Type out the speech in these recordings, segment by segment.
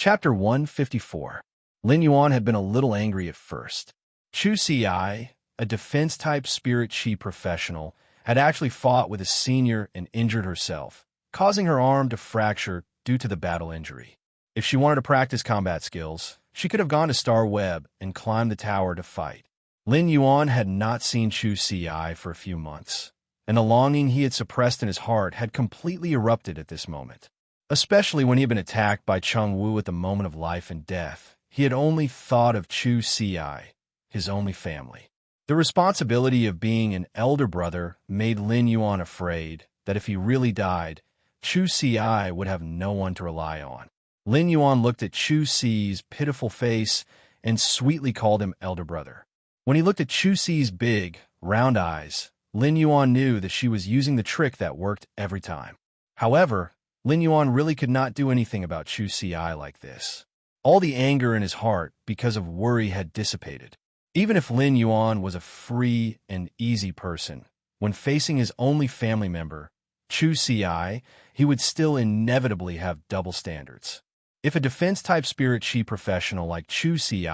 Chapter 154. Lin Yuan had been a little angry at first. Chu Si, a defense-type spirit chi professional, had actually fought with a senior and injured herself, causing her arm to fracture due to the battle injury. If she wanted to practice combat skills, she could have gone to Star Web and climbed the tower to fight. Lin Yuan had not seen Chu Si for a few months, and the longing he had suppressed in his heart had completely erupted at this moment. Especially when he had been attacked by Cheng Wu at the moment of life and death, he had only thought of Chu Si, his only family. The responsibility of being an elder brother made Lin Yuan afraid that if he really died, Chu Si would have no one to rely on. Lin Yuan looked at Chu Si's pitiful face and sweetly called him elder brother. When he looked at Chu Si's big, round eyes, Lin Yuan knew that she was using the trick that worked every time. However, Lin Yuan really could not do anything about Chu Si like this. All the anger in his heart because of worry had dissipated. Even if Lin Yuan was a free and easy person, when facing his only family member, Chu Si, he would still inevitably have double standards. If a defense-type spirit chi professional like Chu Si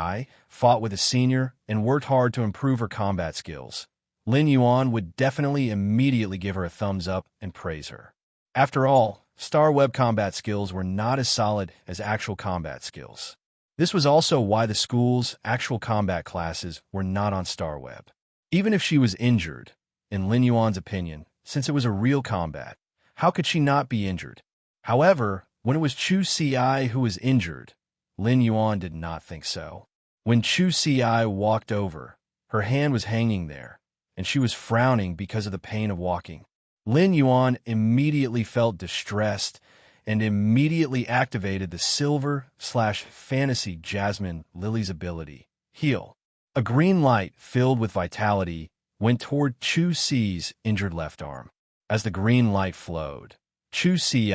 fought with a senior and worked hard to improve her combat skills, Lin Yuan would definitely immediately give her a thumbs up and praise her. After all, Star Web combat skills were not as solid as actual combat skills. This was also why the school's actual combat classes were not on Star Web. Even if she was injured, in Lin Yuan's opinion, since it was a real combat, how could she not be injured? However, when it was Chu Si who was injured, Lin Yuan did not think so. When Chu Si walked over, her hand was hanging there, and she was frowning because of the pain of walking. Lin Yuan immediately felt distressed and immediately activated the silver/fantasy Jasmine Lily's ability, Heal. A green light filled with vitality went toward Chu Si's injured left arm. As the green light flowed, Chu Si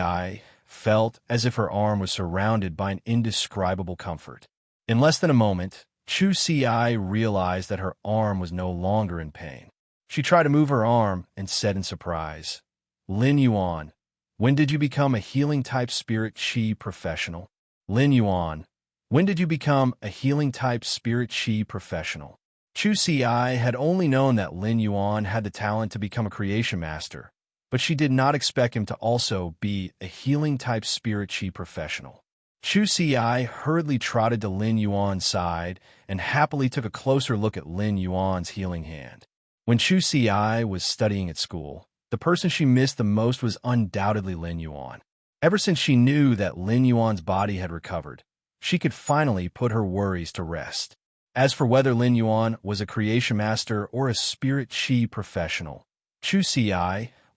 felt as if her arm was surrounded by an indescribable comfort. In less than a moment, Chu Si realized that her arm was no longer in pain. She tried to move her arm and said in surprise, "Lin Yuan, when did you become a healing-type spirit chi professional?" Lin Yuan, when did you become a healing-type spirit chi professional? Chu Si had only known that Lin Yuan had the talent to become a creation master, but she did not expect him to also be a healing-type spirit chi professional. Chu Si hurriedly trotted to Lin Yuan's side and happily took a closer look at Lin Yuan's healing hand. When Chu Si was studying at school, the person she missed the most was undoubtedly Lin Yuan. Ever since she knew that Lin Yuan's body had recovered, she could finally put her worries to rest. As for whether Lin Yuan was a creation master or a spirit chi professional, Chu Si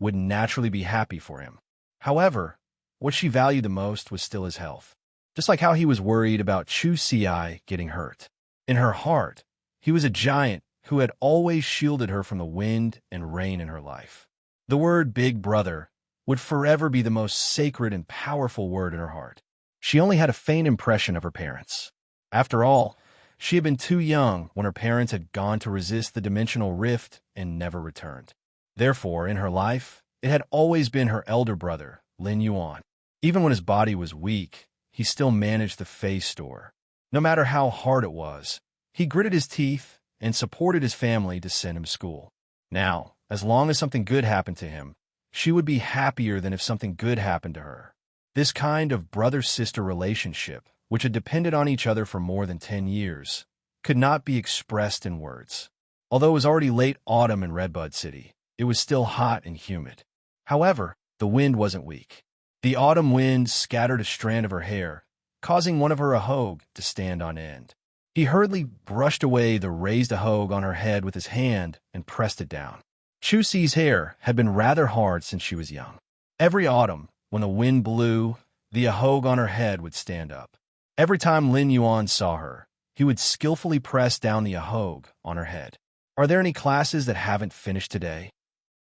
would naturally be happy for him. However, what she valued the most was still his health, just like how he was worried about Chu Si getting hurt. In her heart, he was a giant who had always shielded her from the wind and rain in her life. The word Big Brother would forever be the most sacred and powerful word in her heart. She only had a faint impression of her parents. After all, she had been too young when her parents had gone to resist the dimensional rift and never returned. Therefore, in her life, it had always been her elder brother, Lin Yuan. Even when his body was weak, he still managed the face store. No matter how hard it was, he gritted his teeth and supported his family to send him to school. Now, as long as something good happened to him, she would be happier than if something good happened to her. This kind of brother-sister relationship, which had depended on each other for more than 10 years, could not be expressed in words. Although it was already late autumn in Redbud City, it was still hot and humid. However, the wind wasn't weak. The autumn wind scattered a strand of her hair, causing one of her ahog to stand on end. He hurriedly brushed away the raised ahog on her head with his hand and pressed it down. Chu Si's hair had been rather hard since she was young. Every autumn, when the wind blew, the ahog on her head would stand up. Every time Lin Yuan saw her, he would skillfully press down the ahog on her head. "Are there any classes that haven't finished today?"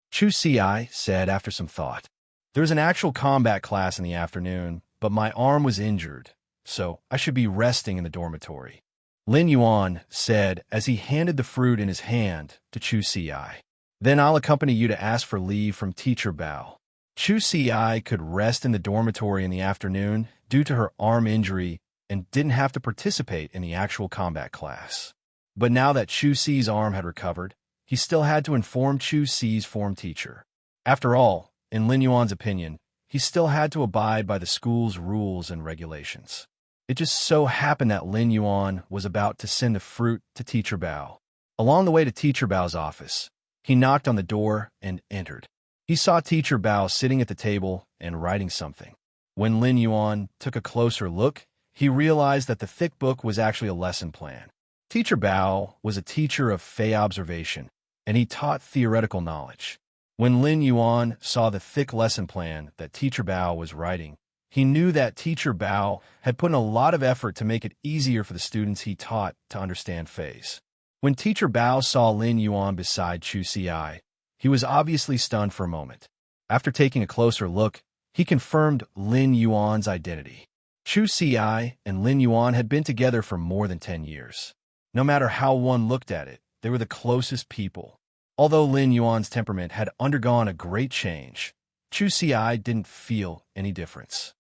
Chu Si said after some thought. "There's an actual combat class in the afternoon, but my arm was injured, so I should be resting in the dormitory." Lin Yuan said as he handed the fruit in his hand to Chu Si. "Then I'll accompany you to ask for leave from Teacher Bao." Chu Si could rest in the dormitory in the afternoon due to her arm injury and didn't have to participate in the actual combat class. But now that Chu Si's arm had recovered, he still had to inform Chu Si's form teacher. After all, in Lin Yuan's opinion, he still had to abide by the school's rules and regulations. It just so happened that Lin Yuan was about to send a fruit to Teacher Bao. Along the way to Teacher Bao's office, he knocked on the door and entered. He saw Teacher Bao sitting at the table and writing something. When Lin Yuan took a closer look, he realized that the thick book was actually a lesson plan. Teacher Bao was a teacher of Fey observation, and he taught theoretical knowledge. When Lin Yuan saw the thick lesson plan that Teacher Bao was writing, he knew that Teacher Bao had put in a lot of effort to make it easier for the students he taught to understand Feis. When Teacher Bao saw Lin Yuan beside Chu Si, he was obviously stunned for a moment. After taking a closer look, he confirmed Lin Yuan's identity. Chu Si and Lin Yuan had been together for more than 10 years. No matter how one looked at it, they were the closest people. Although Lin Yuan's temperament had undergone a great change, Chu Si didn't feel any difference.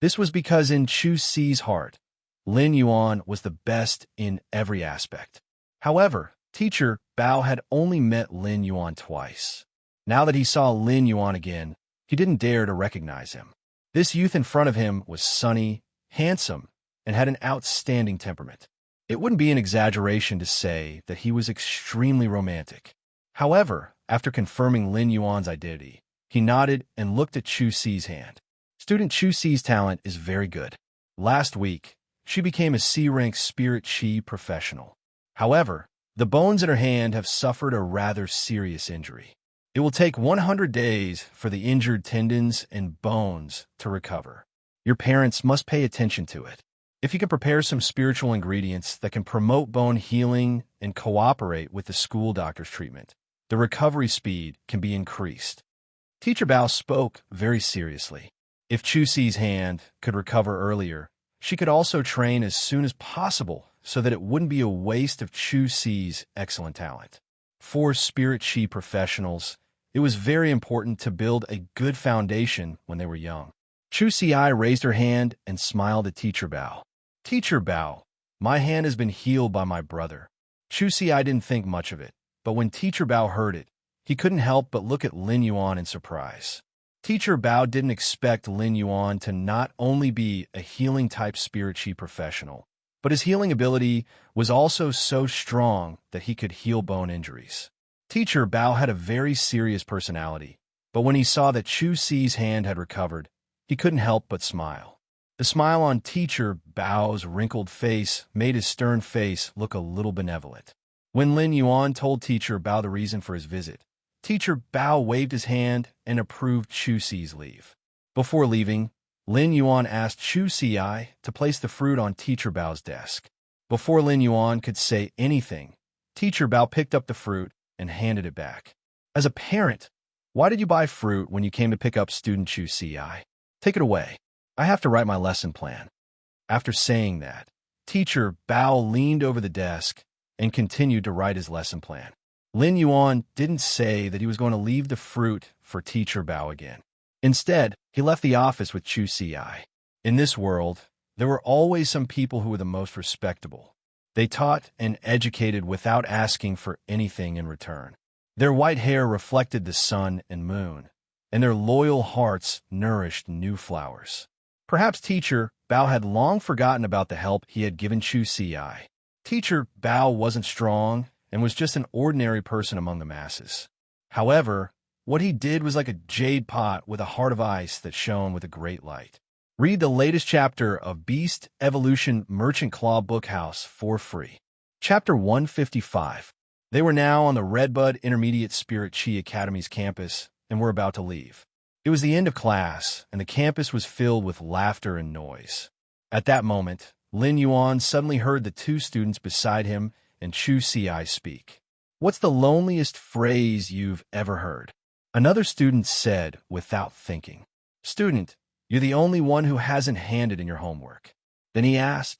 This was because in Chu Si's heart, Lin Yuan was the best in every aspect. However, Teacher Bao had only met Lin Yuan twice. Now that he saw Lin Yuan again, he didn't dare to recognize him. This youth in front of him was sunny, handsome, and had an outstanding temperament. It wouldn't be an exaggeration to say that he was extremely romantic. However, after confirming Lin Yuan's identity, he nodded and looked at Chu Si's hand. Student Chu Si's talent is very good. Last week, she became a C-rank spirit chi professional. However, the bones in her hand have suffered a rather serious injury. It will take 100 days for the injured tendons and bones to recover. Your parents must pay attention to it. If you can prepare some spiritual ingredients that can promote bone healing and cooperate with the school doctor's treatment, the recovery speed can be increased. Teacher Bao spoke very seriously. If Chu Si's hand could recover earlier, she could also train as soon as possible so that it wouldn't be a waste of Chu Si's excellent talent. For spirit chi professionals, it was very important to build a good foundation when they were young. Chu Si raised her hand and smiled at Teacher Bao. Teacher Bao, my hand has been healed by my brother. Chu Si didn't think much of it, but when Teacher Bao heard it, he couldn't help but look at Lin Yuan in surprise. Teacher Bao didn't expect Lin Yuan to not only be a healing-type spirit chi professional, but his healing ability was also so strong that he could heal bone injuries. Teacher Bao had a very serious personality, but when he saw that Chu Si's hand had recovered, he couldn't help but smile. The smile on Teacher Bao's wrinkled face made his stern face look a little benevolent. When Lin Yuan told Teacher Bao the reason for his visit, Teacher Bao waved his hand and approved Chu Si's leave. Before leaving, Lin Yuan asked Chu Si to place the fruit on Teacher Bao's desk. Before Lin Yuan could say anything, Teacher Bao picked up the fruit and handed it back. As a parent, why did you buy fruit when you came to pick up student Chu Si? Take it away. I have to write my lesson plan. After saying that, Teacher Bao leaned over the desk and continued to write his lesson plan. Lin Yuan didn't say that he was going to leave the fruit for Teacher Bao again. Instead, he left the office with Chu Si. In this world, there were always some people who were the most respectable. They taught and educated without asking for anything in return. Their white hair reflected the sun and moon, and their loyal hearts nourished new flowers. Perhaps Teacher Bao had long forgotten about the help he had given Chu Si. Teacher Bao wasn't strong and was just an ordinary person among the masses. However, what he did was like a jade pot with a heart of ice that shone with a great light. Read the latest chapter of Beast Evolution Merchant Claw Bookhouse for free. Chapter 155. They were now on the Redbud Intermediate Spirit Chi Academy's campus and were about to leave. It was the end of class, and the campus was filled with laughter and noise. At that moment, Lin Yuan suddenly heard the two students beside him and Chu Si speak. "What's the loneliest phrase you've ever heard?" Another student said without thinking. "Student, you're the only one who hasn't handed in your homework." Then he asked,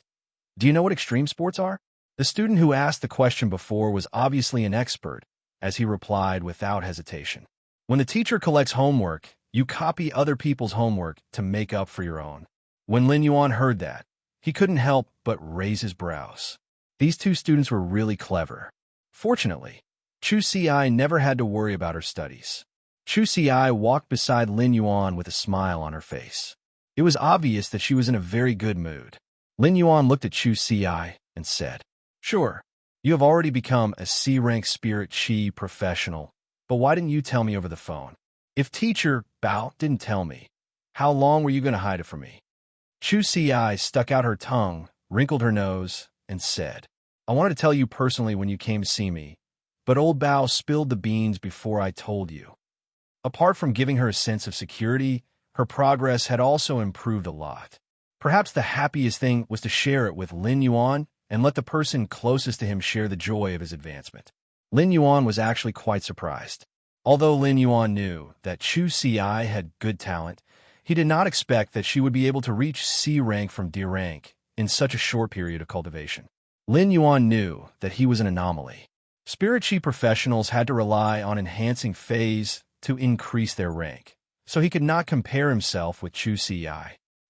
"Do you know what extreme sports are?" The student who asked the question before was obviously an expert, as he replied without hesitation. "When the teacher collects homework, you copy other people's homework to make up for your own." When Lin Yuan heard that, He couldn't help but raise his brows. These two students were really clever. Fortunately, Chu Si never had to worry about her studies. Chu Si walked beside Lin Yuan with a smile on her face. It was obvious that she was in a very good mood. Lin Yuan looked at Chu Si and said, "Sure, you have already become a C-rank spirit chi professional, but why didn't you tell me over the phone? If teacher Bao didn't tell me, how long were you going to hide it from me?" Chu Si stuck out her tongue, wrinkled her nose, and said, "I wanted to tell you personally when you came to see me, but old Bao spilled the beans before I told you." Apart from giving her a sense of security, her progress had also improved a lot. Perhaps the happiest thing was to share it with Lin Yuan and let the person closest to him share the joy of his advancement. Lin Yuan was actually quite surprised. Although Lin Yuan knew that Chu Si had good talent, he did not expect that she would be able to reach C rank from D rank in such a short period of cultivation. Lin Yuan knew that he was an anomaly. Spirit chi professionals had to rely on enhancing phase to increase their rank, so he could not compare himself with Chu Si.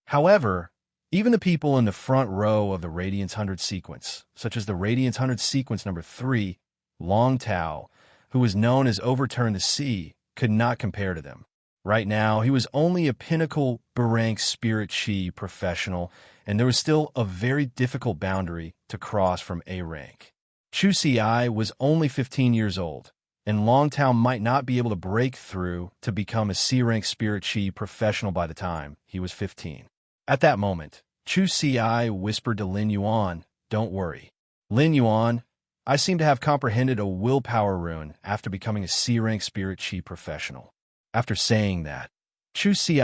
However, even the people in the front row of the Radiance 100 sequence, such as the Radiance 100 sequence number 3, Long Tao, who was known as Overturn the Sea, could not compare to them. Right now, he was only a pinnacle B-rank spirit chi professional, and there was still a very difficult boundary to cross from A rank. Chu Si was only 15 years old, and Long Tao might not be able to break through to become a C-rank spirit chi professional by the time he was 15. At that moment, Chu Si whispered to Lin Yuan, "Don't worry. Lin Yuan, I seem to have comprehended a willpower rune after becoming a C-rank spirit chi professional." After saying that, Chu Si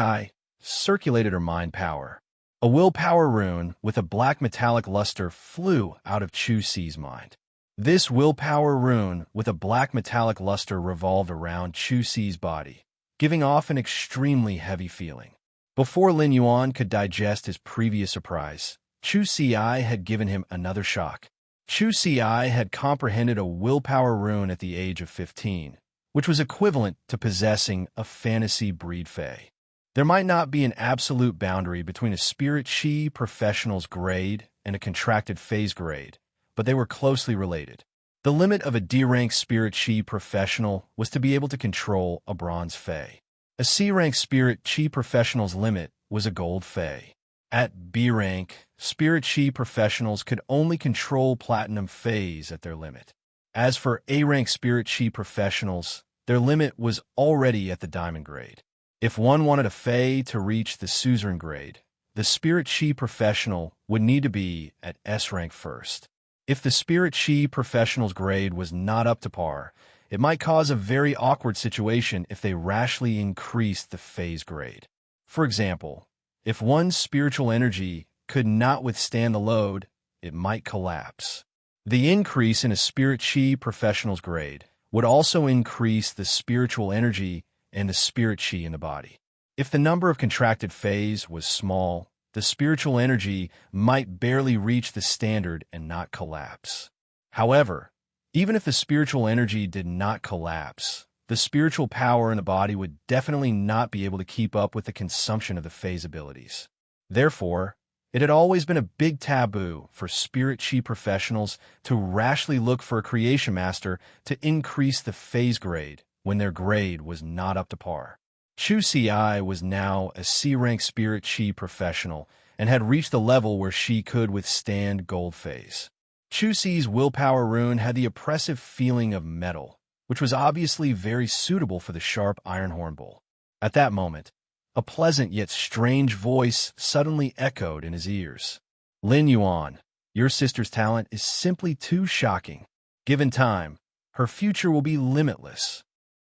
circulated her mind power. A willpower rune with a black metallic luster flew out of Chu Si's mind. This willpower rune with a black metallic luster revolved around Chu Si's body, giving off an extremely heavy feeling. Before Lin Yuan could digest his previous surprise, Chu Si had given him another shock. Chu Si had comprehended a willpower rune at the age of 15, which was equivalent to possessing a fantasy breed fae. There might not be an absolute boundary between a spirit chi professional's grade and a contracted phase grade, but they were closely related. The limit of a D-rank spirit chi professional was to be able to control a bronze fae. A C-rank spirit chi professional's limit was a gold fae. At B-rank, spirit chi professionals could only control platinum phase at their limit. As for A-rank spirit chi professionals, their limit was already at the diamond grade. If one wanted a fae to reach the suzerain grade, the spirit chi professional would need to be at S rank first. If the spirit chi professional's grade was not up to par, it might cause a very awkward situation if they rashly increased the phase grade. For example, if one's spiritual energy could not withstand the load, it might collapse. The increase in a spirit chi professional's grade would also increase the spiritual energy and the spirit chi in the body. If the number of contracted phase was small, the spiritual energy might barely reach the standard and not collapse. However, even if the spiritual energy did not collapse, the spiritual power in the body would definitely not be able to keep up with the consumption of the phase abilities. Therefore, it had always been a big taboo for spirit chi professionals to rashly look for a creation master to increase the phase grade when their grade was not up to par. Chu Si was now a C-rank spirit chi professional and had reached the level where she could withstand gold phase. Chu Si's willpower rune had the oppressive feeling of metal, which was obviously very suitable for the sharp iron hornbull. At that moment, a pleasant yet strange voice suddenly echoed in his ears. "Lin Yuan, your sister's talent is simply too shocking. Given time, her future will be limitless."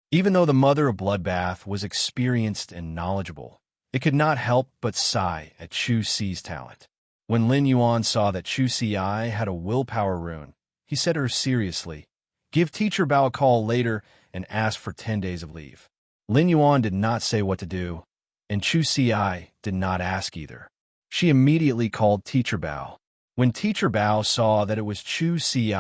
Even though the mother of Bloodbath was experienced and knowledgeable, it could not help but sigh at Chu Si's talent. When Lin Yuan saw that Chu Si had a willpower rune, he said to her seriously, "Give Teacher Bao a call later and ask for 10 days of leave." Lin Yuan did not say what to do, and Chu Si did not ask either. She immediately called Teacher Bao. When Teacher Bao saw that it was Chu Si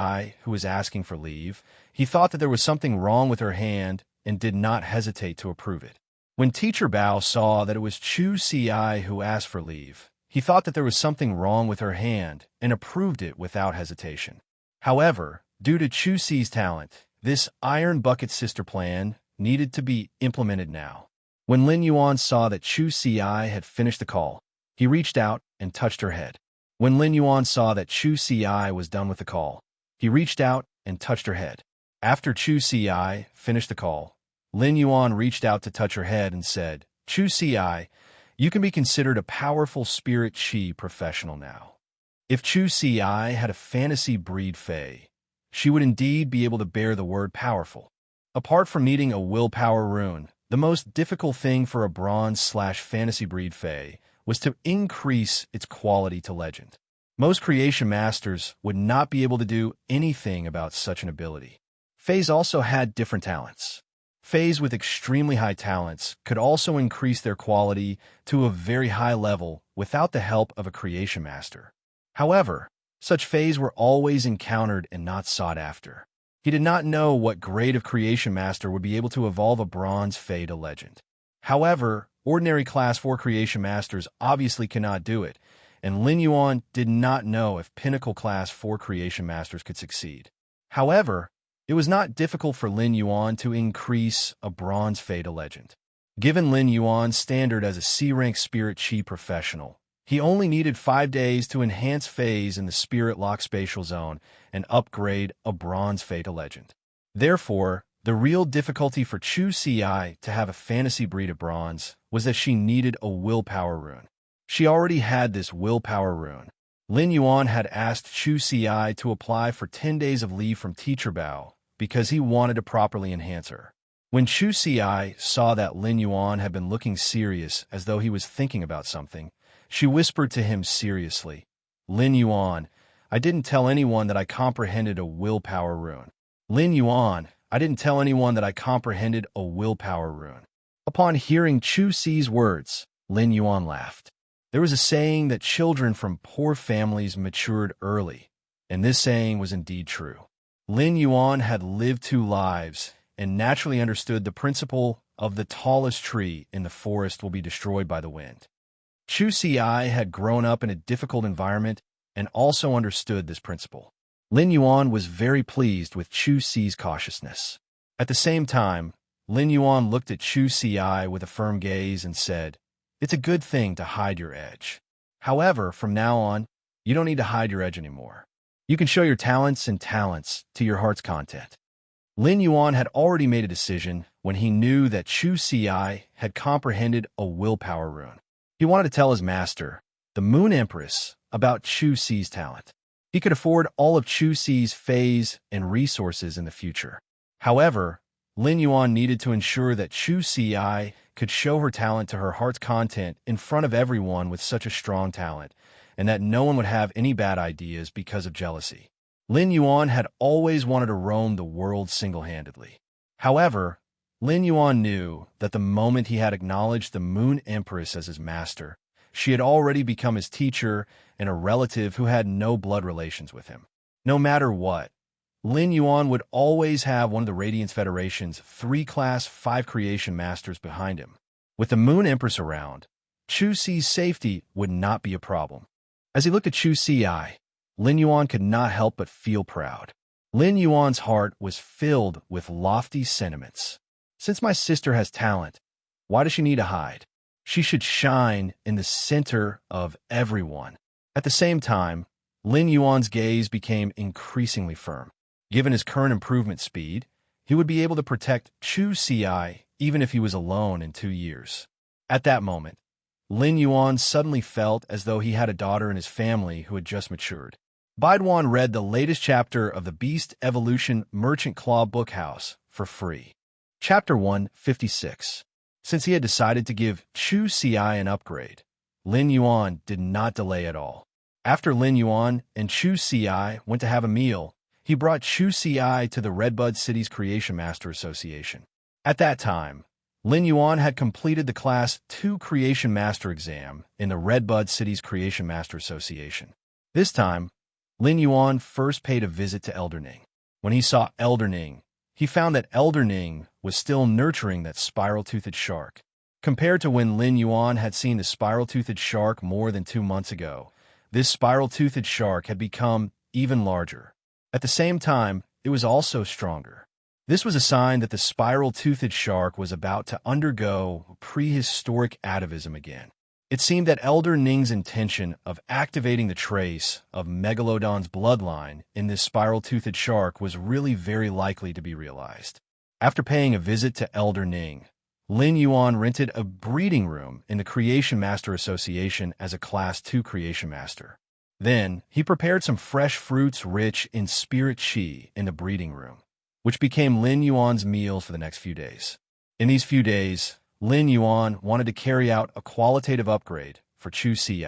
who was asking for leave, he thought that there was something wrong with her hand and did not hesitate to approve it. When Teacher Bao saw that it was Chu Si who asked for leave, He thought that there was something wrong with her hand and approved it without hesitation. However, due to Chu Si's talent, this iron bucket sister plan needed to be implemented now. When Lin Yuan saw that Chu Si had finished the call, he reached out and touched her head. When Lin Yuan saw that Chu Si was done with the call, he reached out and touched her head. After Chu Si finished the call, Lin Yuan reached out to touch her head and said, "Chu Si, you can be considered a powerful spirit Qi professional now." If Chu Si had a fantasy breed Fae, she would indeed be able to bear the word powerful. Apart from needing a willpower rune, the most difficult thing for a bronze/fantasy breed Fae was to increase its quality to legend. Most creation masters would not be able to do anything about such an ability. Faes also had different talents. Faes with extremely high talents could also increase their quality to a very high level without the help of a creation master. However, such Faes were always encountered and not sought after. He did not know what grade of creation master would be able to evolve a bronze Fae to legend. However, ordinary class 4 creation masters obviously cannot do it, and Lin Yuan did not know if pinnacle class 4 creation masters could succeed. However, it was not difficult for Lin Yuan to increase a bronze Fae to legend. Given Lin Yuan's standard as a C-rank spirit Qi professional, he only needed 5 days to enhance Faes in the spirit lock spatial zone and upgrade a bronze Fae to legend. Therefore, the real difficulty for Chu Si to have a fantasy breed of bronze was that she needed a willpower rune. She already had this willpower rune. Lin Yuan had asked Chu Si to apply for 10 days of leave from Teacher Bao because he wanted to properly enhance her. When Chu Si saw that Lin Yuan had been looking serious as though he was thinking about something, she whispered to him seriously, "Lin Yuan, I didn't tell anyone that I comprehended a willpower rune. Lin Yuan, I didn't tell anyone that I comprehended a willpower rune." Upon hearing Chu Si's words, Lin Yuan laughed. There was a saying that children from poor families matured early, and this saying was indeed true. Lin Yuan had lived 2 lives and naturally understood the principle of the tallest tree in the forest will be destroyed by the wind. Chu Si had grown up in a difficult environment and also understood this principle. Lin Yuan was very pleased with Chu Si's cautiousness. At the same time, Lin Yuan looked at Chu Si with a firm gaze and said, "It's a good thing to hide your edge. However, from now on, you don't need to hide your edge anymore. You can show your talents to your heart's content." Lin Yuan had already made a decision when he knew that Chu Si had comprehended a willpower rune. He wanted to tell his master, the Moon Empress, about Chu Si's talent. He could afford all of Chu Si's Faes and resources in the future. However, Lin Yuan needed to ensure that Chu Si could show her talent to her heart's content in front of everyone with such a strong talent, and that no one would have any bad ideas because of jealousy. Lin Yuan had always wanted to roam the world single-handedly. However, Lin Yuan knew that the moment he had acknowledged the Moon Empress as his master, she had already become his teacher and a relative who had no blood relations with him. No matter what, Lin Yuan would always have one of the Radiance Federation's 3 Class 5 creation masters behind him. With the Moon Empress around, Chu Si's safety would not be a problem. As he looked at Chu Si, Lin Yuan could not help but feel proud. Lin Yuan's heart was filled with lofty sentiments. Since my sister has talent, why does she need to hide? She should shine in the center of everyone. At the same time, Lin Yuan's gaze became increasingly firm. Given his current improvement speed, he would be able to protect Chu Si even if he was alone in 2 years. At that moment, Lin Yuan suddenly felt as though he had a daughter in his family who had just matured. Baiduan read the latest chapter of the Beast Evolution Merchant Claw Bookhouse for free. Chapter 156. Since he had decided to give Chu Si an upgrade, Lin Yuan did not delay at all. After Lin Yuan and Chu Si went to have a meal, he brought Chu Si to the Redbud City's Creation Master Association. At that time, Lin Yuan had completed the Class 2 Creation Master exam in the Redbud City's Creation Master Association. This time, Lin Yuan first paid a visit to Elder Ning. When he saw Elder Ning, he found that Elder Ning was still nurturing that spiral-toothed shark. Compared to when Lin Yuan had seen the spiral-toothed shark more than 2 months ago, this spiral-toothed shark had become even larger. At the same time, it was also stronger. This was a sign that the spiral-toothed shark was about to undergo prehistoric atavism again. It seemed that Elder Ning's intention of activating the trace of Megalodon's bloodline in this spiral-toothed shark was really very likely to be realized. After paying a visit to Elder Ning, Lin Yuan rented a breeding room in the Creation Master Association as a Class 2 Creation Master. Then, he prepared some fresh fruits rich in spirit qi in the breeding room, which became Lin Yuan's meals for the next few days. In these few days, Lin Yuan wanted to carry out a qualitative upgrade for Chu Si.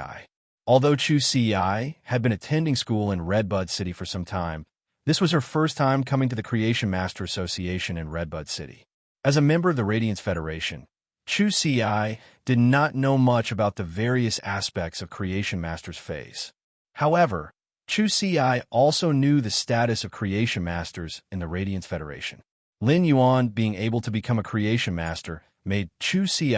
Although Chu Si had been attending school in Redbud City for some time, this was her first time coming to the Creation Master Association in Redbud City. As a member of the Radiance Federation, Chu Si did not know much about the various aspects of Creation Master's phase. However, Chu Si also knew the status of Creation Masters in the Radiance Federation. Lin Yuan being able to become a Creation Master made Chu Si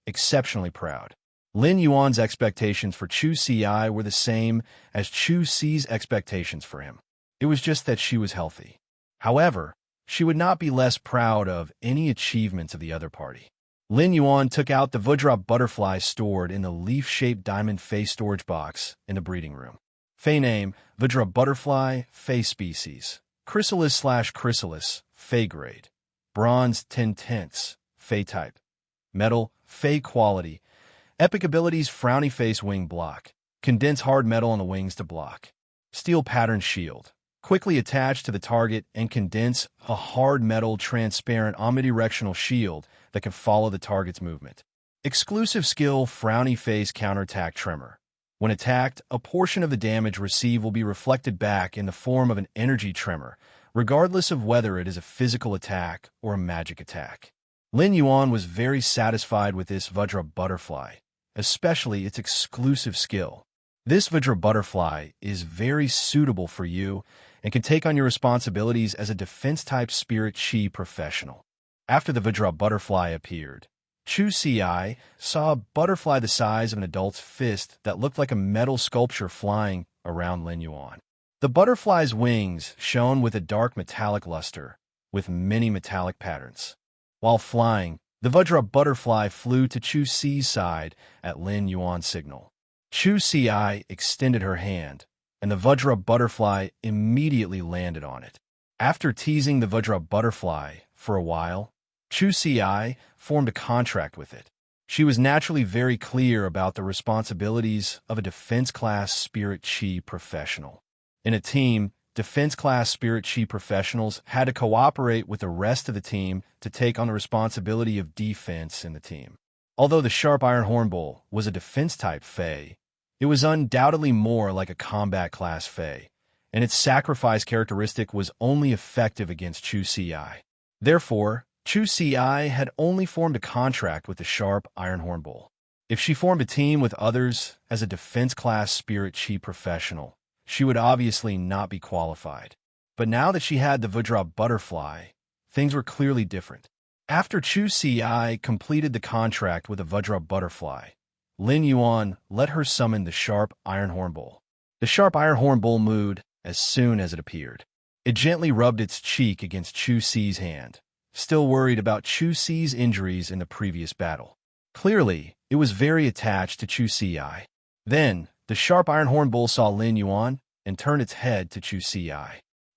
exceptionally proud. Lin Yuan's expectations for Chu Si were the same as Chu Si's expectations for him. It was just that she was healthy. However, she would not be less proud of any achievements of the other party. Lin Yuan took out the Vudra butterfly stored in the leaf-shaped diamond Fey storage box in the breeding room. Fey name, Vudra butterfly, Fey species. Chrysalis/chrysalis, Fey grade. Bronze 10/10, Fey type. Metal, Fey quality. Epic abilities, frowny face wing block. Condense hard metal on the wings to block. Steel pattern shield. Quickly attach to the target and condense a hard metal transparent omnidirectional shield that can follow the target's movement. Exclusive skill, frowny face counterattack tremor. When attacked, a portion of the damage received will be reflected back in the form of an energy tremor, regardless of whether it is a physical attack or a magic attack. Lin Yuan was very satisfied with this Vudra butterfly, especially its exclusive skill. This Vudra butterfly is very suitable for you and can take on your responsibilities as a defense-type spirit qi professional. After the Vudra butterfly appeared, Chu Si saw a butterfly the size of an adult's fist that looked like a metal sculpture flying around Lin Yuan. The butterfly's wings shone with a dark metallic luster, with many metallic patterns. While flying, the Vudra butterfly flew to Chu Si's side at Lin Yuan's signal. Chu Si extended her hand, and the Vudra butterfly immediately landed on it. After teasing the Vudra butterfly for a while, Chu Si formed a contract with it. She was naturally very clear about the responsibilities of a defense-class spirit qi professional. In a team, defense-class spirit qi professionals had to cooperate with the rest of the team to take on the responsibility of defense in the team. Although the Sharp Iron Hornbull was a defense-type Fey, it was undoubtedly more like a combat-class Fey, and its sacrifice characteristic was only effective against Chu Si. Therefore, Chu Si had only formed a contract with the Sharp Iron Hornbull. If she formed a team with others as a defense-class spirit qi professional, she would obviously not be qualified. But now that she had the Vudra butterfly, things were clearly different. After Chu Si completed the contract with the Vudra butterfly, Lin Yuan let her summon the Sharp Iron Hornbull. The Sharp Iron Hornbull moved as soon as it appeared. It gently rubbed its cheek against Chu Si's hand, still worried about Chu Si's injuries in the previous battle. Clearly, it was very attached to Chu Si. Then, the Sharp Iron Hornbull saw Lin Yuan and turned its head to Chu Si.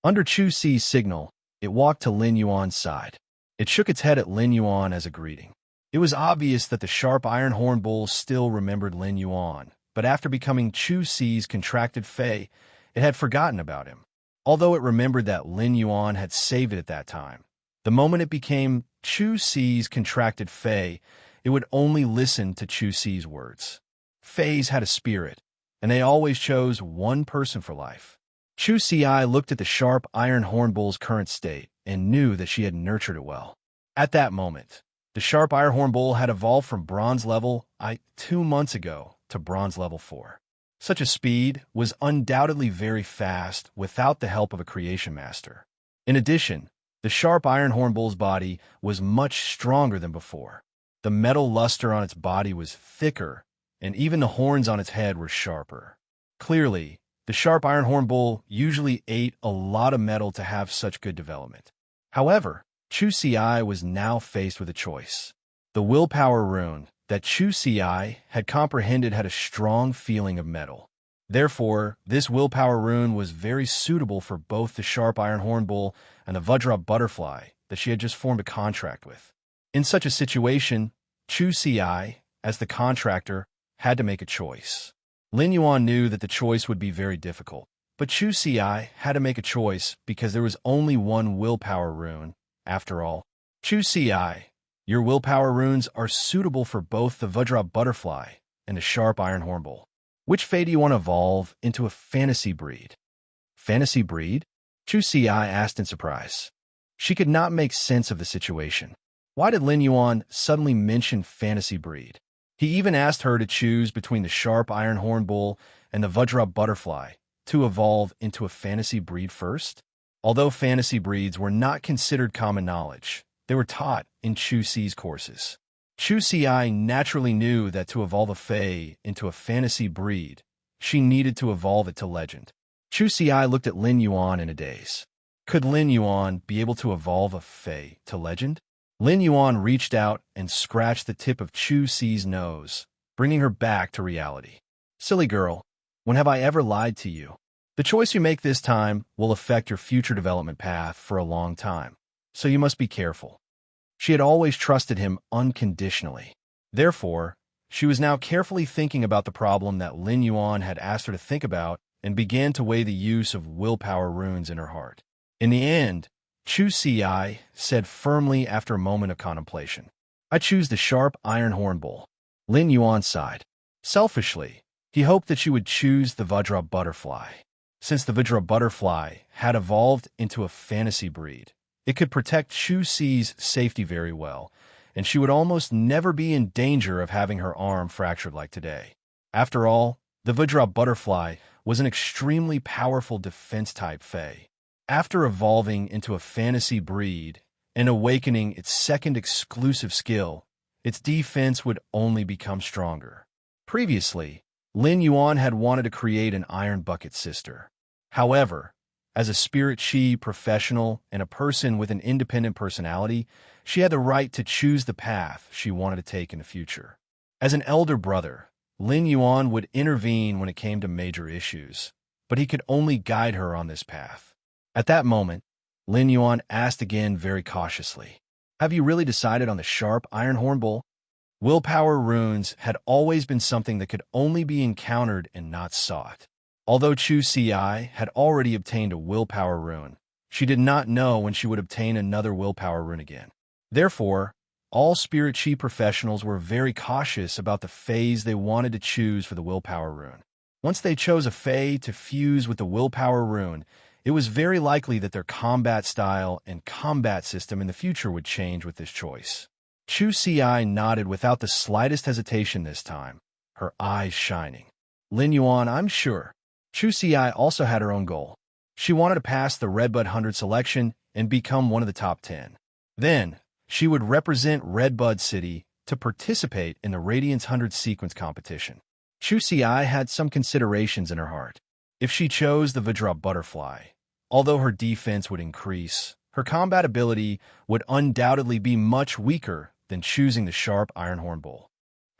Under Chu Si's signal, it walked to Lin Yuan's side. It shook its head at Lin Yuan as a greeting. It was obvious that the Sharp Iron Hornbull still remembered Lin Yuan, but after becoming Chu Si's contracted Fey, it had forgotten about him. Although it remembered that Lin Yuan had saved it at that time, the moment it became Chu Si's contracted Fey, it would only listen to Chu Si's words. Feys had a spirit, and they always chose one person for life. Chu Si looked at the Sharp Iron Hornbull's current state and knew that she had nurtured it well. At that moment, the Sharp Iron Hornbull had evolved from Bronze level 2 months ago to Bronze level 4. Such a speed was undoubtedly very fast without the help of a Creation Master. In addition, the Sharp Iron Hornbull's body was much stronger than before. The metal luster on its body was thicker, and even the horns on its head were sharper. Clearly, the sharp iron-horn bull usually ate a lot of metal to have such good development. However, Chu Ci was now faced with a choice. The willpower rune that Chu Ci had comprehended had a strong feeling of metal. Therefore, this willpower rune was very suitable for both the sharp iron-horn bull and the Vajra butterfly that she had just formed a contract with. In such a situation, Chu Ci, as the contractor, had to make a choice. Lin Yuan knew that the choice would be very difficult, but Chu Ci had to make a choice because there was only one willpower rune. After all, Chu Ci, your willpower runes are suitable for both the Vajra butterfly and the sharp iron-horn bull. Which fey do you want to evolve into a fantasy breed? Fantasy breed? Chu Ci asked in surprise. She could not make sense of the situation. Why did Lin Yuan suddenly mention fantasy breed? He even asked her to choose between the sharp iron-horn bull and the Vajra butterfly to evolve into a fantasy breed first. Although fantasy breeds were not considered common knowledge, they were taught in Chu Ci's courses. Chu Ci naturally knew that to evolve a fey into a fantasy breed, she needed to evolve it to legend. Chu Ci looked at Lin Yuan in a daze. Could Lin Yuan be able to evolve a fey to legend? Lin Yuan reached out and scratched the tip of Chu Ci's nose, bringing her back to reality. Silly girl, when have I ever lied to you? The choice you make this time will affect your future development path for a long time, so you must be careful. She had always trusted him unconditionally. Therefore, she was now carefully thinking about the problem that Lin Yuan had asked her to think about and began to weigh the use of willpower runes in her heart. In the end, Chu Ci said firmly after a moment of contemplation, I choose the sharp iron-horn bull. Lin Yuan sighed. Selfishly, he hoped that she would choose the Vajra butterfly. Since the Vajra butterfly had evolved into a fantasy breed, it could protect Chu Ci's safety very well, and she would almost never be in danger of having her arm fractured like today. After all, the Vajra butterfly was an extremely powerful defense-type fey. After evolving into a fantasy breed and awakening its second exclusive skill, its defense would only become stronger. Previously, Lin Yuan had wanted to create an iron bucket sister. However, as a spirit chi professional and a person with an independent personality, she had the right to choose the path she wanted to take in the future. As an elder brother, Lin Yuan would intervene when it came to major issues, but he could only guide her on this path. At that moment, Lin Yuan asked again very cautiously, Have you really decided on the sharp iron-horn bull? Willpower runes had always been something that could only be encountered and not sought. Although Chu Ci had already obtained a willpower rune, she did not know when she would obtain another willpower rune again. Therefore, all spirit chi professionals were very cautious about the phase they wanted to choose for the willpower rune. Once they chose a fey to fuse with the willpower rune, it was very likely that their combat style and combat system in the future would change with this choice. Chu Ci nodded without the slightest hesitation this time, her eyes shining. Lin Yuan, I'm sure. Chu Ci also had her own goal. She wanted to pass the Redbud 100 selection and become one of the top 10. Then, she would represent Redbud City to participate in the Radiance 100 sequence competition. Chu Ci had some considerations in her heart. If she chose the Vajra butterfly, although her defense would increase, her combat ability would undoubtedly be much weaker than choosing the sharp iron-horn bull.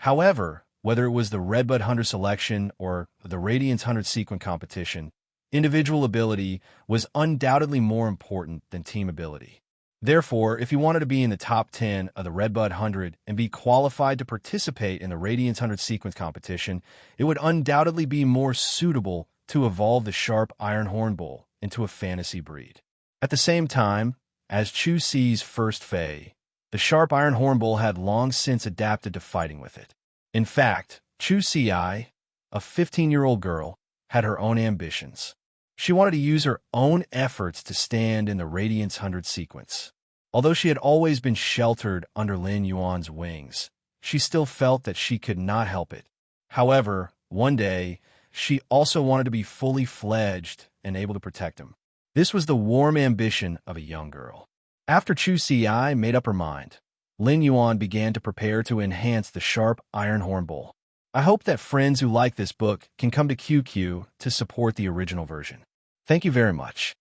However, whether it was the Redbud Hunter selection or the Radiance 100 sequence competition, individual ability was undoubtedly more important than team ability. Therefore, if you wanted to be in the top 10 of the Redbud 100 and be qualified to participate in the Radiance 100 sequence competition, it would undoubtedly be more suitable to evolve the sharp iron-horn bull into a fantasy breed. At the same time, as Chu Ci's first fey, the sharp iron-horn bull had long since adapted to fighting with it. In fact, Chu Ci, a 15-year-old girl, had her own ambitions. She wanted to use her own efforts to stand in the Radiance 100 sequence. Although she had always been sheltered under Lin Yuan's wings, she still felt that she could not help it. However, one day, she also wanted to be fully fledged and able to protect him. This was the warm ambition of a young girl. After Chu Ci made up her mind, Lin Yuan began to prepare to enhance the sharp iron horn bowl. I hope that friends who like this book can come to QQ to support the original version. Thank you very much.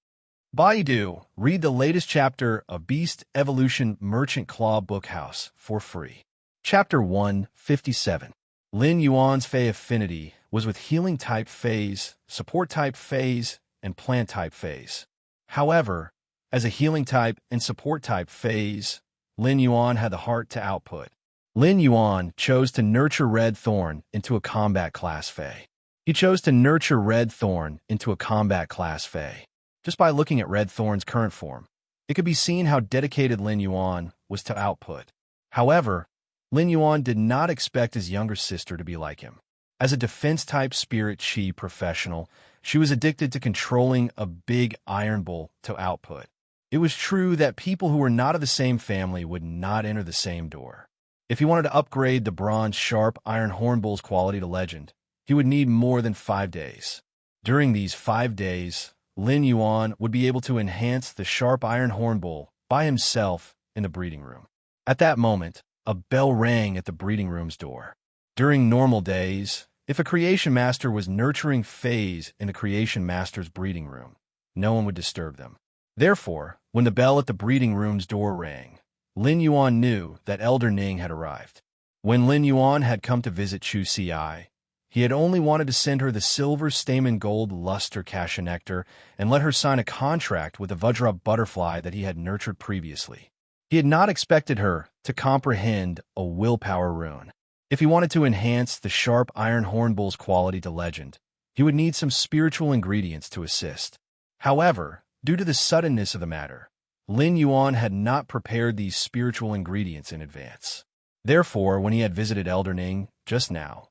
Baidu, read the latest chapter of Beast Evolution Merchant Claw Bookhouse for free. Chapter 157. Lin Yuan's Fey affinity was with healing-type Feys, support-type Feys, and plant-type Feys. However, as a healing-type and support-type Feys, Lin Yuan had the heart to output. Lin Yuan chose to nurture Red Thorn into a combat class Fey. He chose to nurture Red Thorn into a combat class Fey. Just by looking at Red Thorn's current form, it could be seen how dedicated Lin Yuan was to output. However, Lin Yuan did not expect his younger sister to be like him. As a defense-type spirit chi professional, she was addicted to controlling a big iron bowl to output. It was true that people who were not of the same family would not enter the same door. If he wanted to upgrade the bronze sharp iron horn bowl's quality to legend, he would need more than 5 days. During these 5 days, Lin Yuan would be able to enhance the sharp iron horn bowl by himself in the breeding room. At that moment, a bell rang at the breeding room's door. During normal days, if a creation master was nurturing Feys in the creation master's breeding room, no one would disturb them. Therefore, when the bell at the breeding room's door rang, Lin Yuan knew that Elder Ning had arrived. When Lin Yuan had come to visit Chu Ci, he had only wanted to send her the silver stamen gold luster cassia nectar and let her sign a contract with the Vajra butterfly that he had nurtured previously. He had not expected her to comprehend a willpower rune. If he wanted to enhance the sharp iron horn bowl's quality to legend, he would need some spiritual ingredients to assist. However, due to the suddenness of the matter, Lin Yuan had not prepared these spiritual ingredients in advance. Therefore, when he had visited Elder Ning just now,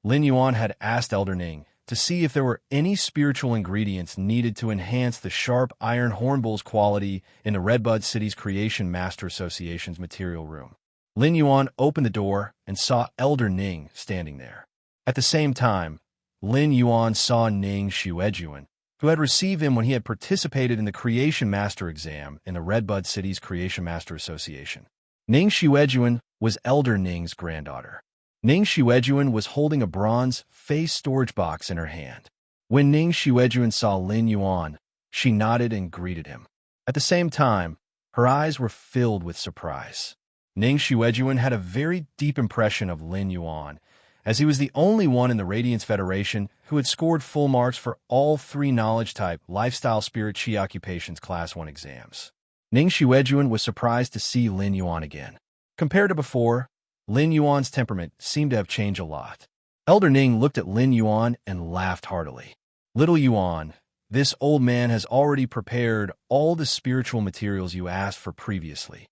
Lin Yuan had asked Elder Ning to see if there were any spiritual ingredients needed to enhance the sharp iron horn bowl's quality in the Redbud City's Creation Master Association's material room. Lin Yuan opened the door and saw Elder Ning standing there. At the same time, Lin Yuan saw Ning Xuejuan, who had received him when he had participated in the Creation Master exam in the Redbud City's Creation Master Association. Ning Xuejuan was Elder Ning's granddaughter. Ning Xuejuan was holding a bronze face storage box in her hand. When Ning Xuejuan saw Lin Yuan, she nodded and greeted him. At the same time, her eyes were filled with surprise. Ning Xuejuan had a very deep impression of Lin Yuan, as he was the only one in the Radiance Federation who had scored full marks for all 3 knowledge-type lifestyle spirit chi occupations Class 1 exams. Ning Xuejuan was surprised to see Lin Yuan again. Compared to before, Lin Yuan's temperament seemed to have changed a lot. Elder Ning looked at Lin Yuan and laughed heartily. Little Yuan, this old man has already prepared all the spiritual materials you asked for previously.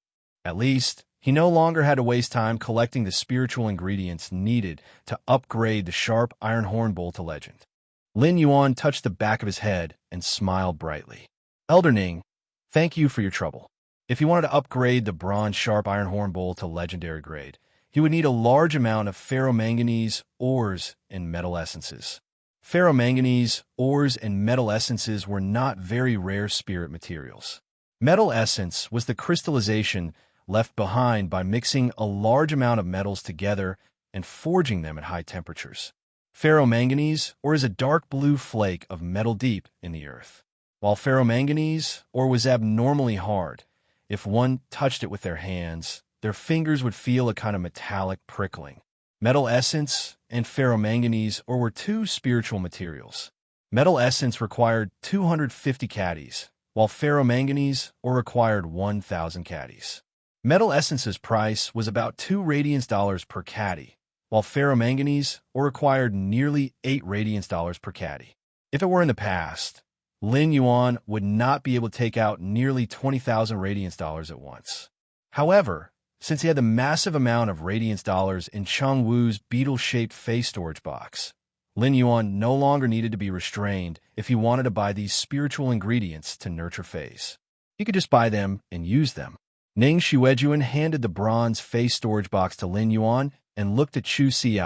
At least, he no longer had to waste time collecting the spiritual ingredients needed to upgrade the sharp iron horn bowl to legend. Lin Yuan touched the back of his head and smiled brightly. Elder Ning, thank you for your trouble. If he wanted to upgrade the bronze sharp iron horn bowl to legendary grade, he would need a large amount of ferromanganese, ores, and metal essences. Ferromanganese, ores, and metal essences were not very rare spirit materials. Metal essence was the crystallization left behind by mixing a large amount of metals together and forging them at high temperatures. Ferromanganese ore is a dark blue flake of metal deep in the earth. While ferromanganese ore was abnormally hard, if one touched it with their hands, their fingers would feel a kind of metallic prickling. Metal essence and ferromanganese ore were 2 spiritual materials. Metal essence required 250 caddies, while ferromanganese ore required 1,000 caddies. Metal essence's price was about 2 radiance dollars per caddy, while ferromanganese ore required nearly 8 radiance dollars per caddy. If it were in the past, Lin Yuan would not be able to take out nearly 20,000 radiance dollars at once. However, since he had the massive amount of radiance dollars in Cheng Wu's beetle-shaped face storage box, Lin Yuan no longer needed to be restrained if he wanted to buy these spiritual ingredients to nurture Feys. He could just buy them and use them. Ning Xuejuan handed the bronze face storage box to Lin Yuan and looked at Chu Ci,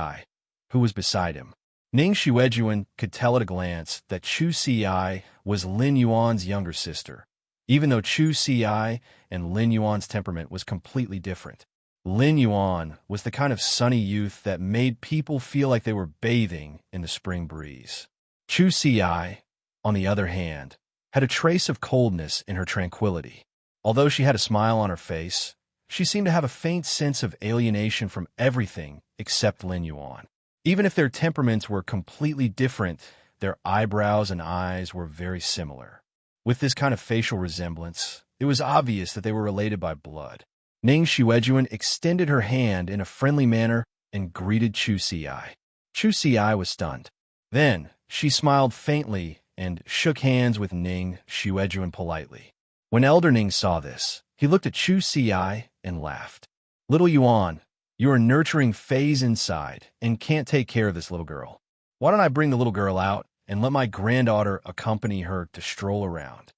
who was beside him. Ning Xuejuan could tell at a glance that Chu Ci was Lin Yuan's younger sister, even though Chu Ci and Lin Yuan's temperament was completely different. Lin Yuan was the kind of sunny youth that made people feel like they were bathing in the spring breeze. Chu Si, on the other hand, had a trace of coldness in her tranquility. Although she had a smile on her face, she seemed to have a faint sense of alienation from everything except Lin Yuan. Even if their temperaments were completely different, their eyebrows and eyes were very similar. With this kind of facial resemblance, it was obvious that they were related by blood. Ning Xuejuan extended her hand in a friendly manner and greeted Chu Si. Chu Si was stunned. Then, she smiled faintly and shook hands with Ning Xuejuan politely. When Elder Ning saw this, he looked at Chu Si and laughed. Little Yuan, you are nurturing phase inside and can't take care of this little girl. Why don't I bring the little girl out and let my granddaughter accompany her to stroll around?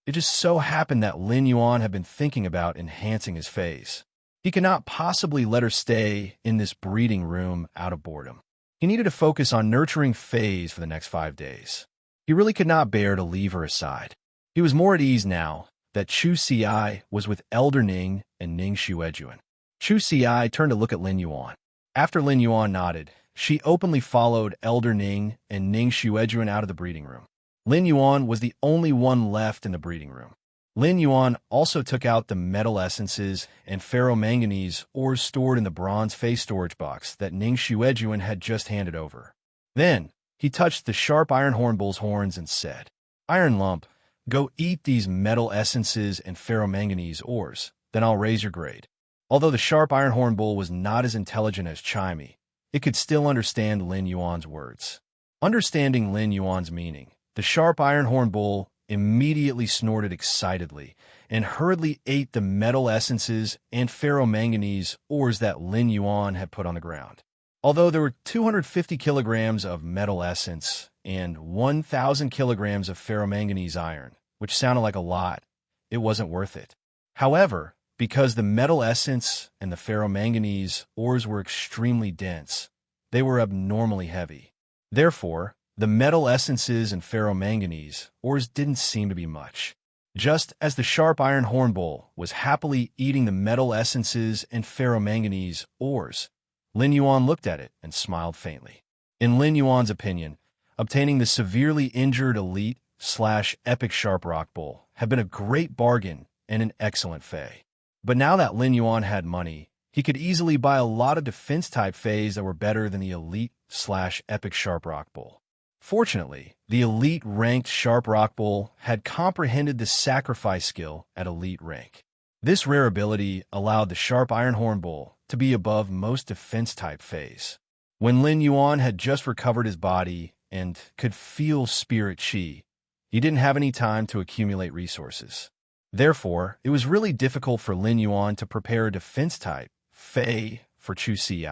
It just so happened that Lin Yuan had been thinking about enhancing his phase. He could not possibly let her stay in this breeding room out of boredom. He needed to focus on nurturing phase for the next 5 days. He really could not bear to leave her aside. He was more at ease now that Chu Si was with Elder Ning and Ning Xuejuan. Chu Si turned to look at Lin Yuan. After Lin Yuan nodded, she openly followed Elder Ning and Ning Xuejuan out of the breeding room. Lin Yuan was the only one left in the breeding room. Lin Yuan also took out the metal essences and ferromanganese ores stored in the bronze face storage box that Ning Xuejuan had just handed over. Then, he touched the sharp iron hornbull's horns and said, Iron Lump, go eat these metal essences and ferromanganese ores, then I'll raise your grade. Although the sharp iron hornbull was not as intelligent as Chimey, it could still understand Lin Yuan's words. Understanding Lin Yuan's meaning, the sharp iron hornbull immediately snorted excitedly and hurriedly ate the metal essences and ferromanganese ores that Lin Yuan had put on the ground. Although there were 250 kilograms of metal essence and 1,000 kilograms of ferromanganese iron, which sounded like a lot, it wasn't worth it. However, because the metal essence and the ferromanganese ores were extremely dense, they were abnormally heavy. Therefore, the metal essences and ferromanganese ores didn't seem to be much. Just as the sharp iron hornbull was happily eating the metal essences and ferromanganese ores, Lin Yuan looked at it and smiled faintly. In Lin Yuan's opinion, obtaining the severely injured elite/epic sharp rock bull had been a great bargain and an excellent fay. But now that Lin Yuan had money, he could easily buy a lot of defense-type fays that were better than the elite/epic sharp rock bull. Fortunately, the elite-ranked sharp rock bull had comprehended the sacrifice skill at elite rank. This rare ability allowed the sharp iron horn bull to be above most defense-type fays. When Lin Yuan had just recovered his body and could feel spirit chi, he didn't have any time to accumulate resources. Therefore, it was really difficult for Lin Yuan to prepare a defense-type fey for Chu Si.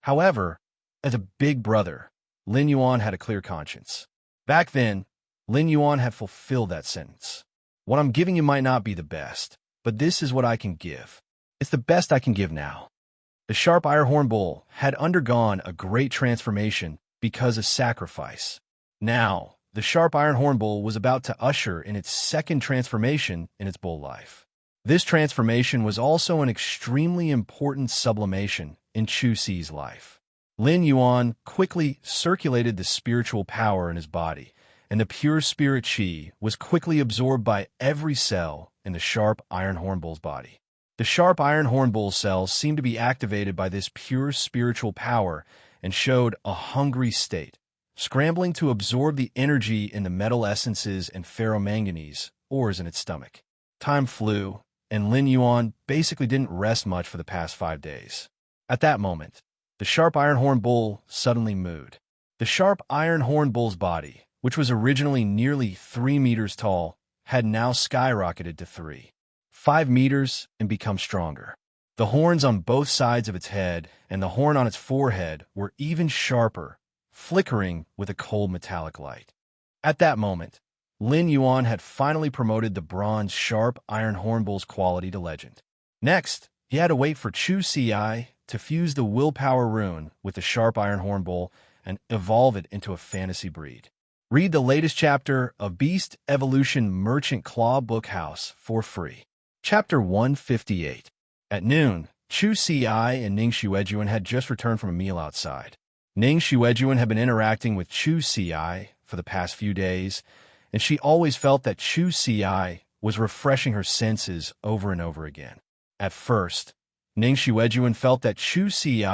However, as a big brother, Lin Yuan had a clear conscience. Back then, Lin Yuan had fulfilled that sentence. What I'm giving you might not be the best, but this is what I can give. It's the best I can give now. The sharp iron horn bull had undergone a great transformation because of sacrifice. Now, the sharp iron horn bull was about to usher in its second transformation in its bull life. This transformation was also an extremely important sublimation in Chu Si's life. Lin Yuan quickly circulated the spiritual power in his body, and the pure spirit chi was quickly absorbed by every cell in the sharp iron horn bull's body. The sharp iron horn bull cells seemed to be activated by this pure spiritual power and showed a hungry state, scrambling to absorb the energy in the metal essences and ferromanganese ores in its stomach. Time flew, and Lin Yuan basically didn't rest much for the past 5 days. At that moment, the sharp iron horn bull suddenly moved. The sharp iron horn bull's body, which was originally nearly 3 meters tall, had now skyrocketed to 5 meters and become stronger. The horns on both sides of its head and the horn on its forehead were even sharper, flickering with a cold metallic light. At that moment, Lin Yuan had finally promoted the bronze sharp iron horn bull's quality to legend. Next, he had to wait for Chu Si to fuse the willpower rune with the sharp iron horn bull and evolve it into a fantasy breed. Read the latest chapter of Beast Evolution Merchant Claw Book House for free. Chapter 158. At noon, Chu Si and Ning Xuejuan had just returned from a meal outside. Ning Xuejuan had been interacting with Chu Si for the past few days, and she always felt that Chu Si was refreshing her senses over and over again. At first, Ning Xuejuan felt that Chu Si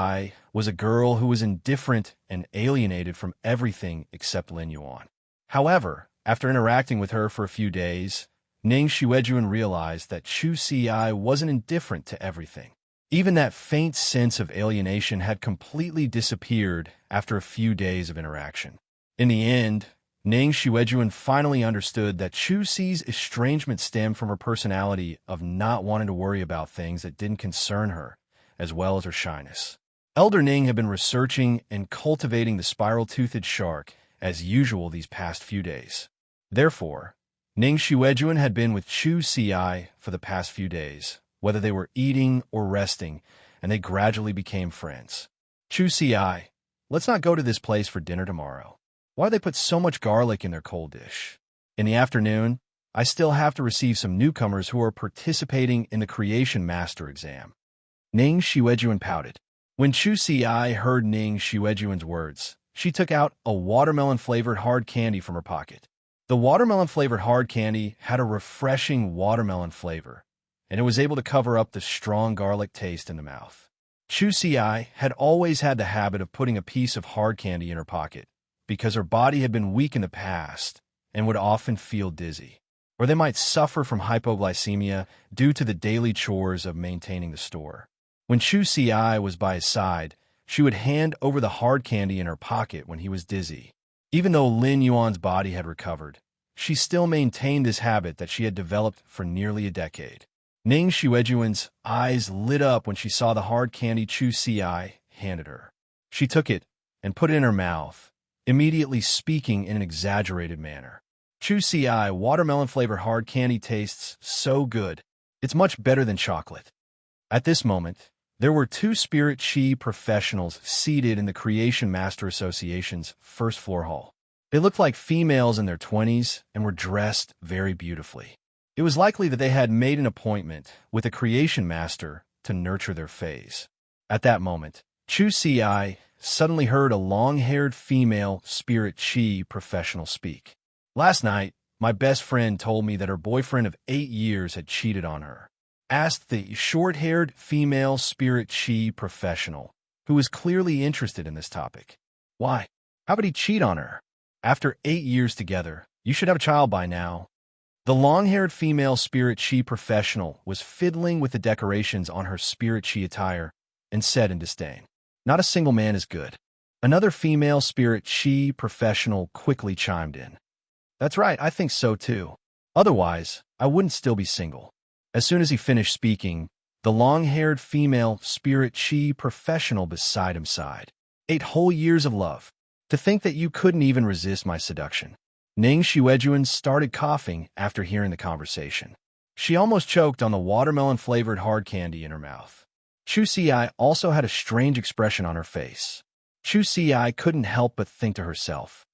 was a girl who was indifferent and alienated from everything except Lin Yuan. However, after interacting with her for a few days, Ning Xuejuan realized that Chu Si wasn't indifferent to everything. Even that faint sense of alienation had completely disappeared after a few days of interaction. In the end, Ning Xuejuan finally understood that Chu Si's estrangement stemmed from her personality of not wanting to worry about things that didn't concern her, as well as her shyness. Elder Ning had been researching and cultivating the spiral-toothed shark as usual these past few days. Therefore, Ning Xuejuan had been with Chu Si for the past few days, whether they were eating or resting, and they gradually became friends. Chu Si, let's not go to this place for dinner tomorrow. Why do they put so much garlic in their cold dish? In the afternoon, I still have to receive some newcomers who are participating in the Creation Master exam. Ning Xuejuan pouted. When Chu Si heard Ning Xuejuan's words, she took out a watermelon-flavored hard candy from her pocket. The watermelon-flavored hard candy had a refreshing watermelon flavor, and it was able to cover up the strong garlic taste in the mouth. Chu Si had always had the habit of putting a piece of hard candy in her pocket because her body had been weak in the past and would often feel dizzy, or they might suffer from hypoglycemia due to the daily chores of maintaining the store. When Chu Si was by his side, she would hand over the hard candy in her pocket when he was dizzy. Even though Lin Yuan's body had recovered, she still maintained this habit that she had developed for nearly a decade. Ning Xuejuan's eyes lit up when she saw the hard candy Chu Si handed her. She took it and put it in her mouth, immediately speaking in an exaggerated manner. Chu Si watermelon-flavored hard candy tastes so good. It's much better than chocolate. At this moment, there were two spirit chi professionals seated in the Creation Master Association's first floor hall. They looked like females in their 20s and were dressed very beautifully. It was likely that they had made an appointment with a Creation Master to nurture their phase. At that moment, Chu Si suddenly heard a long-haired female spirit chi professional speak. Last night, my best friend told me that her boyfriend of 8 years had cheated on her. Asked the short-haired female spirit chi professional, who was clearly interested in this topic. Why? How would he cheat on her? After 8 years together, you should have a child by now. The long-haired female spirit chi professional was fiddling with the decorations on her spirit chi attire and said in disdain, "Not a single man is good." Another female spirit chi professional quickly chimed in. "That's right, I think so too. Otherwise, I wouldn't still be single." As soon as he finished speaking, the long-haired female spirit chi professional beside him sighed. 8 whole years of love. To think that you couldn't even resist my seduction. Ning Xuejuan started coughing after hearing the conversation. She almost choked on the watermelon-flavored hard candy in her mouth. Chu Si also had a strange expression on her face. Chu Si couldn't help but think to herself,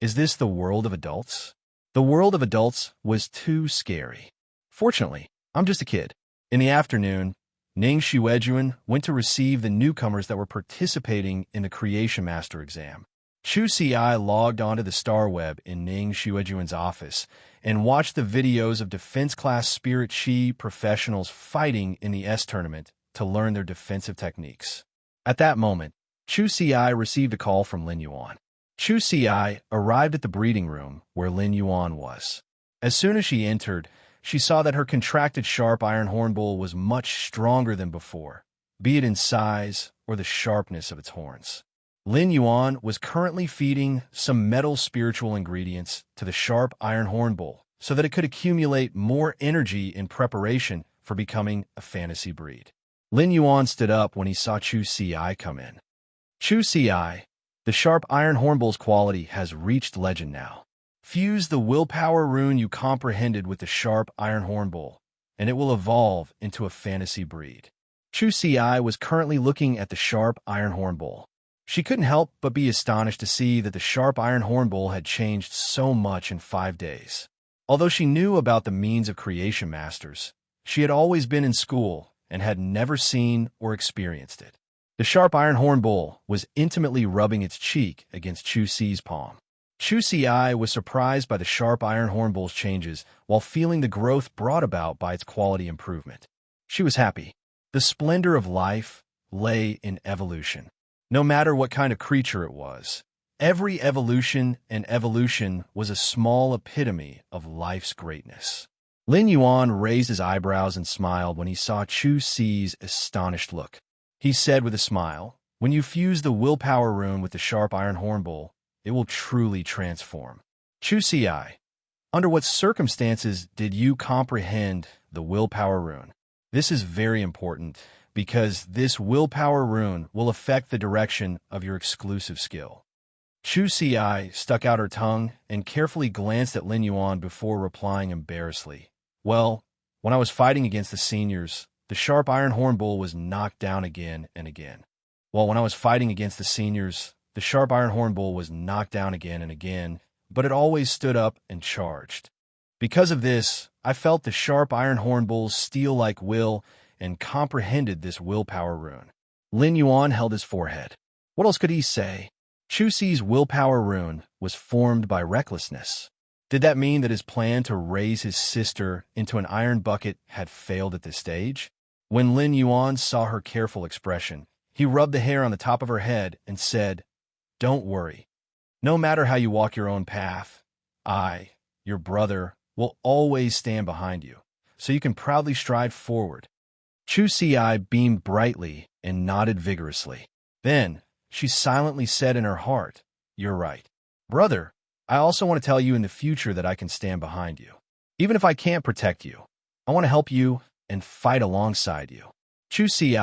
is this the world of adults? The world of adults was too scary. Fortunately, I'm just a kid. In the afternoon, Ning Xuejuan went to receive the newcomers that were participating in the Creation Master exam. Chu Si logged onto the Star Web in Ning Xuejuan's office and watched the videos of defense-class spirit chi professionals fighting in the S tournament to learn their defensive techniques. At that moment, Chu Si received a call from Lin Yuan. Chu Si arrived at the breeding room where Lin Yuan was. As soon as she entered, she saw that her contracted sharp iron hornbull was much stronger than before, be it in size or the sharpness of its horns. Lin Yuan was currently feeding some metal spiritual ingredients to the sharp iron hornbull so that it could accumulate more energy in preparation for becoming a fantasy breed. Lin Yuan stood up when he saw Chu Si come in. Chu Si, the sharp iron hornbull's quality has reached legend now. Fuse the willpower rune you comprehended with the sharp iron hornbull, and it will evolve into a fantasy breed. Chu Si was currently looking at the sharp iron hornbull. She couldn't help but be astonished to see that the sharp iron hornbull had changed so much in 5 days. Although she knew about the means of creation masters, she had always been in school and had never seen or experienced it. The sharp iron horn bull was intimately rubbing its cheek against Chu Si's palm. Chu Si was surprised by the sharp iron horn bull's changes while feeling the growth brought about by its quality improvement. She was happy. The splendor of life lay in evolution. No matter what kind of creature it was, every evolution and evolution was a small epitome of life's greatness. Lin Yuan raised his eyebrows and smiled when he saw Chu Si's astonished look. He said with a smile, "When you fuse the willpower rune with the sharp iron horn bull, it will truly transform." Chu Si, under what circumstances did you comprehend the willpower rune? This is very important because this willpower rune will affect the direction of your exclusive skill. Chu Si stuck out her tongue and carefully glanced at Lin Yuan before replying embarrassedly. "Well, when I was fighting against the seniors, the sharp iron horn bull was knocked down again and again. When I was fighting against the seniors, the sharp iron horn bull was knocked down again and again, but it always stood up and charged. Because of this, I felt the sharp iron horn bull's steel-like will and comprehended this willpower rune." Lin Yuan held his forehead. What else could he say? Chu Si's willpower rune was formed by recklessness. Did that mean that his plan to raise his sister into an iron bucket had failed at this stage? When Lin Yuan saw her careful expression, he rubbed the hair on the top of her head and said, "Don't worry. No matter how you walk your own path, I, your brother, will always stand behind you, so you can proudly stride forward." Chu Si beamed brightly and nodded vigorously. Then, she silently said in her heart, "You're right. Brother, I also want to tell you in the future that I can stand behind you. Even if I can't protect you, I want to help you and fight alongside you." Chu Si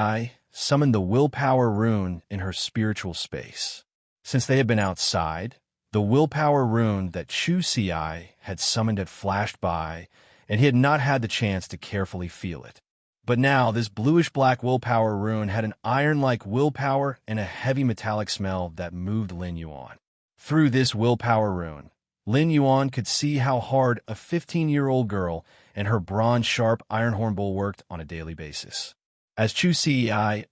summoned the willpower rune in her spiritual space. Since they had been outside, the willpower rune that Chu Si had summoned had flashed by, and he had not had the chance to carefully feel it. But now this bluish-black willpower rune had an iron-like willpower and a heavy metallic smell that moved Lin Yuan. Through this willpower rune, Lin Yuan could see how hard a 15-year-old girl and her bronze-sharp iron horn bull worked on a daily basis. As Chu Si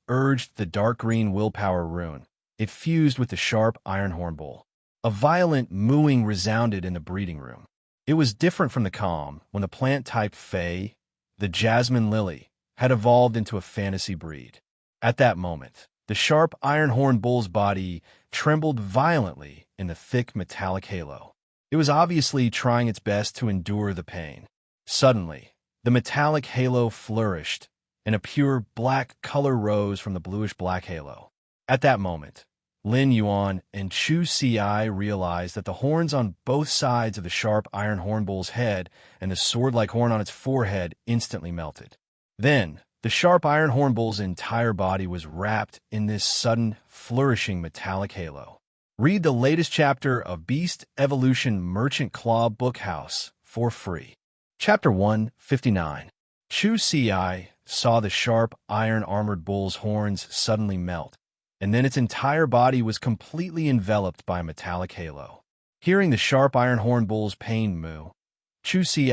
urged the dark green willpower rune, it fused with the sharp iron horn bull. A violent mooing resounded in the breeding room. It was different from the calm when the plant-type Fey, the jasmine lily, had evolved into a fantasy breed. At that moment, the sharp iron horn bull's body trembled violently in the thick metallic halo. It was obviously trying its best to endure the pain. Suddenly, the metallic halo flourished, and a pure black color rose from the bluish-black halo. At that moment, Lin Yuan and Chu Si realized that the horns on both sides of the sharp iron horn bull's head and the sword-like horn on its forehead instantly melted. Then, the sharp iron horn bull's entire body was wrapped in this sudden, flourishing metallic halo. Read the latest chapter of Beast Evolution Merchant Claw Bookhouse for free. Chapter 159. Chu Si saw the sharp iron-armored bull's horns suddenly melt, and then its entire body was completely enveloped by a metallic halo. Hearing the sharp iron horn bull's pained moo, Chu Si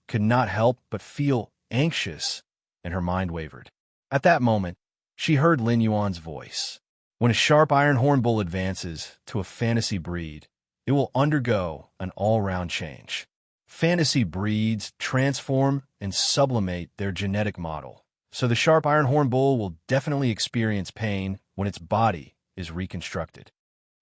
could not help but feel anxious, and her mind wavered. At that moment, she heard Lin Yuan's voice. When a sharp iron horn bull advances to a fantasy breed, it will undergo an all-round change. Fantasy breeds transform and sublimate their genetic model, so the sharp iron horn bull will definitely experience pain when its body is reconstructed.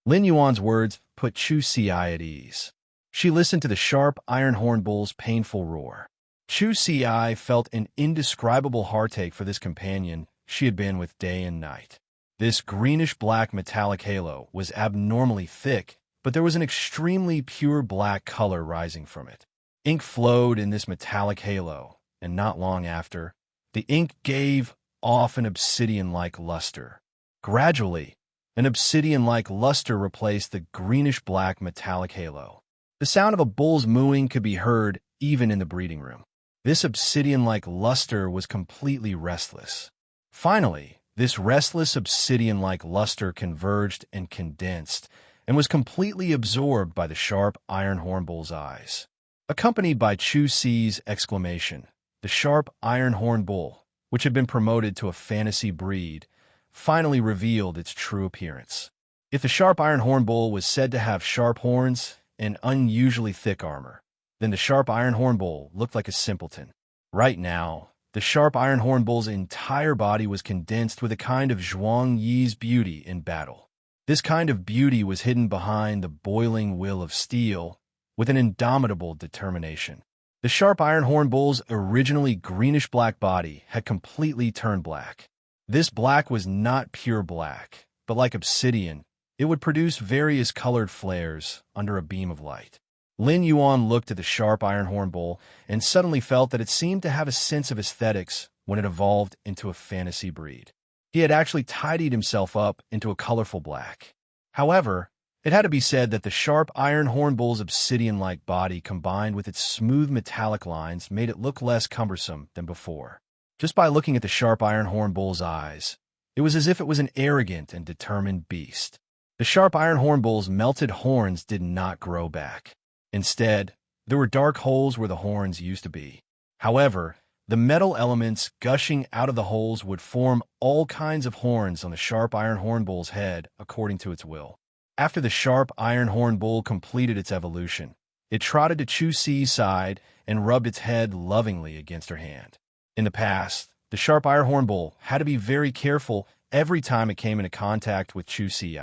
Lin Yuan's words put Chu Si at ease. She listened to the sharp iron horn bull's painful roar. Chu Si felt an indescribable heartache for this companion she had been with day and night. This greenish-black metallic halo was abnormally thick, but there was an extremely pure black color rising from it. Ink flowed in this metallic halo, and not long after, the ink gave off an obsidian-like luster. Gradually, an obsidian-like luster replaced the greenish-black metallic halo. The sound of a bull's mooing could be heard even in the breeding room. This obsidian-like luster was completely restless. Finally, this restless obsidian-like luster converged and condensed, and was completely absorbed by the sharp iron horn bull's eyes. Accompanied by Chu Si's exclamation, the sharp iron horn bull, which had been promoted to a fantasy breed, finally revealed its true appearance. If the sharp iron horn bull was said to have sharp horns and unusually thick armor, then the sharp iron horn bull looked like a simpleton. Right now, the sharp iron horn bull's entire body was condensed with a kind of Zhuang Yi's beauty in battle. This kind of beauty was hidden behind the boiling will of steel with an indomitable determination. The sharp iron horn bull's originally greenish-black body had completely turned black. This black was not pure black, but like obsidian, it would produce various colored flares under a beam of light. Lin Yuan looked at the sharp iron horn bull and suddenly felt that it seemed to have a sense of aesthetics when it evolved into a fantasy breed. He had actually tidied himself up into a colorful black. However, it had to be said that the sharp iron horn bull's obsidian-like body combined with its smooth metallic lines made it look less cumbersome than before. Just by looking at the sharp iron horn bull's eyes, it was as if it was an arrogant and determined beast. The sharp iron horn bull's melted horns did not grow back. Instead, there were dark holes where the horns used to be. However, the metal elements gushing out of the holes would form all kinds of horns on the sharp iron horn bull's head according to its will. After the sharp iron horn bull completed its evolution, it trotted to Chu Si's side and rubbed its head lovingly against her hand. In the past, the sharp iron horn bull had to be very careful every time it came into contact with Chu Si.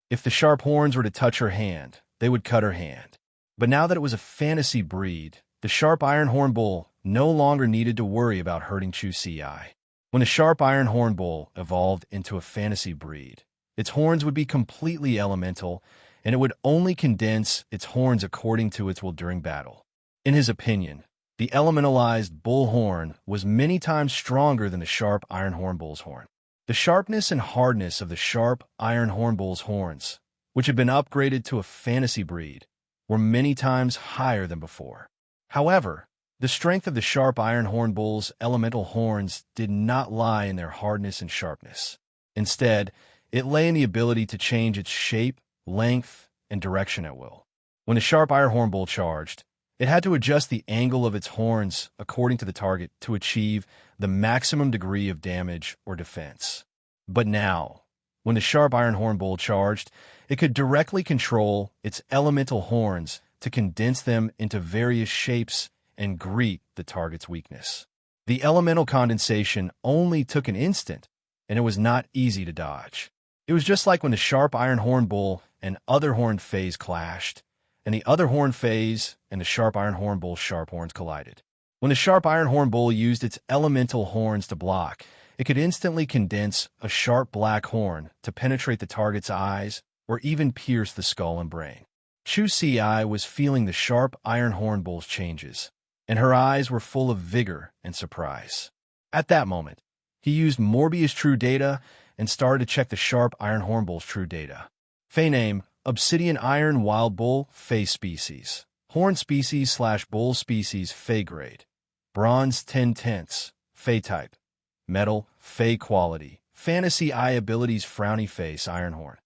If the sharp horns were to touch her hand, they would cut her hand. But now that it was a fantasy breed, the sharp iron horn bull no longer needed to worry about hurting Chu Si. When the sharp iron horn bull evolved into a fantasy breed, its horns would be completely elemental, and it would only condense its horns according to its will during battle. In his opinion, the elementalized bull horn was many times stronger than the sharp iron horn bull's horn. The sharpness and hardness of the sharp iron horn bull's horns, which had been upgraded to a fantasy breed, were many times higher than before. However, the strength of the sharp iron horn bull's elemental horns did not lie in their hardness and sharpness. Instead, it lay in the ability to change its shape, length, and direction at will. When the sharp iron horn bull charged, it had to adjust the angle of its horns according to the target to achieve the maximum degree of damage or defense. But now, when the sharp iron horn bull charged, it could directly control its elemental horns to condense them into various shapes and greet the target's weakness. The elemental condensation only took an instant, and it was not easy to dodge. It was just like when the sharp iron horn bull and other horned phase clashed, and the other horned phase and the sharp iron horn bull's sharp horns collided. When the sharp iron horn bull used its elemental horns to block, it could instantly condense a sharp black horn to penetrate the target's eyes or even pierce the skull and brain. Chu Si was feeling the sharp iron horn bull's changes, and her eyes were full of vigor and surprise. At that moment, he used Morbius True Data and started to check the sharp iron horn bull's true data. Fey name, Obsidian Iron Wild Bull, Fey species. Horn species / bull species, Fey grade. Bronze 10/10, Fey type. Metal, Fey quality. Fantasy Eye abilities, Frowny Face, Iron Horn.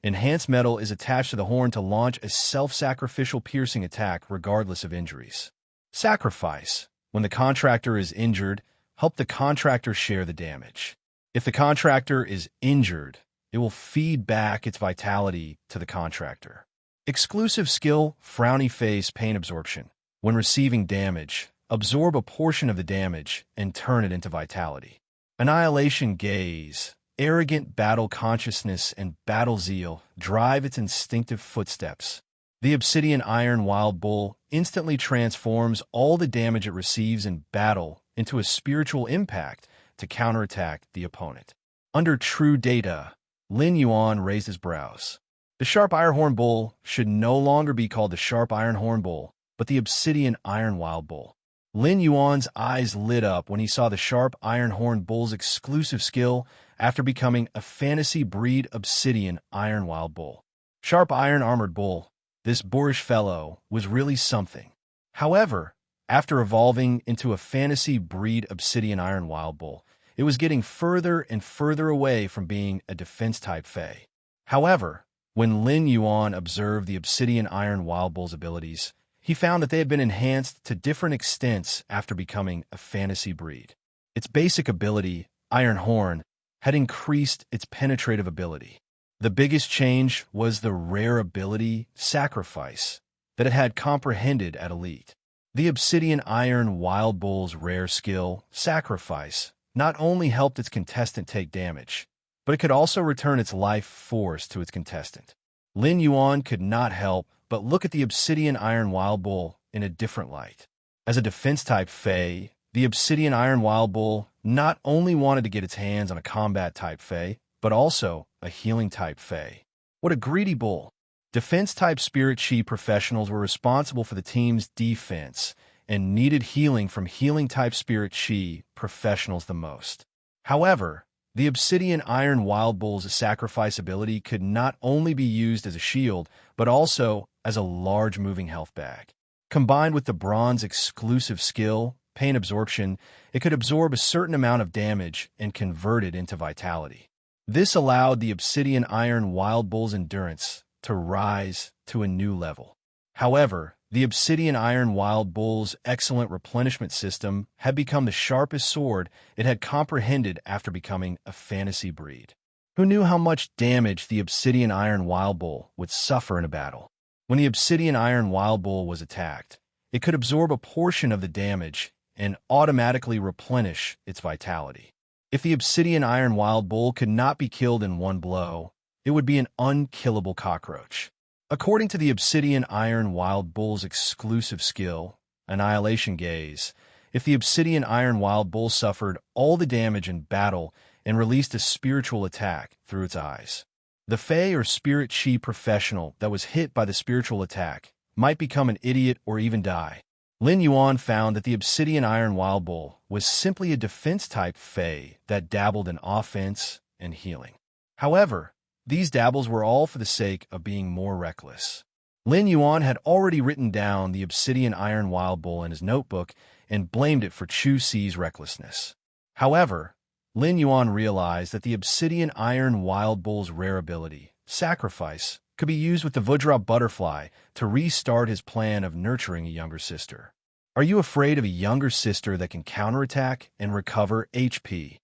Enhanced metal is attached to the horn to launch a self-sacrificial piercing attack regardless of injuries. Sacrifice. When the contractor is injured, help the contractor share the damage. If the contractor is injured, it will feed back its vitality to the contractor. Exclusive skill, Frowny Face, Pain Absorption. When receiving damage, absorb a portion of the damage and turn it into vitality. Annihilation Gaze. Arrogant battle consciousness and battle zeal drive its instinctive footsteps. The Obsidian Iron Wild Bull instantly transforms all the damage it receives in battle into a spiritual impact to counterattack the opponent. Under True Data, Lin Yuan raised his brows. The sharp iron horn bull should no longer be called the sharp iron horn bull, but the Obsidian Iron Wild Bull. Lin Yuan's eyes lit up when he saw the sharp iron horn bull's exclusive skill after becoming a fantasy breed Obsidian Iron Wild Bull. Sharp iron armored bull, this boorish fellow was really something. However, after evolving into a fantasy breed Obsidian Iron Wild Bull, it was getting further and further away from being a defense-type Fey. However, when Lin Yuan observed the Obsidian Iron Wild Bull's abilities, he found that they had been enhanced to different extents after becoming a fantasy breed. Its basic ability, Iron Horn, had increased its penetrative ability. The biggest change was the rare ability, Sacrifice, that it had comprehended at Elite. The Obsidian Iron Wild Bull's rare skill, Sacrifice, not only helped its contestant take damage, but it could also return its life force to its contestant. Lin Yuan could not help but look at the Obsidian Iron Wild Bull in a different light. As a defense-type Fae, the Obsidian Iron Wild Bull not only wanted to get its hands on a combat-type Fae, but also a healing-type Fae. What a greedy bull! Defense-type Spirit Chi professionals were responsible for the team's defense and needed healing from healing-type Spirit Chi professionals the most. However, the Obsidian Iron Wild Bull's Sacrifice ability could not only be used as a shield, but also as a large moving health bag. Combined with the bronze exclusive skill, Pain Absorption, it could absorb a certain amount of damage and convert it into vitality. This allowed the Obsidian Iron Wild Bull's endurance to rise to a new level. However, the Obsidian Iron Wild Bull's excellent replenishment system had become the sharpest sword it had comprehended after becoming a fantasy breed. Who knew how much damage the Obsidian Iron Wild Bull would suffer in a battle? When the Obsidian Iron Wild Bull was attacked, it could absorb a portion of the damage and automatically replenish its vitality. If the Obsidian Iron Wild Bull could not be killed in one blow, it would be an unkillable cockroach. According to the Obsidian Iron Wild Bull's exclusive skill, Annihilation Gaze, if the Obsidian Iron Wild Bull suffered all the damage in battle and released a spiritual attack through its eyes, the Fae or Spirit Chi professional that was hit by the spiritual attack might become an idiot or even die. Lin Yuan found that the Obsidian Iron Wild Bull was simply a defense-type Fae that dabbled in offense and healing. However, these dabbles were all for the sake of being more reckless. Lin Yuan had already written down the Obsidian Iron Wild Bull in his notebook and blamed it for Chu Si's recklessness. However, Lin Yuan realized that the Obsidian Iron Wild Bull's rare ability, Sacrifice, could be used with the Vajra butterfly to restart his plan of nurturing a younger sister. Are you afraid of a younger sister that can counterattack and recover HP?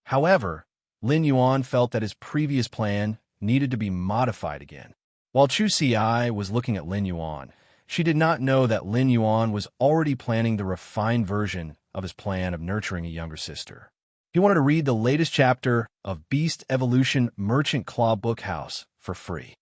However, Lin Yuan felt that his previous plan needed to be modified again. While Chu Si was looking at Lin Yuan, she did not know that Lin Yuan was already planning the refined version of his plan of nurturing a younger sister. He wanted to read the latest chapter of Beast Evolution Merchant Claw Bookhouse for free.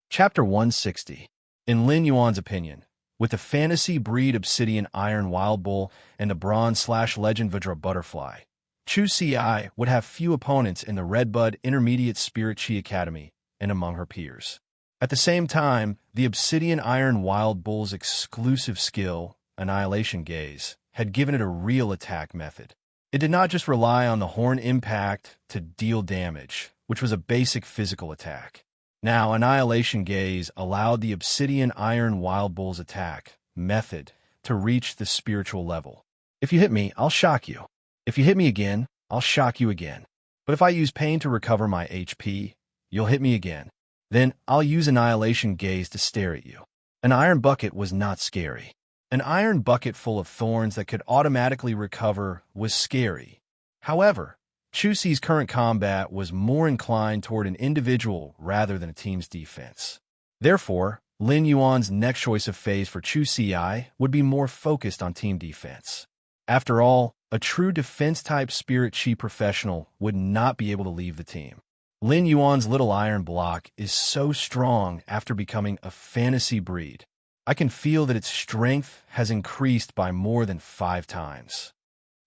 Chapter 160. In Lin Yuan's opinion, with the fantasy breed Obsidian Iron Wild Bull and the Bronze/Legend Vajra Butterfly, Chu Si would have few opponents in the Redbud Intermediate Spirit Chi Academy and among her peers. At the same time, the Obsidian Iron Wild Bull's exclusive skill, Annihilation Gaze, had given it a real attack method. It did not just rely on the horn impact to deal damage, which was a basic physical attack. Now, Annihilation Gaze allowed the Obsidian Iron Wild Bull's attack method to reach the spiritual level. If you hit me, I'll shock you. If you hit me again, I'll shock you again. But if I use pain to recover my HP, you'll hit me again. Then I'll use Annihilation Gaze to stare at you. An iron bucket was not scary. An iron bucket full of thorns that could automatically recover was scary. However, Chu Si's current combat was more inclined toward an individual rather than a team's defense. Therefore, Lin Yuan's next choice of phase for Chu Si would be more focused on team defense. After all, a true defense-type Spirit Chi professional would not be able to leave the team. Lin Yuan's little iron block is so strong after becoming a fantasy breed. I can feel that its strength has increased by more than 5 times.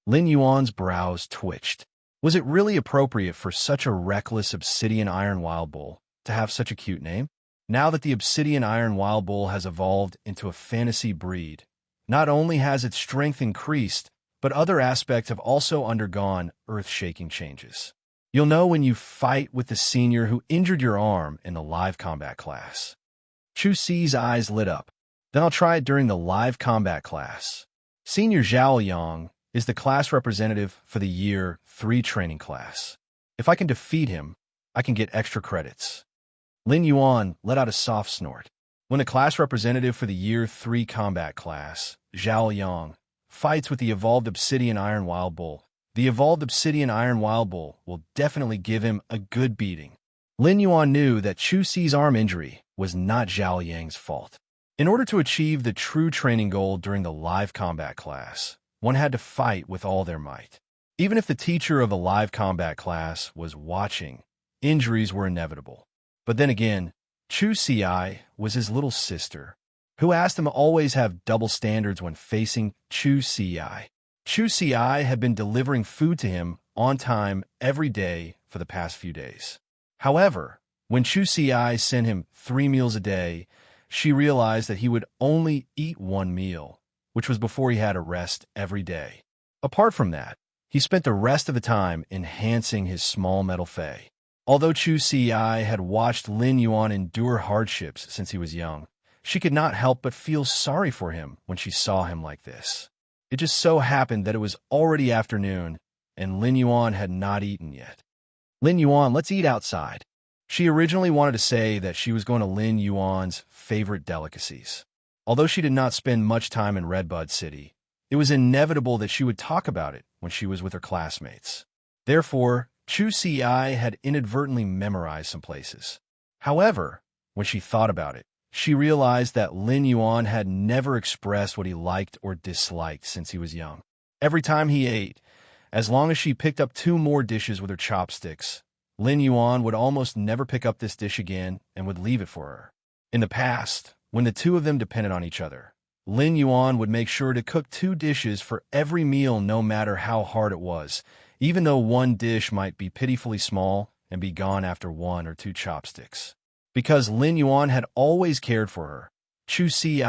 Lin Yuan's brows twitched. Was it really appropriate for such a reckless Obsidian Iron Wild Bull to have such a cute name? Now that the Obsidian Iron Wild Bull has evolved into a fantasy breed, not only has its strength increased, but other aspects have also undergone earth-shaking changes. You'll know when you fight with the senior who injured your arm in the live combat class. Chu Si's eyes lit up. Then I'll try it during the live combat class. Senior Zhao Yang is the class representative for the Year 3 training class. If I can defeat him, I can get extra credits. Lin Yuan let out a soft snort. When the class representative for the Year 3 combat class, Zhao Yang, fights with the evolved Obsidian Iron Wild Bull, The evolved obsidian iron wild bull will definitely give him a good beating. Lin Yuan knew that Chu Si's arm injury was not Zhao Yang's fault. In order to achieve the true training goal during the live combat class, one had to fight with all their might. Even if the teacher of the live combat class was watching, injuries were inevitable. But then again, Chu Si was his little sister, who asked him to always have double standards when facing Chu Si. Chu Si had been delivering food to him on time every day for the past few days. However, when Chu Si sent him 3 meals a day, she realized that he would only eat 1 meal, which was before he had a rest every day. Apart from that, he spent the rest of the time enhancing his small metal fey. Although Chu Si had watched Lin Yuan endure hardships since he was young, she could not help but feel sorry for him when she saw him like this. It just so happened that it was already afternoon, and Lin Yuan had not eaten yet. "Lin Yuan, let's eat outside." She originally wanted to say that she was going to Lin Yuan's favorite delicacies. Although she did not spend much time in Redbud City, it was inevitable that she would talk about it when she was with her classmates. Therefore, Chu Si had inadvertently memorized some places. However, when she thought about it, she realized that Lin Yuan had never expressed what he liked or disliked since he was young. Every time he ate, as long as she picked up 2 more dishes with her chopsticks, Lin Yuan would almost never pick up this dish again and would leave it for her. In the past, when the two of them depended on each other, Lin Yuan would make sure to cook 2 dishes for every meal no matter how hard it was, even though one dish might be pitifully small and be gone after 1 or 2 chopsticks. Because Lin Yuan had always cared for her, Chu Si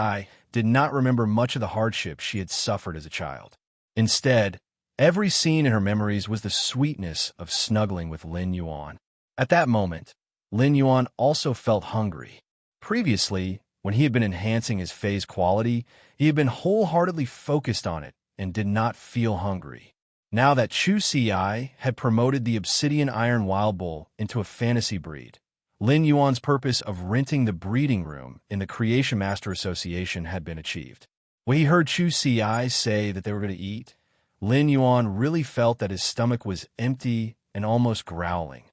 did not remember much of the hardships she had suffered as a child. Instead, every scene in her memories was the sweetness of snuggling with Lin Yuan. At that moment, Lin Yuan also felt hungry. Previously, when he had been enhancing his fey's quality, he had been wholeheartedly focused on it and did not feel hungry. Now that Chu Si had promoted the obsidian iron wild bull into a fantasy breed, Lin Yuan's purpose of renting the breeding room in the Creation Master Association had been achieved. When he heard Chu Si say that they were going to eat, Lin Yuan really felt that his stomach was empty and almost growling.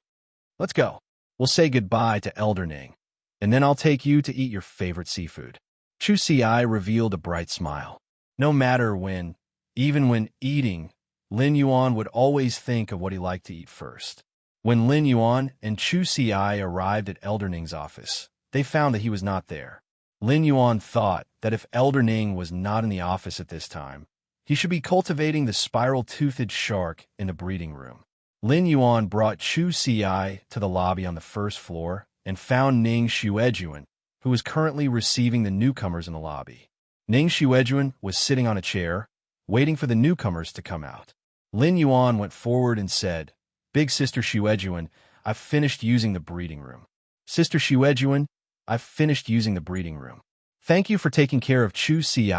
"Let's go. We'll say goodbye to Elder Ning, and then I'll take you to eat your favorite seafood." Chu Si revealed a bright smile. No matter when, even when eating, Lin Yuan would always think of what he liked to eat first. When Lin Yuan and Chu Si arrived at Elder Ning's office, they found that he was not there. Lin Yuan thought that if Elder Ning was not in the office at this time, he should be cultivating the spiral-toothed shark in the breeding room. Lin Yuan brought Chu Si to the lobby on the first floor and found Ning Xuejuan, who was currently receiving the newcomers in the lobby. Ning Xuejuan was sitting on a chair, waiting for the newcomers to come out. Lin Yuan went forward and said, "Big Sister Xuejuan, I've finished using the breeding room." "Sister Xuejuan, I've finished using the breeding room. Thank you for taking care of Chu Si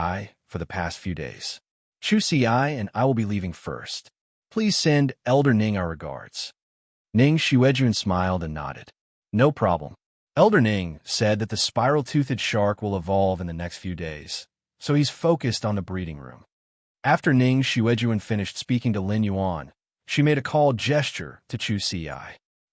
for the past few days. Chu Si and I will be leaving first. Please send Elder Ning our regards." Ning Xuejuan smiled and nodded. "No problem." Elder Ning said that the spiral-toothed shark will evolve in the next few days, so he's focused on the breeding room. After Ning Xuejuan finished speaking to Lin Yuan, she made a call gesture to Chu Si.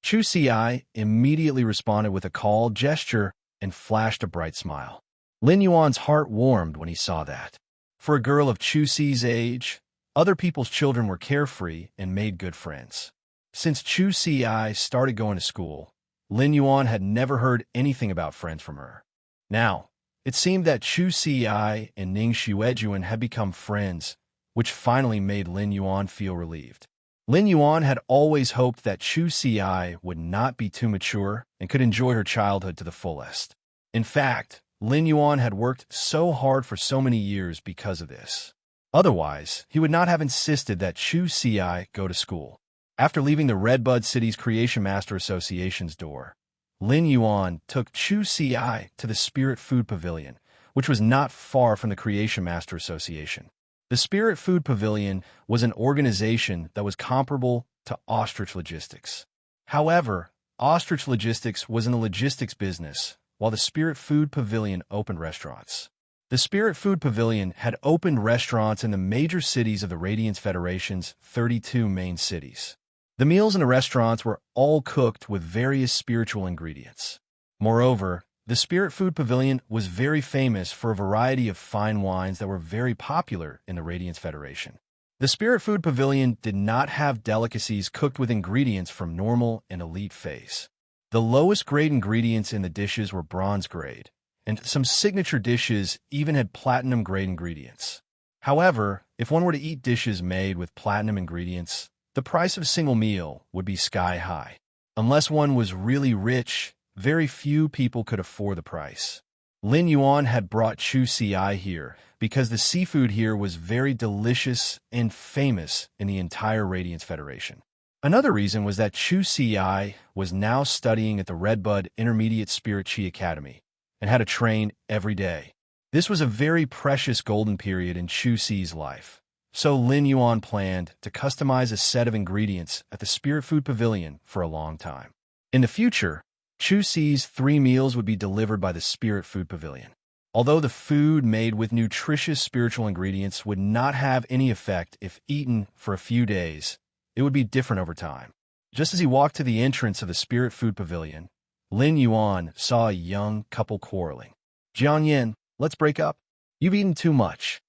Chu Si immediately responded with a call gesture and flashed a bright smile. Lin Yuan's heart warmed when he saw that. For a girl of Chu Si's age, other people's children were carefree and made good friends. Since Chu Si started going to school, Lin Yuan had never heard anything about friends from her. Now, it seemed that Chu Si and Ning Xuejuan had become friends, which finally made Lin Yuan feel relieved. Lin Yuan had always hoped that Chu Si would not be too mature and could enjoy her childhood to the fullest. In fact, Lin Yuan had worked so hard for so many years because of this. Otherwise, he would not have insisted that Chu Si go to school. After leaving the Redbud City's Creation Master Association's door, Lin Yuan took Chu Si to the Spirit Food Pavilion, which was not far from the Creation Master Association. The Spirit Food Pavilion was an organization that was comparable to Ostrich Logistics. However, Ostrich Logistics was in the logistics business, while the Spirit Food Pavilion opened restaurants. The Spirit Food Pavilion had opened restaurants in the major cities of the Radiance Federation's 32 main cities. The meals in the restaurants were all cooked with various spiritual ingredients. Moreover, the Spirit Food Pavilion was very famous for a variety of fine wines that were very popular in the Radiance Federation. The Spirit Food Pavilion did not have delicacies cooked with ingredients from normal and elite phase. The lowest grade ingredients in the dishes were bronze grade, and some signature dishes even had platinum grade ingredients. However, if one were to eat dishes made with platinum ingredients, the price of a single meal would be sky high. Unless one was really rich, very few people could afford the price. Lin Yuan had brought Chu Ci here because the seafood here was very delicious and famous in the entire Radiance Federation. Another reason was that Chu Ci was now studying at the Redbud Intermediate Spirit Chi Academy and had to train every day. This was a very precious golden period in Chu Ci's life. So Lin Yuan planned to customize a set of ingredients at the Spirit Food Pavilion for a long time. In the future, Chu Ci's 3 meals would be delivered by the Spirit Food Pavilion. Although the food made with nutritious spiritual ingredients would not have any effect if eaten for a few days, it would be different over time. Just as he walked to the entrance of the Spirit Food Pavilion, Lin Yuan saw a young couple quarreling. "Jian Yin, let's break up. You've eaten too much."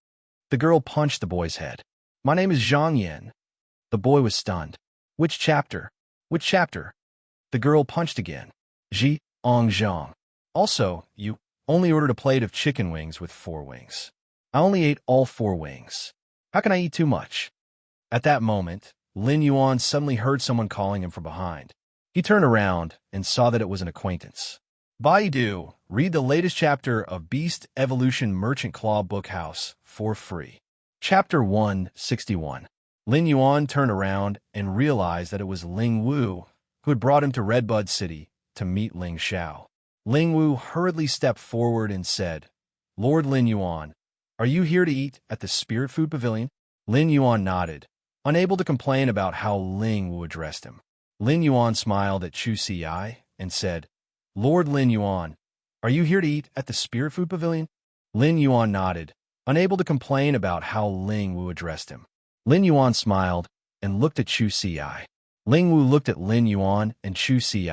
The girl punched the boy's head. "My name is Zhang Yin." The boy was stunned. Which chapter? Which chapter?" The girl punched again. "Ji, Ong Zhang. Also, you only ordered a plate of chicken wings with 4 wings. I only ate all 4 wings. How can I eat too much?" At that moment, Lin Yuan suddenly heard someone calling him from behind. He turned around and saw that it was an acquaintance. Baidu, read the latest chapter of Beast Evolution Merchant Claw Bookhouse for free. Chapter 161. Lin Yuan turned around and realized that it was Ling Wu, who had brought him to Redbud City to meet Ling Xiao. Ling Wu hurriedly stepped forward and said, "Lord Lin Yuan, are you here to eat at the Spirit Food Pavilion?" Lin Yuan nodded, unable to complain about how Ling Wu addressed him. Lin Yuan smiled at Chu Ci and said, "Lord Lin Yuan, are you here to eat at the Spirit Food Pavilion?" Lin Yuan nodded, unable to complain about how Ling Wu addressed him. Lin Yuan smiled and looked at Chu Ci. Ling Wu looked at Lin Yuan and Chu Ci,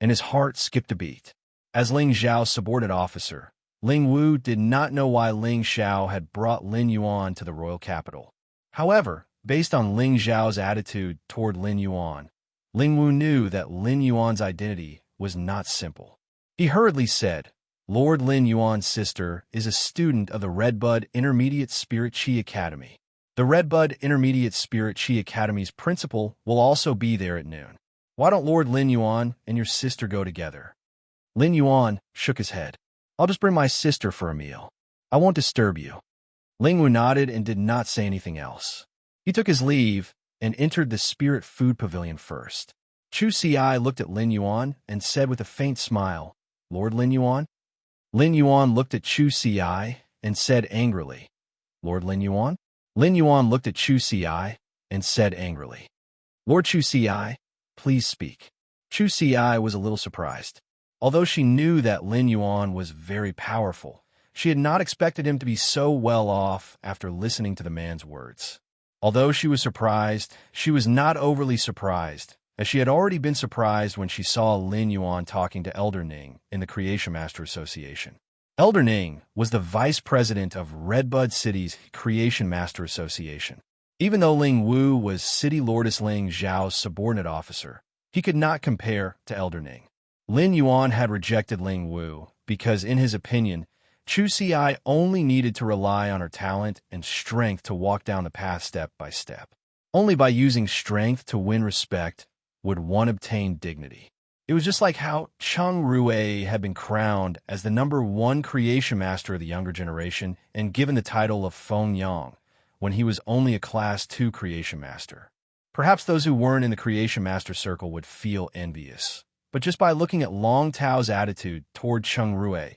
and his heart skipped a beat. As Ling Xiao's subordinate officer, Ling Wu did not know why Ling Xiao had brought Lin Yuan to the royal capital. However, based on Ling Xiao's attitude toward Lin Yuan, Ling Wu knew that Lin Yuan's identity was not simple. He hurriedly said, "Lord Lin Yuan's sister is a student of the Redbud Intermediate Spirit Chi Academy. The Redbud Intermediate Spirit Chi Academy's principal will also be there at noon. Why don't Lord Lin Yuan and your sister go together?" Lin Yuan shook his head. "I'll just bring my sister for a meal. I won't disturb you." Ling Wu nodded and did not say anything else. He took his leave and entered the Spirit Food Pavilion first. Chu Ci looked at Lin Yuan and said with a faint smile, "Lord Lin Yuan?" Lin Yuan looked at Chu Ci and said angrily, "Lord Lin Yuan?" Lin Yuan looked at Chu Ci and said angrily, "Lord Chu Ci, please speak." Chu Ci was a little surprised. Although she knew that Lin Yuan was very powerful, she had not expected him to be so well off after listening to the man's words. Although she was surprised, she was not overly surprised, as she had already been surprised when she saw Lin Yuan talking to Elder Ning in the Creation Master Association. Elder Ning was the vice president of Redbud City's Creation Master Association. Even though Ling Wu was City Lordess Ling Zhao's subordinate officer, he could not compare to Elder Ning. Lin Yuan had rejected Ling Wu because, in his opinion, Chu Ci only needed to rely on her talent and strength to walk down the path step by step. Only by using strength to win respect would one obtain dignity. It was just like how Cheng Rui had been crowned as the #1 creation master of the younger generation and given the title of Feng Yang when he was only a Class 2 creation master. Perhaps those who weren't in the creation master circle would feel envious. But just by looking at Long Tao's attitude toward Cheng Rui,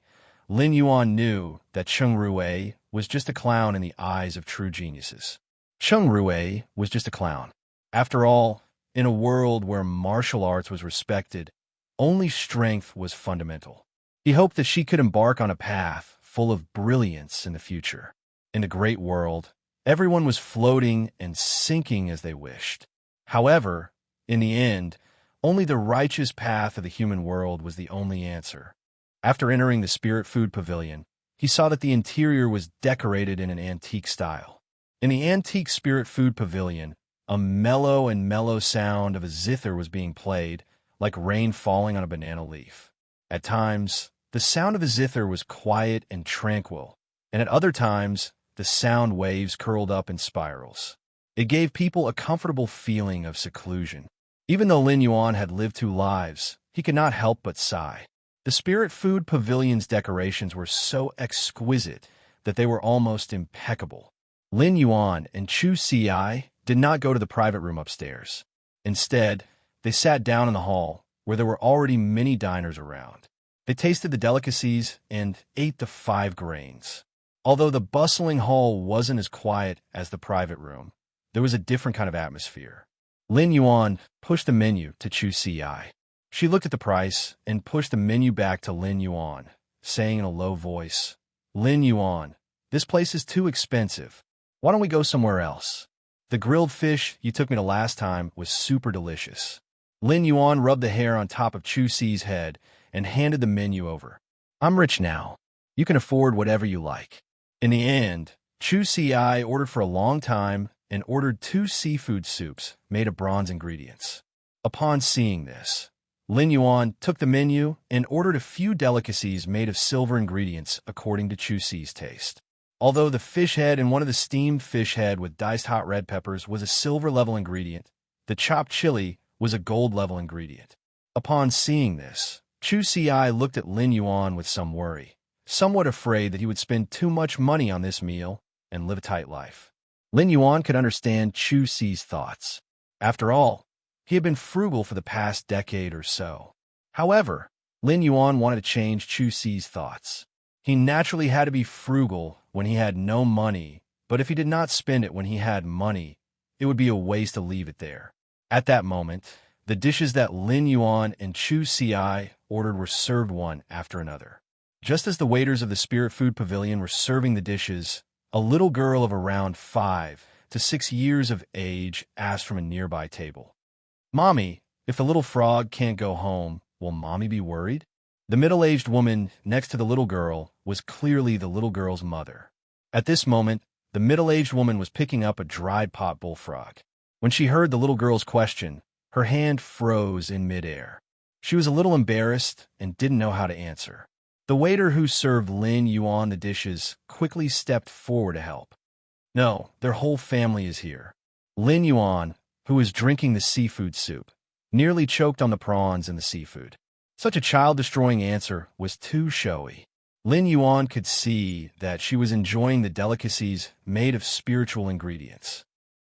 Lin Yuan knew that Cheng Rui was just a clown in the eyes of true geniuses. Cheng Rui was just a clown. After all, in a world where martial arts was respected, only strength was fundamental. He hoped that she could embark on a path full of brilliance in the future. In the great world, everyone was floating and sinking as they wished. However, in the end, only the righteous path of the human world was the only answer. After entering the Spirit Food Pavilion, he saw that the interior was decorated in an antique style. In the antique Spirit Food Pavilion, a mellow sound of a zither was being played, like rain falling on a banana leaf. At times, the sound of a zither was quiet and tranquil, and at other times, the sound waves curled up in spirals. It gave people a comfortable feeling of seclusion. Even though Lin Yuan had lived 2 lives, he could not help but sigh. The Spirit Food Pavilion's decorations were so exquisite that they were almost impeccable. Lin Yuan and Chu Ci did not go to the private room upstairs. Instead, they sat down in the hall, where there were already many diners around. They tasted the delicacies and ate the 5 grains. Although the bustling hall wasn't as quiet as the private room, there was a different kind of atmosphere. Lin Yuan pushed the menu to Chu Ci. She looked at the price and pushed the menu back to Lin Yuan, saying in a low voice, "Lin Yuan, this place is too expensive. Why don't we go somewhere else? The grilled fish you took me to last time was super delicious." Lin Yuan rubbed the hair on top of Chu Ci's head and handed the menu over. "I'm rich now. You can afford whatever you like." In the end, Chu Ci ordered for a long time and ordered 2 seafood soups made of bronze ingredients. Upon seeing this, Lin Yuan took the menu and ordered a few delicacies made of silver ingredients according to Chu Ci's taste. Although the fish head and one of the steamed fish head with diced hot red peppers was a silver-level ingredient, the chopped chili was a gold-level ingredient. Upon seeing this, Chu Ci looked at Lin Yuan with some worry, somewhat afraid that he would spend too much money on this meal and live a tight life. Lin Yuan could understand Chu Ci's thoughts. After all, he had been frugal for the past decade or so. However, Lin Yuan wanted to change Chu Ci's thoughts. He naturally had to be frugal when he had no money, but if he did not spend it when he had money, it would be a waste to leave it there. At that moment, the dishes that Lin Yuan and Chu Ci ordered were served one after another. Just as the waiters of the Spirit Food Pavilion were serving the dishes, a little girl of around 5 to 6 years of age asked from a nearby table, "Mommy, if the little frog can't go home, will Mommy be worried?" The middle-aged woman next to the little girl was clearly the little girl's mother. At this moment, the middle-aged woman was picking up a dried pot bullfrog. When she heard the little girl's question, her hand froze in midair. She was a little embarrassed and didn't know how to answer. The waiter who served Lin Yuan the dishes quickly stepped forward to help. "No, their whole family is here." Lin Yuan, who was drinking the seafood soup, nearly choked on the prawns and the seafood. Such a child-destroying answer was too showy. Lin Yuan could see that she was enjoying the delicacies made of spiritual ingredients.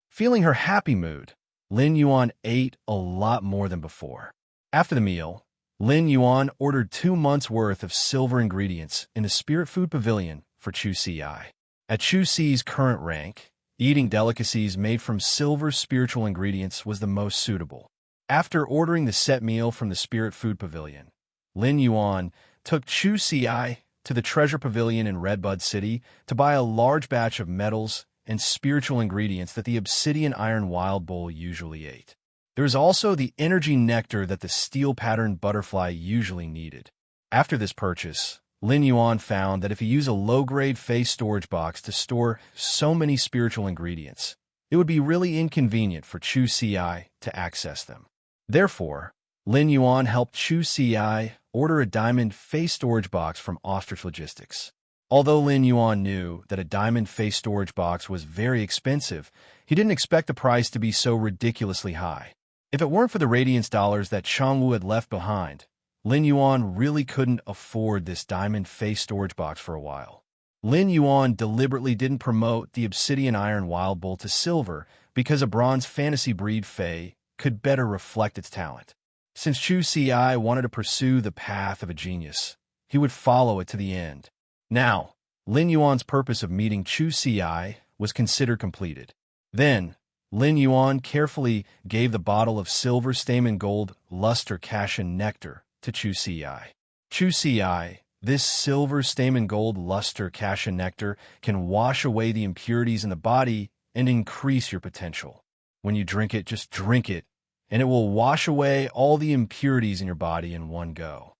Feeling her happy mood, Lin Yuan ate a lot more than before. After the meal, Lin Yuan ordered 2 months' worth of silver ingredients in the Spirit Food Pavilion for Chu Ci. At Chu Ci's current rank, eating delicacies made from silver spiritual ingredients was the most suitable. After ordering the set meal from the Spirit Food Pavilion, Lin Yuan took Chu Ci to the Treasure Pavilion in Redbud City to buy a large batch of metals and spiritual ingredients that the obsidian iron wild bull usually ate. There was also the energy nectar that the steel-patterned butterfly usually needed. After this purchase, Lin Yuan found that if he used a low-grade face storage box to store so many spiritual ingredients, it would be really inconvenient for Chu Ci to access them. Therefore, Lin Yuan helped Chu Ci order a diamond face storage box from Ostrich Logistics. Although Lin Yuan knew that a diamond face storage box was very expensive, he didn't expect the price to be so ridiculously high. If it weren't for the Radiance dollars that Changwu had left behind, Lin Yuan really couldn't afford this diamond face storage box for a while. Lin Yuan deliberately didn't promote the obsidian iron wild bull to silver because a bronze fantasy breed Fey could better reflect its talent. Since Chu Ci wanted to pursue the path of a genius, he would follow it to the end. Now, Lin Yuan's purpose of meeting Chu Ci was considered completed. Then, Lin Yuan carefully gave the bottle of silver stamen gold luster cashin nectar to Chu Ci. Chu Ci This silver stamen gold luster cassia nectar can wash away the impurities in the body and increase your potential. When you drink it, just drink it, and it will wash away all the impurities in your body in one go.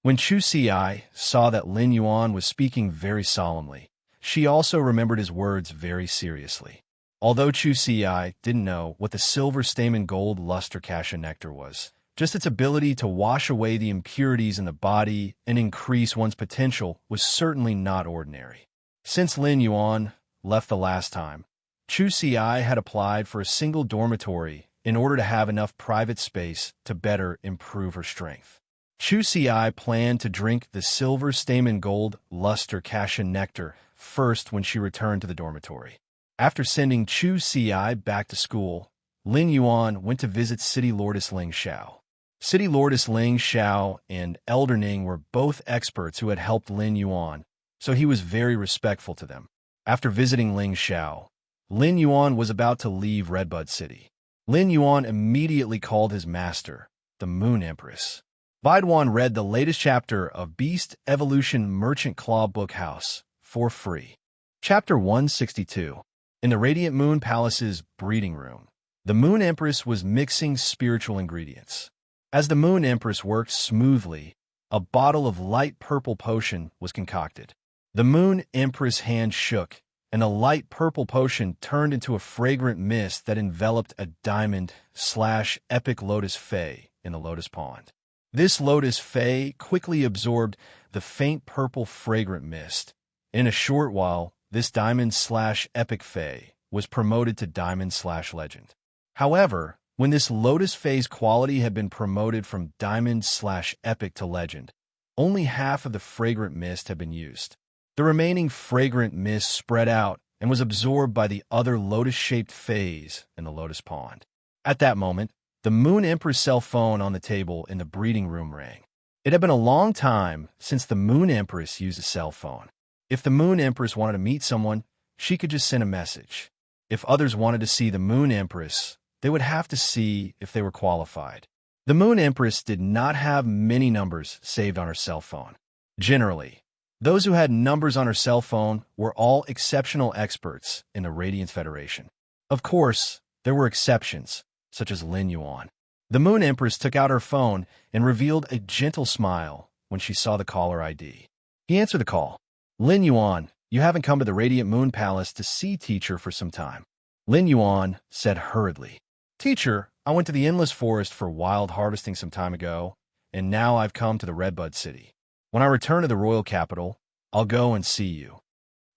When Chu Si saw that Lin Yuan was speaking very solemnly, she also remembered his words very seriously. Although Chu Si didn't know what the silver stamen gold luster cassia nectar was, just its ability to wash away the impurities in the body and increase one's potential was certainly not ordinary. Since Lin Yuan left the last time, Chu Si had applied for a single dormitory in order to have enough private space to better improve her strength. Chu Si planned to drink the silver stamen gold luster cassia nectar first when she returned to the dormitory. After sending Chu Si back to school, Lin Yuan went to visit City Lordess Ling Xiao. City Lordess Ling Xiao and Elder Ning were both experts who had helped Lin Yuan, so he was very respectful to them. After visiting Ling Xiao, Lin Yuan was about to leave Redbud City. Lin Yuan immediately called his master, the Moon Empress. Baiduan read the latest chapter of Beast Evolution Merchant Claw Book House for free. Chapter 162. In the Radiant Moon Palace's breeding room, the Moon Empress was mixing spiritual ingredients. As the Moon Empress worked smoothly, a bottle of light purple potion was concocted. The Moon Empress' hand shook, and a light purple potion turned into a fragrant mist that enveloped a diamond/epic lotus fay in the lotus pond. This lotus fay quickly absorbed the faint purple fragrant mist. In a short while, this diamond/epic fay was promoted to diamond/legend. However, when this lotus fay's quality had been promoted from diamond/epic to legend, only half of the fragrant mist had been used. The remaining fragrant mist spread out and was absorbed by the other lotus-shaped fays in the lotus pond. At that moment, the Moon Empress' cell phone on the table in the breeding room rang. It had been a long time since the Moon Empress used a cell phone. If the Moon Empress wanted to meet someone, she could just send a message. If others wanted to see the Moon Empress, they would have to see if they were qualified. The Moon Empress did not have many numbers saved on her cell phone. Generally, those who had numbers on her cell phone were all exceptional experts in the Radiance Federation. Of course, there were exceptions, such as Lin Yuan. The Moon Empress took out her phone and revealed a gentle smile when she saw the caller ID. He answered the call. Lin Yuan, you haven't come to the Radiant Moon Palace to see Teacher for some time. Lin Yuan said hurriedly. Teacher, I went to the Endless Forest for wild harvesting some time ago, and now I've come to the Redbud City. When I return to the royal capital, I'll go and see you.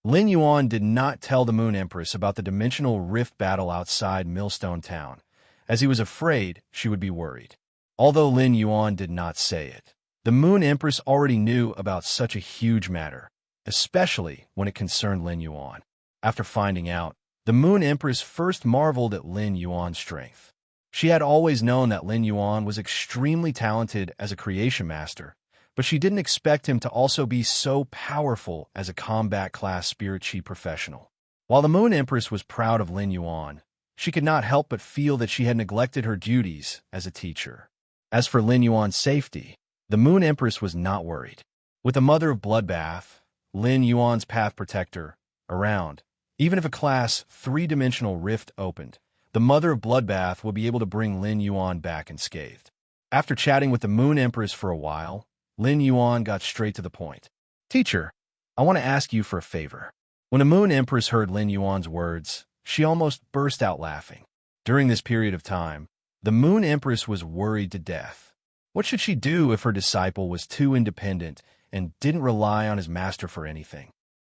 Lin Yuan did not tell the Moon Empress about the dimensional rift battle outside Millstone Town, as he was afraid she would be worried. Although Lin Yuan did not say it, the Moon Empress already knew about such a huge matter, especially when it concerned Lin Yuan. After finding out, the Moon Empress first marveled at Lin Yuan's strength. She had always known that Lin Yuan was extremely talented as a creation master, but she didn't expect him to also be so powerful as a combat-class spirit chi professional. While the Moon Empress was proud of Lin Yuan, she could not help but feel that she had neglected her duties as a teacher. As for Lin Yuan's safety, the Moon Empress was not worried. With the Mother of Bloodbath, Lin Yuan's Path Protector, around, even if a Class 3-dimensional rift opened, the Mother of Bloodbath would be able to bring Lin Yuan back unscathed. After chatting with the Moon Empress for a while, Lin Yuan got straight to the point. Teacher, I want to ask you for a favor. When the Moon Empress heard Lin Yuan's words, she almost burst out laughing. During this period of time, the Moon Empress was worried to death. What should she do if her disciple was too independent and didn't rely on his master for anything?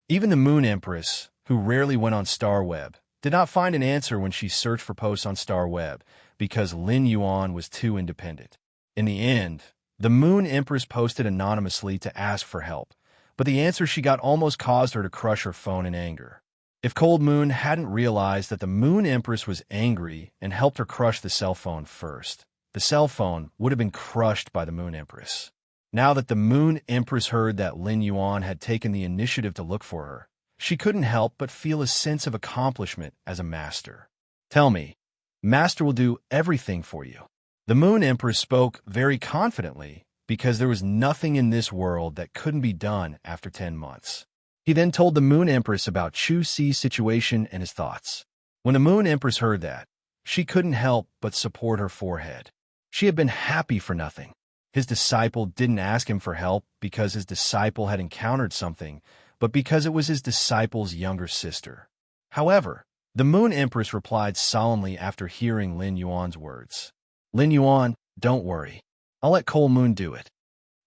Even the Moon Empress, who rarely went on StarWeb, did not find an answer when she searched for posts on StarWeb because Lin Yuan was too independent. In the end, the Moon Empress posted anonymously to ask for help, but the answer she got almost caused her to crush her phone in anger. If Cold Moon hadn't realized that the Moon Empress was angry and helped her crush the cell phone first, the cell phone would have been crushed by the Moon Empress. Now that the Moon Empress heard that Lin Yuan had taken the initiative to look for her, she couldn't help but feel a sense of accomplishment as a master. Tell me, Master will do everything for you. The Moon Empress spoke very confidently, because there was nothing in this world that couldn't be done after 10 months. He then told the Moon Empress about Chu Si's situation and his thoughts. When the Moon Empress heard that, she couldn't help but support her forehead. She had been happy for nothing. His disciple didn't ask him for help because his disciple had encountered something, but because it was his disciple's younger sister. However, the Moon Empress replied solemnly after hearing Lin Yuan's words. Lin Yuan, don't worry. I'll let Cole Moon do it.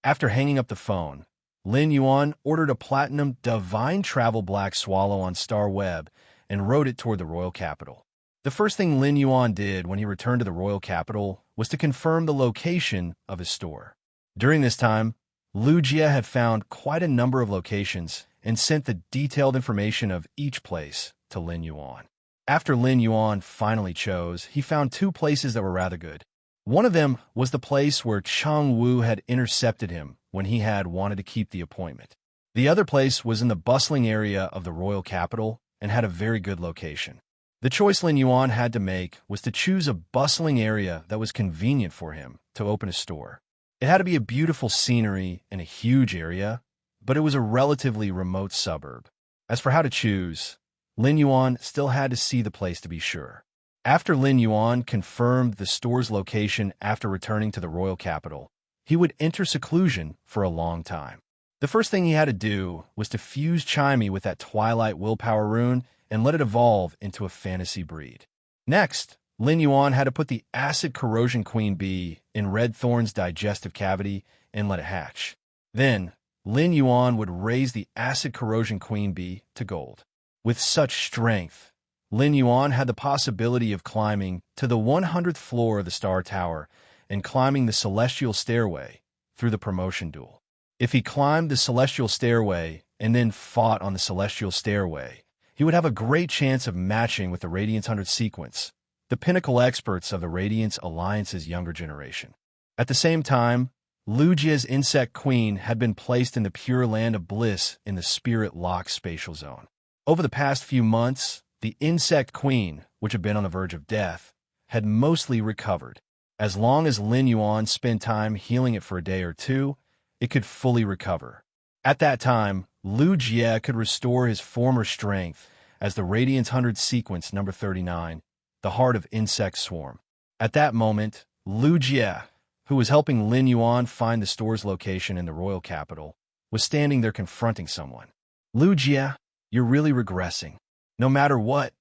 After hanging up the phone, Lin Yuan ordered a platinum divine travel black swallow on Star Web and rode it toward the royal capital. The first thing Lin Yuan did when he returned to the royal capital was to confirm the location of his store. During this time, Lu Jie had found quite a number of locations and sent the detailed information of each place to Lin Yuan. After Lin Yuan finally chose, he found 2 places that were rather good. One of them was the place where Chang Wu had intercepted him when he had wanted to keep the appointment. The other place was in the bustling area of the royal capital and had a very good location. The choice Lin Yuan had to make was to choose a bustling area that was convenient for him to open a store. It had to be a beautiful scenery and a huge area, but it was a relatively remote suburb. As for how to choose, Lin Yuan still had to see the place to be sure. After Lin Yuan confirmed the store's location after returning to the royal capital, he would enter seclusion for a long time. The first thing he had to do was to fuse Chimey with that Twilight Willpower rune and let it evolve into a fantasy breed. Next, Lin Yuan had to put the Acid Corrosion Queen Bee in Red Thorn's digestive cavity and let it hatch. Then, Lin Yuan would raise the Acid Corrosion Queen Bee to gold. With such strength, Lin Yuan had the possibility of climbing to the 100th floor of the Star Tower and climbing the Celestial Stairway through the promotion duel. If he climbed the Celestial Stairway and then fought on the Celestial Stairway, he would have a great chance of matching with the Radiance 100 sequence, the pinnacle experts of the Radiance Alliance's younger generation. At the same time, Lu Jie's Insect Queen had been placed in the Pure Land of Bliss in the Spirit Lock Spatial Zone. Over the past few months, the Insect Queen, which had been on the verge of death, had mostly recovered. As long as Lin Yuan spent time healing it for a day or 2, it could fully recover. At that time, Lu Jie could restore his former strength as the Radiance 100 sequence number 39, the Heart of Insect Swarm. At that moment, Lu Jie, who was helping Lin Yuan find the store's location in the royal capital, was standing there confronting someone. Lu Jie, you're really regressing. No matter what,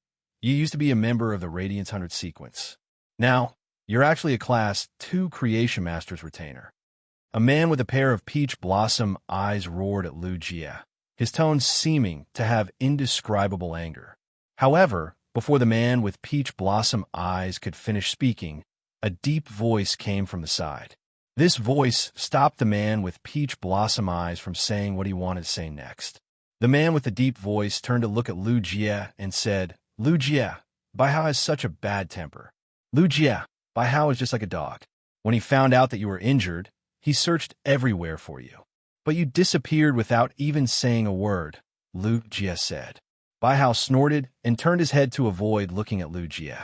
you used to be a member of the Radiance 100 sequence. Now, you're actually a Class 2 Creation Master's retainer. A man with a pair of peach blossom eyes roared at Lu Jie, his tone seeming to have indescribable anger. However, before the man with peach blossom eyes could finish speaking, a deep voice came from the side. This voice stopped the man with peach blossom eyes from saying what he wanted to say next. The man with the deep voice turned to look at Lu Jie and said, Lu Jie, Baihao has such a bad temper. Lu Jie, Baihao is just like a dog. When he found out that you were injured, he searched everywhere for you. But you disappeared without even saying a word, Lu Jie said. Baihao snorted and turned his head to avoid looking at Lu Jie.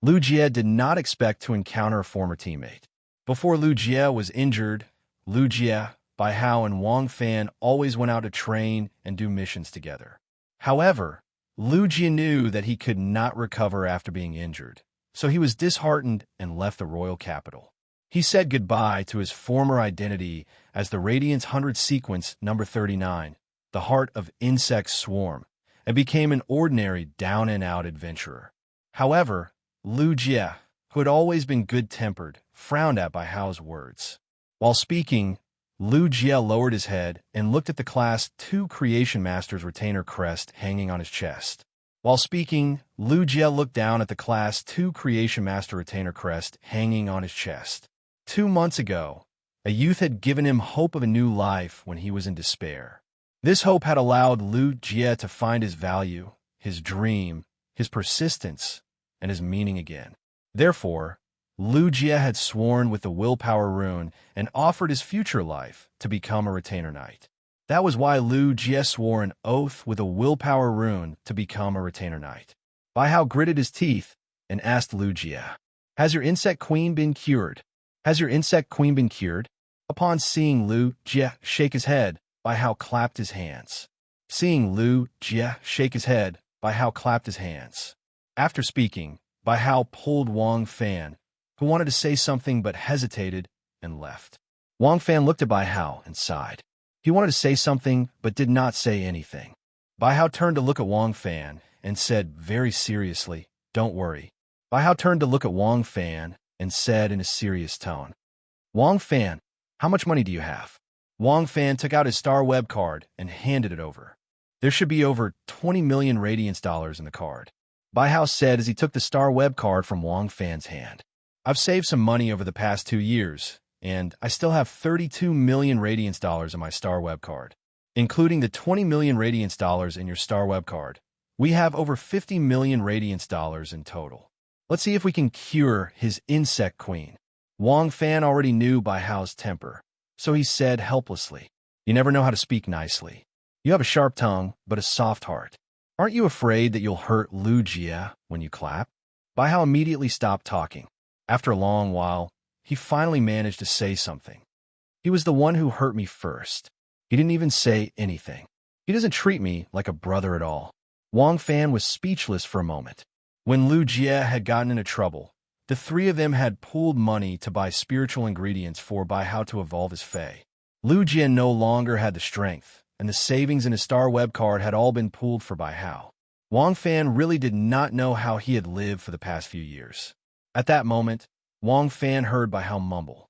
Lu Jie did not expect to encounter a former teammate. Before Lu Jie was injured, Lu Jie, Baihao, and Wang Fan always went out to train and do missions together. However, Lu Jie knew that he could not recover after being injured, so he was disheartened and left the royal capital. He said goodbye to his former identity as the Radiance 100 sequence number 39, the Heart of Insect Swarm, and became an ordinary down-and-out adventurer. However, Lu Jie, who had always been good-tempered, frowned at Baihao's words. While speaking, Lu Jie lowered his head and looked at the Class 2 Creation Master's retainer crest hanging on his chest. While speaking, Lu Jie looked down at the Class 2 Creation Master retainer crest hanging on his chest. 2 months ago, a youth had given him hope of a new life when he was in despair. This hope had allowed Lu Jie to find his value, his dream, his persistence, and his meaning again. Therefore, Lu Jie had sworn with the Willpower rune and offered his future life to become a retainer knight. That was why Lu Jie swore an oath with a Willpower rune to become a retainer knight. Baihao gritted his teeth and asked Lu Jie, Has your insect queen been cured? Has your insect queen been cured? Upon seeing Lu Jie shake his head, Bai Hao clapped his hands. Seeing Lu Jie shake his head, Bai Hao clapped his hands. After speaking, Bai Hao pulled Wang Fan, who wanted to say something but hesitated, and left. Wang Fan looked at Bai Hao and sighed. He wanted to say something but did not say anything. Bai Hao turned to look at Wang Fan and said very seriously, "Don't worry." Bai Hao turned to look at Wang Fan and said in a serious tone, "Wang Fan, how much money do you have?" Wang Fan took out his Star Web card and handed it over. "There should be over 20 million Radiance dollars in the card," Bai Hao said as he took the Star Web card from Wang Fan's hand. "I've saved some money over the past 2 years, and I still have 32 million Radiance dollars in my Star Web card. Including the 20 million Radiance dollars in your Star Web card, we have over 50 million Radiance dollars in total. Let's see if we can cure his insect queen." Wang Fan already knew Bai Hao's temper, so he said helplessly, "You never know how to speak nicely. You have a sharp tongue, but a soft heart. Aren't you afraid that you'll hurt Lu Jie when you clap?" Bai Hao immediately stopped talking. After a long while, he finally managed to say something. "He was the one who hurt me first. He didn't even say anything. He doesn't treat me like a brother at all." Wang Fan was speechless for a moment. When Lu Jie had gotten into trouble, the three of them had pooled money to buy spiritual ingredients for Bai Hao to evolve his fae. Lu Jie no longer had the strength, and the savings in his Star Web card had all been pooled for Bai Hao. Wang Fan really did not know how he had lived for the past few years. At that moment, Wang Fan heard Bai Hao mumble,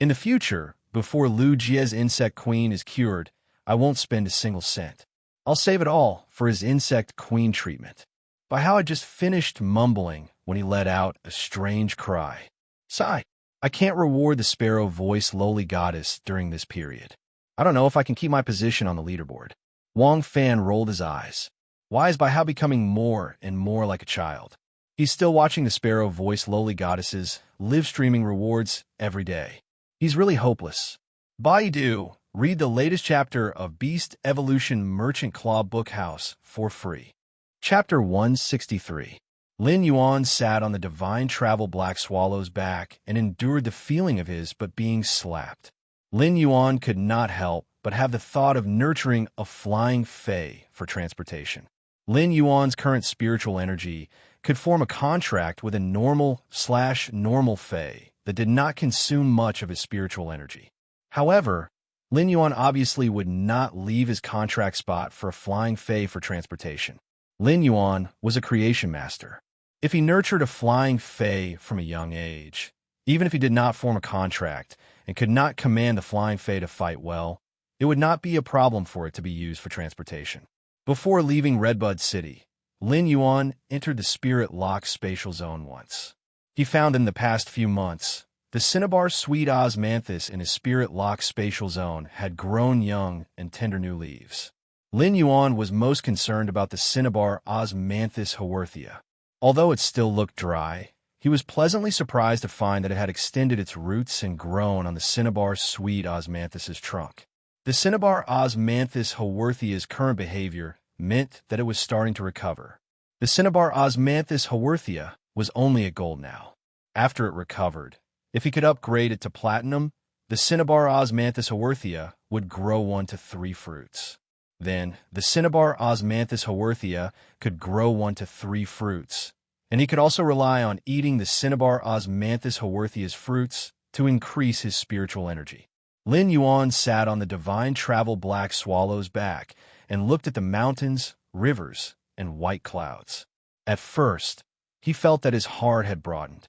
"In the future, before Lu Jie's insect queen is cured, I won't spend a single cent. I'll save it all for his insect queen treatment." Bai Hao had just finished mumbling when he let out a strange cry. "Sigh, I can't reward the sparrow-voiced lowly goddess during this period. I don't know if I can keep my position on the leaderboard." Wang Fan rolled his eyes. Why is Bai Hao becoming more and more like a child? He's still watching the sparrow-voiced lowly goddesses live streaming rewards every day. He's really hopeless. Baidu, read the latest chapter of Beast Evolution Merchant Claw Bookhouse for free. Chapter 163. Lin Yuan sat on the divine travel black swallow's back and endured the feeling of his but being slapped. Lin Yuan could not help but have the thought of nurturing a flying fae for transportation. Lin Yuan's current spiritual energy could form a contract with a normal/normal fae that did not consume much of his spiritual energy. However, Lin Yuan obviously would not leave his contract spot for a flying fae for transportation. Lin Yuan was a creation master. If he nurtured a flying fae from a young age, even if he did not form a contract and could not command the flying fae to fight well, it would not be a problem for it to be used for transportation. Before leaving Redbud City, Lin Yuan entered the Spirit Lock spatial zone once. He found in the past few months, the cinnabar sweet osmanthus in his Spirit Lock spatial zone had grown young and tender new leaves. Lin Yuan was most concerned about the cinnabar osmanthus haworthia. Although it still looked dry, he was pleasantly surprised to find that it had extended its roots and grown on the cinnabar sweet osmanthus's trunk. The cinnabar osmanthus haworthia's current behavior meant that it was starting to recover. The cinnabar osmanthus haworthia was only at gold now. After it recovered, if he could upgrade it to platinum, the cinnabar osmanthus haworthia would grow 1 to 3 fruits. Then, the cinnabar osmanthus haworthia could grow 1 to 3 fruits, and he could also rely on eating the cinnabar osmanthus haworthia's fruits to increase his spiritual energy. Lin Yuan sat on the divine travel black swallow's back and looked at the mountains, rivers, and white clouds. At first, he felt that his heart had broadened.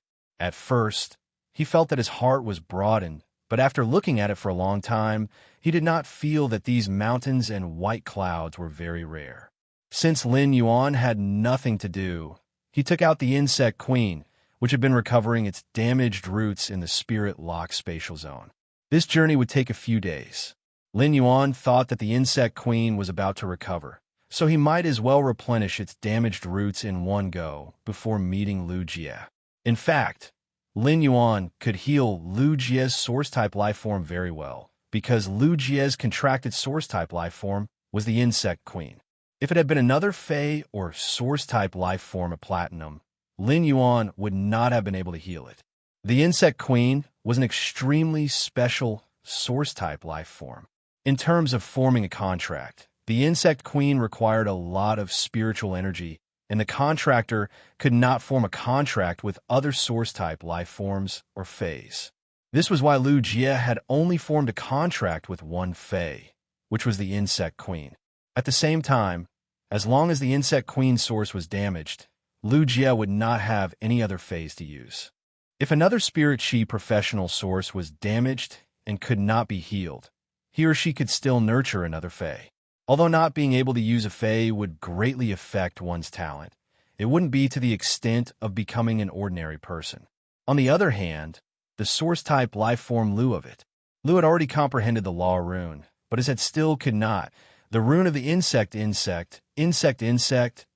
But after looking at it for a long time, he did not feel that these mountains and white clouds were very rare. Since Lin Yuan had nothing to do, he took out the insect queen, which had been recovering its damaged roots in the Spirit Lock spatial zone. This journey would take a few days. Lin Yuan thought that the insect queen was about to recover, so he might as well replenish its damaged roots in one go before meeting Lu Jie. In fact, Lin Yuan could heal Lu Jie's source-type lifeform very well, because Lu Jie's contracted source-type lifeform was the insect queen. If it had been another Fey or source-type lifeform of platinum, Lin Yuan would not have been able to heal it. The insect queen was an extremely special source-type life form. In terms of forming a contract, the insect queen required a lot of spiritual energy, and the contractor could not form a contract with other source-type life forms or fays. This was why Lu Jie had only formed a contract with one fae, which was the insect queen. At the same time, as long as the insect queen source was damaged, Lu Jie would not have any other fays to use. If another spirit chi professional source was damaged and could not be healed, he or she could still nurture another fae. Although not being able to use a fae would greatly affect one's talent, it wouldn't be to the extent of becoming an ordinary person. On the other hand, the source-type life form Lu of it. Lu had already comprehended the law rune, but as it still could not. The rune of the insect,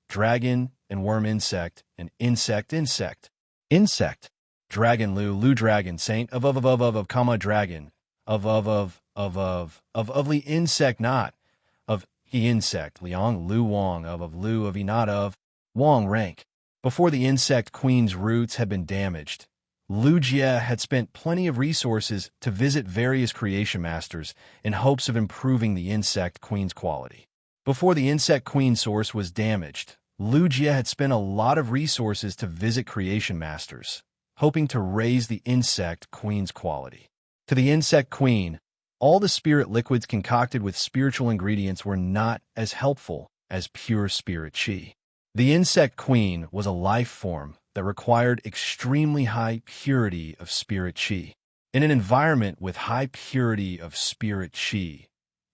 dragon, and worm insect, and insect. Insect. Dragon Lu dragon, saint of, comma, dragon, of insect not, of he insect, Liang Lu Wang of Lu of he not of, Wang rank. Before the insect queen's roots had been damaged, Lu Jie had spent plenty of resources to visit various creation masters in hopes of improving the insect queen's quality. Before the insect queen source was damaged, Lu Jie had spent a lot of resources to visit creation masters, hoping to raise the insect queen's quality. To the insect queen, all the spirit liquids concocted with spiritual ingredients were not as helpful as pure spirit chi. The insect queen was a life form that required extremely high purity of spirit chi. In an environment with high purity of spirit chi,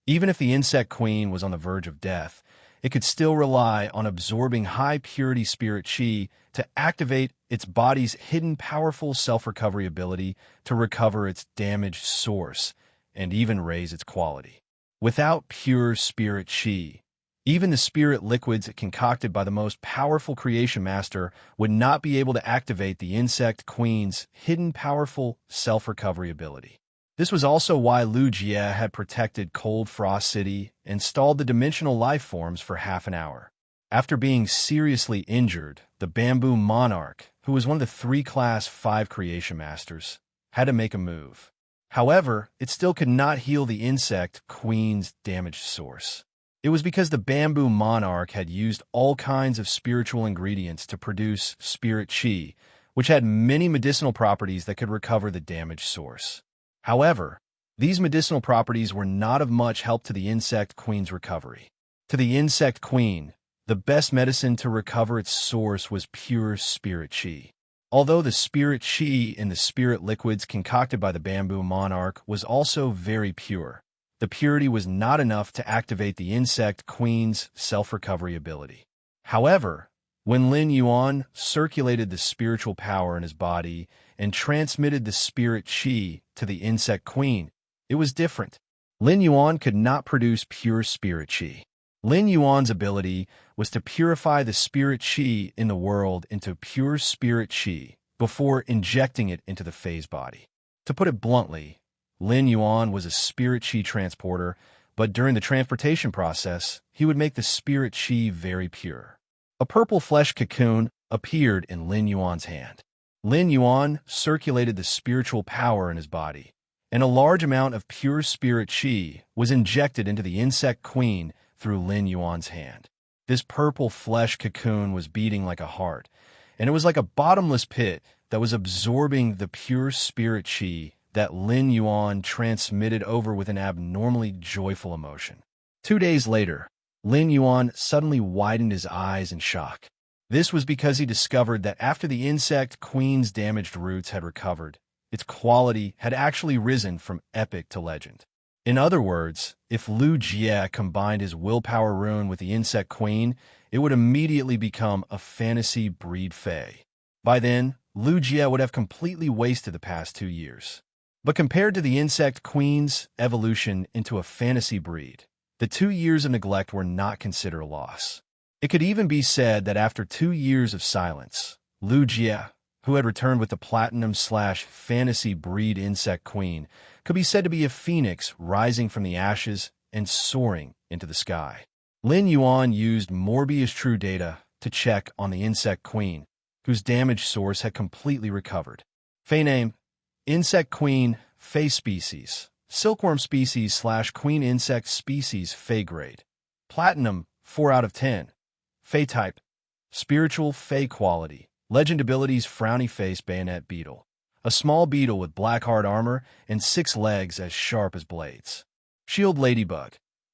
even if the insect queen was on the verge of death, it could still rely on absorbing high purity spirit chi to activate its body's hidden powerful self-recovery ability to recover its damaged source and even raise its quality. Without pure spirit chi, even the spirit liquids concocted by the most powerful creation master would not be able to activate the insect queen's hidden powerful self-recovery ability. This was also why Lu Jie had protected Cold Frost City and stalled the dimensional life forms for half an hour. After being seriously injured, the Bamboo Monarch, who was one of the 3-class 5 creation masters, had to make a move. However, it still could not heal the insect queen's damaged source. It was because the Bamboo Monarch had used all kinds of spiritual ingredients to produce spirit chi, which had many medicinal properties that could recover the damaged source. However, these medicinal properties were not of much help to the insect queen's recovery. To the insect queen, the best medicine to recover its source was pure spirit chi. Although the spirit chi in the spirit liquids concocted by the Bamboo Monarch was also very pure, the purity was not enough to activate the insect queen's self-recovery ability. However, when Lin Yuan circulated the spiritual power in his body and transmitted the spirit chi to the insect queen, it was different. Lin Yuan could not produce pure spirit chi. Lin Yuan's ability was to purify the spirit chi in the world into pure spirit chi before injecting it into the phase body. To put it bluntly, Lin Yuan was a spirit chi transporter, but during the transportation process, he would make the spirit chi very pure. A purple flesh cocoon appeared in Lin Yuan's hand. Lin Yuan circulated the spiritual power in his body, and a large amount of pure spirit chi was injected into the insect queen through Lin Yuan's hand. This purple flesh cocoon was beating like a heart, and it was like a bottomless pit that was absorbing the pure spirit chi that Lin Yuan transmitted over with an abnormally joyful emotion. 2 days later, Lin Yuan suddenly widened his eyes in shock. This was because he discovered that after the insect queen's damaged roots had recovered, its quality had actually risen from epic to legend. In other words, if Lu Jie combined his willpower rune with the insect queen, it would immediately become a fantasy breed fae. By then, Lu Jie would have completely wasted the past 2 years. But compared to the insect queen's evolution into a fantasy breed, the 2 years of neglect were not considered a loss. It could even be said that after 2 years of silence, Lu Jie, who had returned with the platinum/fantasy breed insect queen, could be said to be a phoenix rising from the ashes and soaring into the sky. Lin Yuan used Morbius True data to check on the insect queen, whose damaged source had completely recovered. Fey name: Insect Queen, Fey species, silkworm species / queen insect species Fey grade. Platinum, 4 out of 10. Fey type, spiritual Fey quality. Legend abilities frowny face bayonet beetle. A small beetle with black hard armor and 6 legs as sharp as blades. Shield ladybug.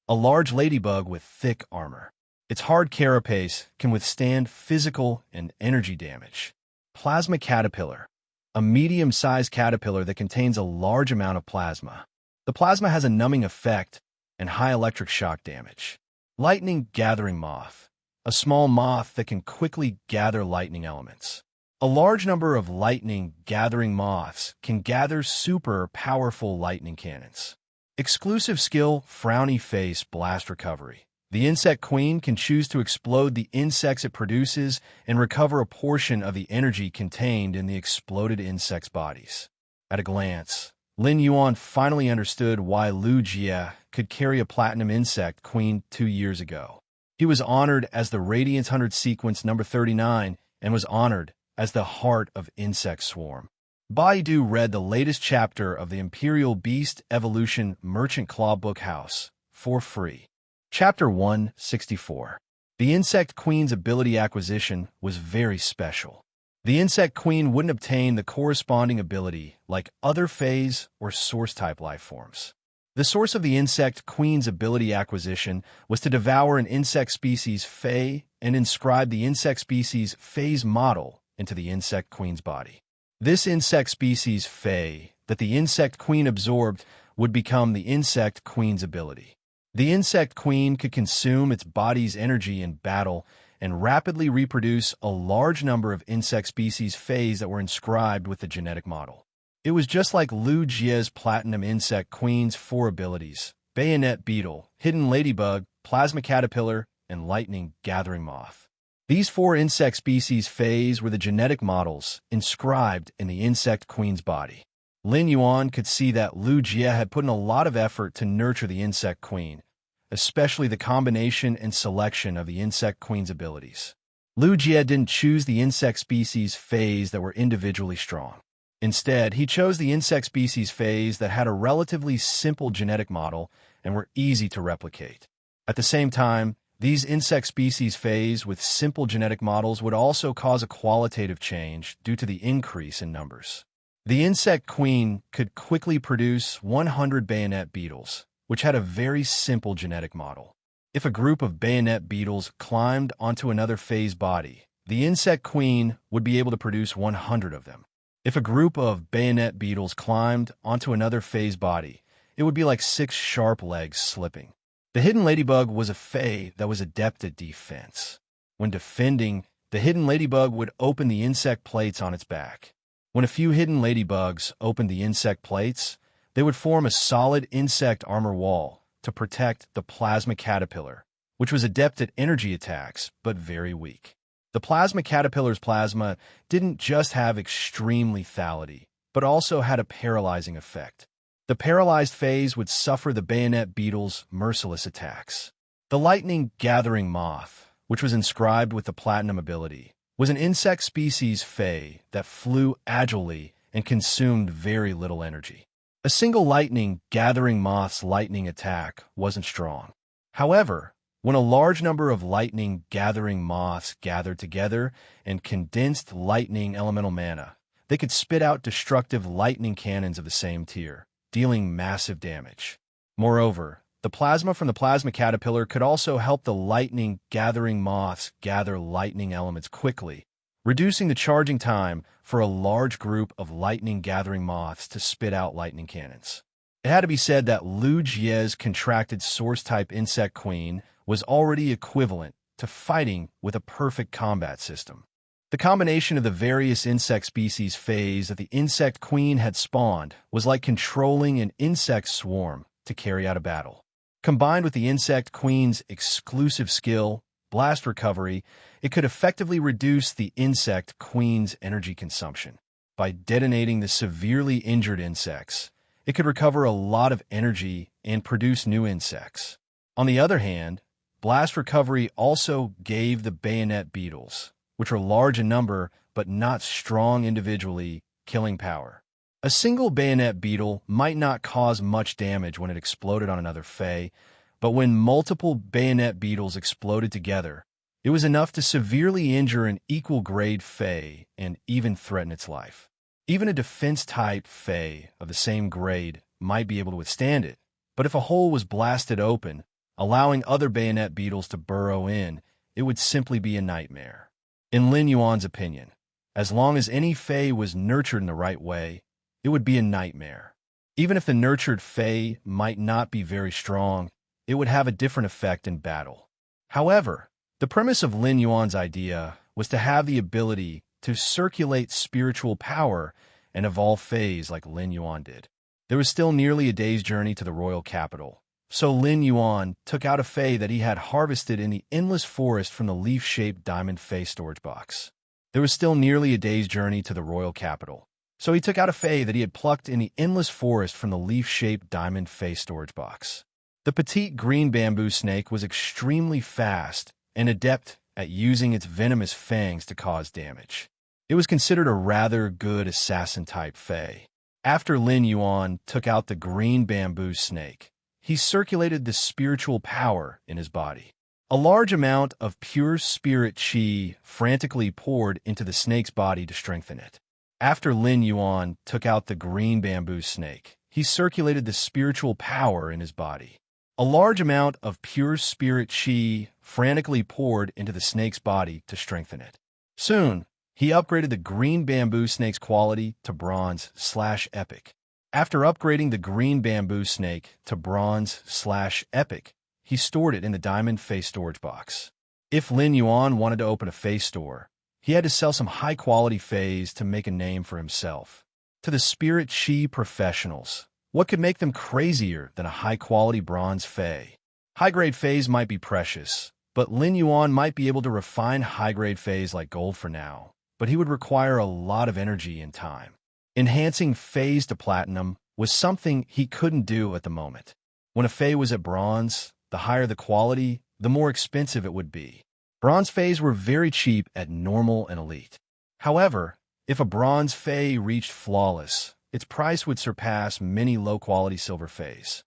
A large ladybug with thick armor. Its hard carapace can withstand physical and energy damage. Plasma caterpillar. A medium-sized caterpillar that contains a large amount of plasma. The plasma has a numbing effect and high electric shock damage. Lightning gathering moth. A small moth that can quickly gather lightning elements. A large number of lightning gathering moths can gather super powerful lightning cannons. Exclusive skill frowny face blast recovery. The insect queen can choose to explode the insects it produces and recover a portion of the energy contained in the exploded insects' bodies. At a glance, Lin Yuan finally understood why Lu Jie could carry a platinum insect queen 2 years ago. He was honored as the Radiance 100 sequence number 39 and was honored as the heart of insect swarm. Baidu read the latest chapter of the Imperial Beast Evolution Merchant Claw Book House for free. Chapter 164. The Insect Queen's ability acquisition was very special. The Insect Queen wouldn't obtain the corresponding ability like other phase or source-type life forms. The source of the Insect Queen's ability acquisition was to devour an insect species Fey and inscribe the insect species Fey's model into the Insect Queen's body. This insect species Fey that the Insect Queen absorbed would become the Insect Queen's ability. The Insect Queen could consume its body's energy in battle and rapidly reproduce a large number of insect species Feys that were inscribed with the genetic model. It was just like Lu Jie's Platinum Insect Queen's 4 abilities: Bayonet Beetle, Hidden Ladybug, Plasma Caterpillar, and Lightning Gathering Moth. These 4 insect species Feys were the genetic models inscribed in the Insect Queen's body. Lin Yuan could see that Lu Jie had put in a lot of effort to nurture the Insect Queen, especially the combination and selection of the Insect Queen's abilities. Lu Jie didn't choose the insect species Feys that were individually strong. Instead, he chose the insect species Feys that had a relatively simple genetic model and were easy to replicate. At the same time, these insect species Feys with simple genetic models would also cause a qualitative change due to the increase in numbers. The Insect Queen could quickly produce 100 bayonet beetles, which had a very simple genetic model. If a group of bayonet beetles climbed onto another Fey's body, the Insect Queen would be able to produce 100 of them. If a group of bayonet beetles climbed onto another Fey's body, it would be like 6 sharp legs slipping. The Hidden Ladybug was a Fey that was adept at defense. When defending, the Hidden Ladybug would open the insect plates on its back. When a few Hidden Ladybugs opened the insect plates, they would form a solid insect armor wall to protect the Plasma Caterpillar, which was adept at energy attacks but very weak. The Plasma Caterpillar's plasma didn't just have extreme lethality, but also had a paralyzing effect. The paralyzed phase would suffer the bayonet beetle's merciless attacks. The Lightning Gathering Moth, which was inscribed with the Platinum ability, was an insect species Fey that flew agilely and consumed very little energy. A single lightning gathering moth's lightning attack wasn't strong. However, when a large number of lightning gathering moths gathered together and condensed lightning elemental mana, they could spit out destructive lightning cannons of the same tier, dealing massive damage. Moreover, the plasma from the Plasma Caterpillar could also help the lightning gathering moths gather lightning elements quickly, reducing the charging time for a large group of lightning gathering moths to spit out lightning cannons. It had to be said that Lu Jie's contracted source-type Insect Queen was already equivalent to fighting with a perfect combat system. The combination of the various insect species phase that the Insect Queen had spawned was like controlling an insect swarm to carry out a battle. Combined with the Insect Queen's exclusive skill, Blast Recovery, it could effectively reduce the Insect Queen's energy consumption. By detonating the severely injured insects, it could recover a lot of energy and produce new insects. On the other hand, Blast Recovery also gave the bayonet beetles, which are large in number but not strong individually, killing power. A single bayonet beetle might not cause much damage when it exploded on another Fae, but when multiple bayonet beetles exploded together, it was enough to severely injure an equal-grade Fae and even threaten its life. Even a defense-type Fae of the same grade might be able to withstand it, but if a hole was blasted open, allowing other bayonet beetles to burrow in, it would simply be a nightmare. In Lin Yuan's opinion, as long as any Fae was nurtured in the right way, it would be a nightmare. Even if the nurtured Fae might not be very strong, it would have a different effect in battle. However, the premise of Lin Yuan's idea was to have the ability to circulate spiritual power and evolve Faes like Lin Yuan did. There was still nearly a day's journey to the royal capital, so Lin Yuan took out a Fae that he had harvested in the endless forest from the leaf-shaped diamond Fae storage box. There was still nearly a day's journey to the royal capital, so he took out a Fae that he had plucked in the endless forest from the leaf-shaped diamond Fae storage box. The petite green bamboo snake was extremely fast and adept at using its venomous fangs to cause damage. It was considered a rather good assassin-type Fae. After Lin Yuan took out the green bamboo snake, he circulated the spiritual power in his body. A large amount of pure spirit qi frantically poured into the snake's body to strengthen it. After Lin Yuan took out the green bamboo snake, he circulated the spiritual power in his body. A large amount of pure spirit qi frantically poured into the snake's body to strengthen it. Soon, he upgraded the green bamboo snake's quality to bronze/epic. After upgrading the green bamboo snake to bronze/epic, he stored it in the diamond Fae storage box. If Lin Yuan wanted to open a Fae store, he had to sell some high-quality Faes to make a name for himself. To the spirit qi professionals, what could make them crazier than a high-quality bronze Fae? High-grade Faes might be precious, but Lin Yuan might be able to refine high-grade Faes like gold for now, but he would require a lot of energy and time. Enhancing Faes to platinum was something he couldn't do at the moment. When a Fae was at bronze, the higher the quality, the more expensive it would be. Bronze Faes were very cheap at normal and elite. However, if a bronze Fae reached flawless, its price would surpass many low-quality silver Faes.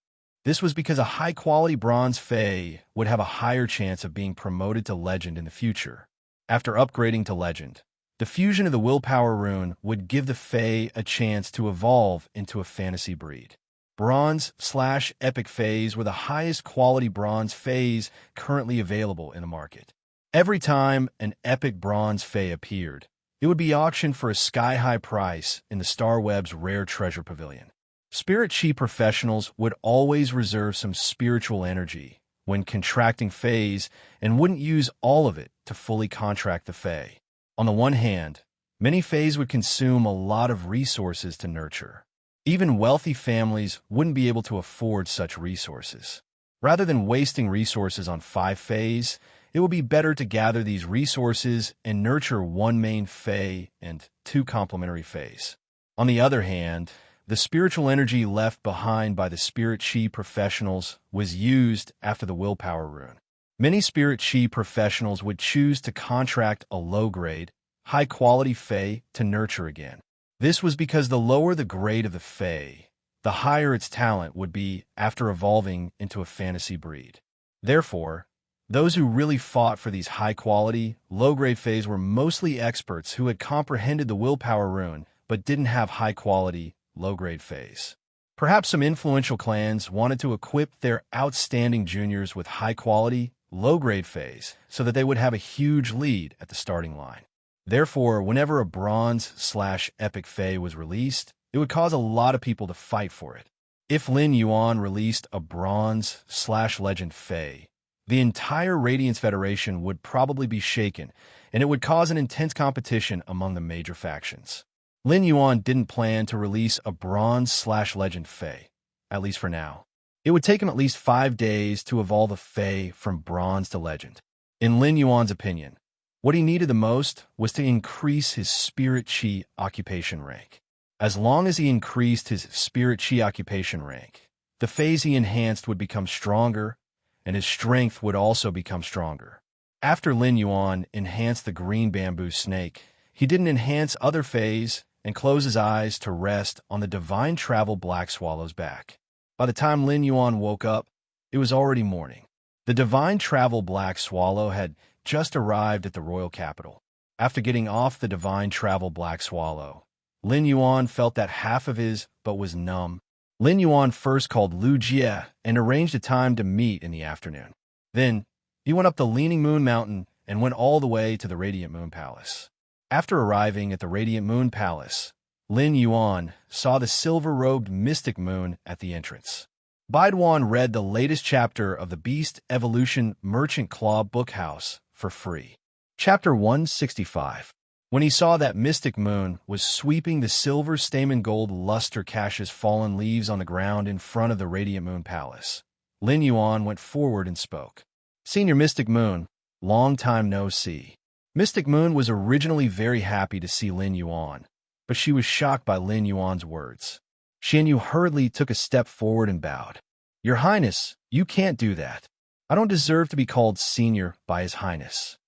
This was because a high-quality bronze Fae would have a higher chance of being promoted to legend in the future. After upgrading to legend, the fusion of the willpower rune would give the Fae a chance to evolve into a fantasy breed. Bronze/epic Faes were the highest quality bronze Faes currently available in the market. Every time an epic bronze Fae appeared, it would be auctioned for a sky-high price in the Starweb's rare treasure pavilion. Spirit qi professionals would always reserve some spiritual energy when contracting Faes and wouldn't use all of it to fully contract the Fae. On the one hand, many Faes would consume a lot of resources to nurture. Even wealthy families wouldn't be able to afford such resources. Rather than wasting resources on 5 Faes, it would be better to gather these resources and nurture 1 main Fae and 2 complementary Faes. On the other hand, the spiritual energy left behind by the Spirit Qi professionals was used after the willpower rune. Many Spirit Qi professionals would choose to contract a low-grade, high-quality Fae to nurture again. This was because the lower the grade of the Fae, the higher its talent would be after evolving into a fantasy breed. Therefore, those who really fought for these high-quality, low-grade Faes were mostly experts who had comprehended the willpower rune but didn't have high-quality, low-grade Faes. Perhaps some influential clans wanted to equip their outstanding juniors with high-quality, low-grade Faes so that they would have a huge lead at the starting line. Therefore, whenever a bronze/epic Fae was released, it would cause a lot of people to fight for it. If Lin Yuan released a bronze/legend Fae, the entire Radiance Federation would probably be shaken, and it would cause an intense competition among the major factions. Lin Yuan didn't plan to release a bronze/legend Fae, at least for now. It would take him at least 5 days to evolve a Fae from bronze to legend. In Lin Yuan's opinion, what he needed the most was to increase his Spirit Qi occupation rank. As long as he increased his Spirit Qi occupation rank, the Faes he enhanced would become stronger, and his strength would also become stronger. After Lin Yuan enhanced the green bamboo snake, he didn't enhance other Faes and closed his eyes to rest on the divine travel black swallow's back. By the time Lin Yuan woke up, it was already morning. The divine travel black swallow had just arrived at the royal capital. After getting off the divine travel black swallow, Lin Yuan felt that half of his butt was numb. Lin Yuan first called Lu Jie and arranged a time to meet in the afternoon. Then, he went up the Leaning Moon Mountain and went all the way to the Radiant Moon Palace. After arriving at the Radiant Moon Palace, Lin Yuan saw the silver-robed mystic moon at the entrance. Baiduan read the latest chapter of the Beast Evolution Merchant Claw Bookhouse for free. Chapter 165. When he saw that mystic moon was sweeping the silver stamen gold luster cache's fallen leaves on the ground in front of the Radiant Moon Palace, Lin Yuan went forward and spoke. Senior Mystic Moon, long time no see. Mystic Moon was originally very happy to see Lin Yuan, but she was shocked by Lin Yuan's words. Xianyu hurriedly took a step forward and bowed. Your Highness, you can't do that. I don't deserve to be called senior by His Highness.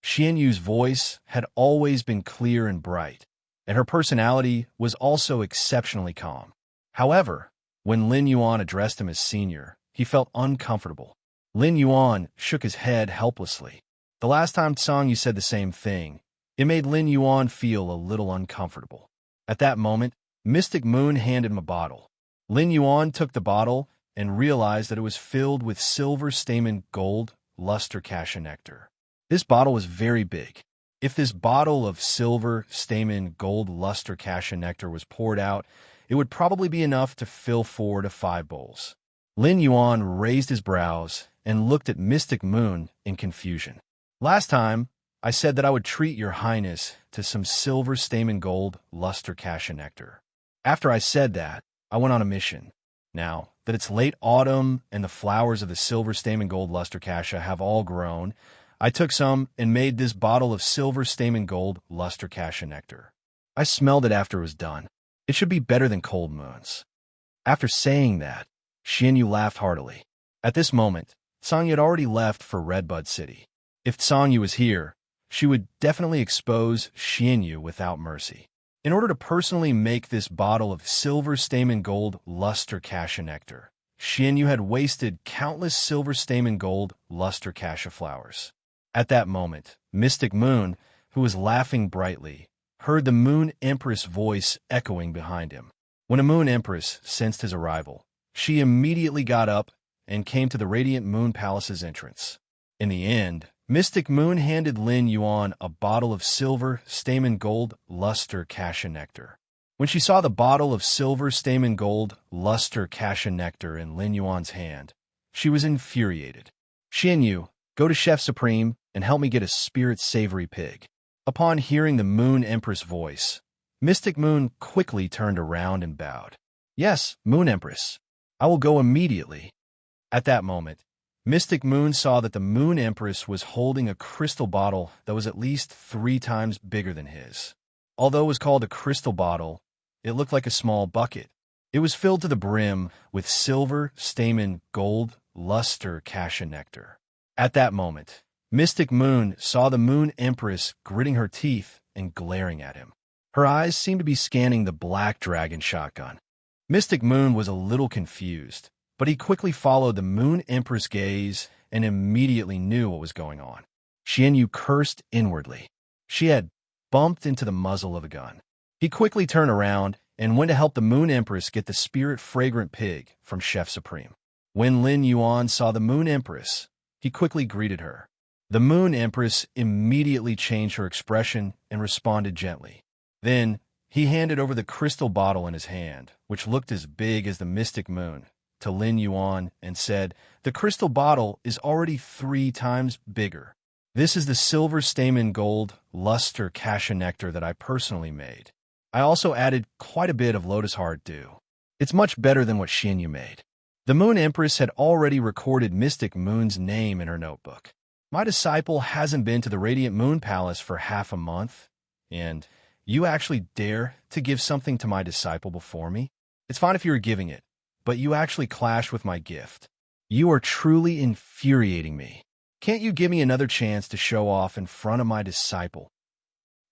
Xianyu's voice had always been clear and bright, and her personality was also exceptionally calm. However, when Lin Yuan addressed him as senior, he felt uncomfortable. Lin Yuan shook his head helplessly. The last time Tsang Yu said the same thing, it made Lin Yuan feel a little uncomfortable. At that moment, Mystic Moon handed him a bottle. Lin Yuan took the bottle and realized that it was filled with silver stamen gold luster cassia nectar. This bottle was very big. If this bottle of silver stamen gold luster cassia nectar was poured out, it would probably be enough to fill 4 to 5 bowls. Lin Yuan raised his brows and looked at Mystic Moon in confusion. Last time, I said that I would treat your highness to some silver stamen gold luster cassia nectar. After I said that, I went on a mission. Now that it's late autumn and the flowers of the silver stamen gold luster cassia have all grown, I took some and made this bottle of silver stamen gold luster cassia nectar. I smelled it after it was done. It should be better than cold moons. After saying that, Xianyu laughed heartily. At this moment, Tsang Yu had already left for Redbud City. If Tsang Yu was here, she would definitely expose Xianyu without mercy. In order to personally make this bottle of silver stamen gold luster cassia nectar, Xianyu had wasted countless silver stamen gold luster cassia flowers. At that moment, Mystic Moon, who was laughing brightly, heard the Moon Empress voice echoing behind him. When a Moon Empress sensed his arrival, she immediately got up and came to the Radiant Moon Palace's entrance. In the end, Mystic Moon handed Lin Yuan a bottle of silver stamen gold luster cassia nectar. When she saw the bottle of silver stamen gold luster cassia nectar in Lin Yuan's hand, she was infuriated. Xianyu, go to Chef Supreme and help me get a spirit savory pig. Upon hearing the Moon Empress voice, Mystic Moon quickly turned around and bowed. Yes, Moon Empress, I will go immediately. At that moment, Mystic Moon saw that the Moon Empress was holding a crystal bottle that was at least 3 times bigger than his. Although it was called a crystal bottle, it looked like a small bucket. It was filled to the brim with silver stamen gold luster cassia nectar. At that moment, Mystic Moon saw the Moon Empress gritting her teeth and glaring at him. Her eyes seemed to be scanning the Black Dragon shotgun. Mystic Moon was a little confused, but he quickly followed the Moon Empress' gaze and immediately knew what was going on. Xianyu cursed inwardly. She had bumped into the muzzle of a gun. He quickly turned around and went to help the Moon Empress get the spirit-fragrant pig from Chef Supreme. When Lin Yuan saw the Moon Empress, he quickly greeted her. The Moon Empress immediately changed her expression and responded gently. Then, he handed over the crystal bottle in his hand, which looked as big as the Mystic Moon, to Lin Yuan and said, the crystal bottle is already 3 times bigger. This is the silver stamen gold luster cassia nectar that I personally made. I also added quite a bit of lotus heart dew. It's much better than what Xianyu made. The Moon Empress had already recorded Mystic Moon's name in her notebook. My disciple hasn't been to the Radiant Moon Palace for half a month, and you actually dare to give something to my disciple before me? It's fine if you were giving it, but you actually clashed with my gift. You are truly infuriating me. Can't you give me another chance to show off in front of my disciple?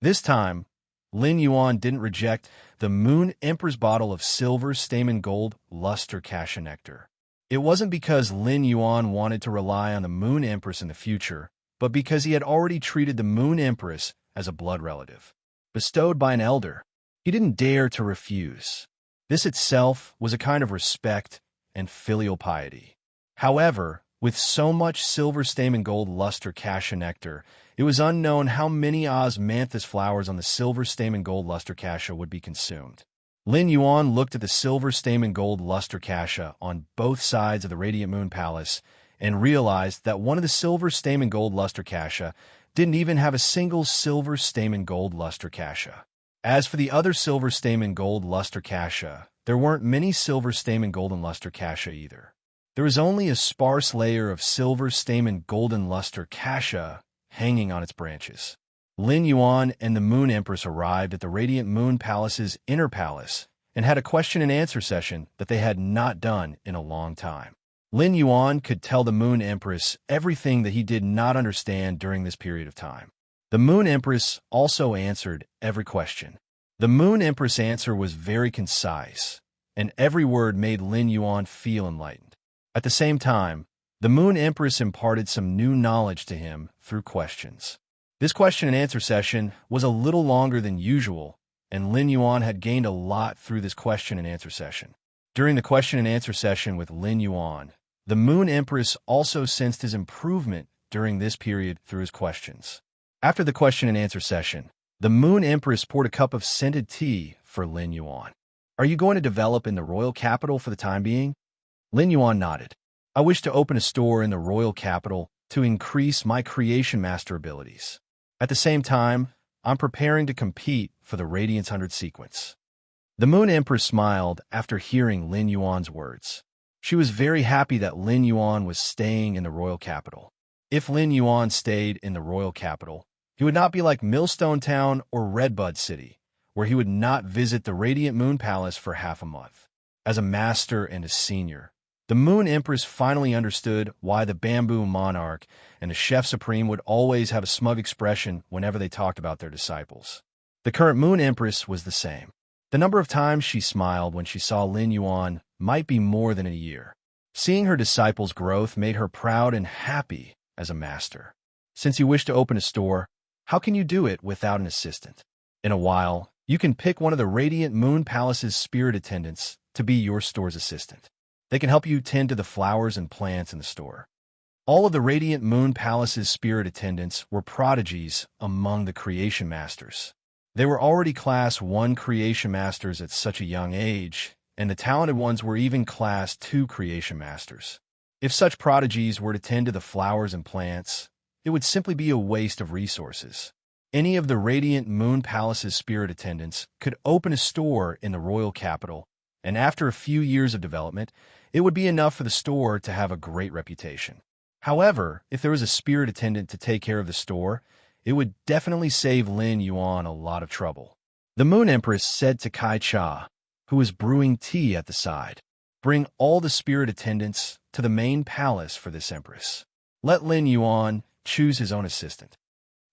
This time, Lin Yuan didn't reject the Moon Empress bottle of silver stamen gold luster cassia nectar. It wasn't because Lin Yuan wanted to rely on the Moon Empress in the future, but because he had already treated the Moon Empress as a blood relative, bestowed by an elder. He didn't dare to refuse. This itself was a kind of respect and filial piety. However, with so much silver stamen gold luster cassia nectar, it was unknown how many osmanthus flowers on the silver stamen gold luster cassia would be consumed. Lin Yuan looked at the silver stamen gold luster cassia on both sides of the Radiant Moon Palace and realized that one of the silver stamen gold luster cassia didn't even have a single silver stamen gold luster cassia. As for the other silver stamen gold luster cassia, there weren't many silver stamen golden luster cassia either. There was only a sparse layer of silver stamen golden luster cassia hanging on its branches. Lin Yuan and the Moon Empress arrived at the Radiant Moon Palace's inner palace and had a question-and-answer session that they had not done in a long time. Lin Yuan could tell the Moon Empress everything that he did not understand during this period of time. The Moon Empress also answered every question. The Moon Empress' answer was very concise, and every word made Lin Yuan feel enlightened. At the same time, the Moon Empress imparted some new knowledge to him through questions. This question-and-answer session was a little longer than usual, and Lin Yuan had gained a lot through this question-and-answer session. During the question-and-answer session with Lin Yuan, the Moon Empress also sensed his improvement during this period through his questions. After the question-and-answer session, the Moon Empress poured a cup of scented tea for Lin Yuan. "Are you going to develop in the royal capital for the time being?" Lin Yuan nodded. "I wish to open a store in the royal capital to increase my creation master abilities. At the same time, I'm preparing to compete for the Radiance 100 sequence." The Moon Empress smiled after hearing Lin Yuan's words. She was very happy that Lin Yuan was staying in the royal capital. If Lin Yuan stayed in the royal capital, he would not be like Millstone Town or Redbud City, where he would not visit the Radiant Moon Palace for half a month. As a master and a senior, the Moon Empress finally understood why the Bamboo Monarch and the Chef Supreme would always have a smug expression whenever they talked about their disciples. The current Moon Empress was the same. The number of times she smiled when she saw Lin Yuan might be more than a year. Seeing her disciples' growth made her proud and happy as a master. Since you wish to open a store, how can you do it without an assistant? In a while, you can pick one of the Radiant Moon Palace's spirit attendants to be your store's assistant. They can help you tend to the flowers and plants in the store. All of the Radiant Moon Palace's spirit attendants were prodigies among the creation masters. They were already Class 1 creation masters at such a young age, and the talented ones were even Class 2 creation masters. If such prodigies were to tend to the flowers and plants, it would simply be a waste of resources. Any of the Radiant Moon Palace's spirit attendants could open a store in the royal capital, and after a few years of development, it would be enough for the store to have a great reputation. However, if there was a spirit attendant to take care of the store, it would definitely save Lin Yuan a lot of trouble. The Moon Empress said to Kai Cha, who was brewing tea at the side, "Bring all the spirit attendants to the main palace for this empress. Let Lin Yuan choose his own assistant."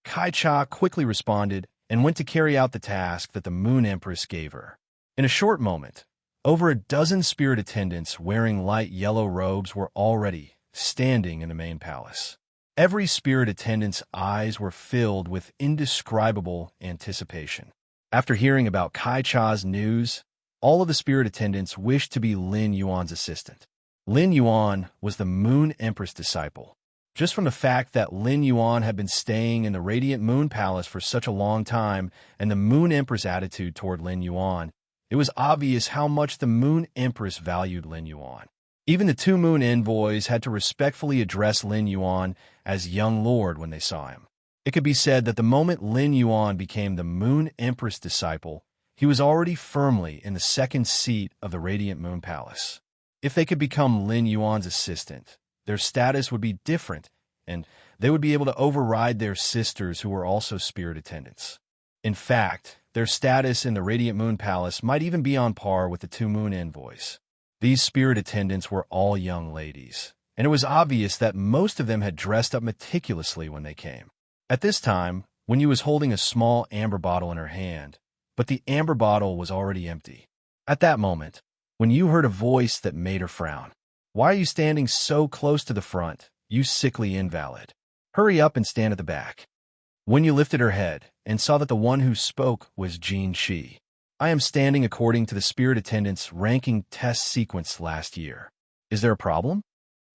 Kai Cha quickly responded and went to carry out the task that the Moon Empress gave her. In a short moment, over a dozen spirit attendants wearing light yellow robes were already standing in the main palace. Every spirit attendant's eyes were filled with indescribable anticipation. After hearing about Kai Cha's news, all of the spirit attendants wished to be Lin Yuan's assistant. Lin Yuan was the Moon Empress disciple. Just from the fact that Lin Yuan had been staying in the Radiant Moon Palace for such a long time and the Moon Empress' attitude toward Lin Yuan, it was obvious how much the Moon Empress valued Lin Yuan. Even the two Moon envoys had to respectfully address Lin Yuan as young lord when they saw him. It could be said that the moment Lin Yuan became the Moon Empress disciple, he was already firmly in the second seat of the Radiant Moon Palace. If they could become Lin Yuan's assistant, their status would be different, and they would be able to override their sisters who were also spirit attendants. In fact, their status in the Radiant Moon Palace might even be on par with the two Moon envoys. These spirit attendants were all young ladies, and it was obvious that most of them had dressed up meticulously when they came. At this time, when Yu was holding a small amber bottle in her hand, but the amber bottle was already empty. At that moment, when you heard a voice that made her frown. "Why are you standing so close to the front, you sickly invalid? Hurry up and stand at the back." When you lifted her head and saw that the one who spoke was Jean Shi. "I am standing according to the spirit attendant's ranking test sequence last year. Is there a problem?"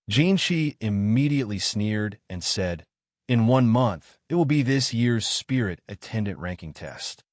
Jean Shi immediately sneered and said, "In 1 month, it will be this year's spirit attendant ranking test.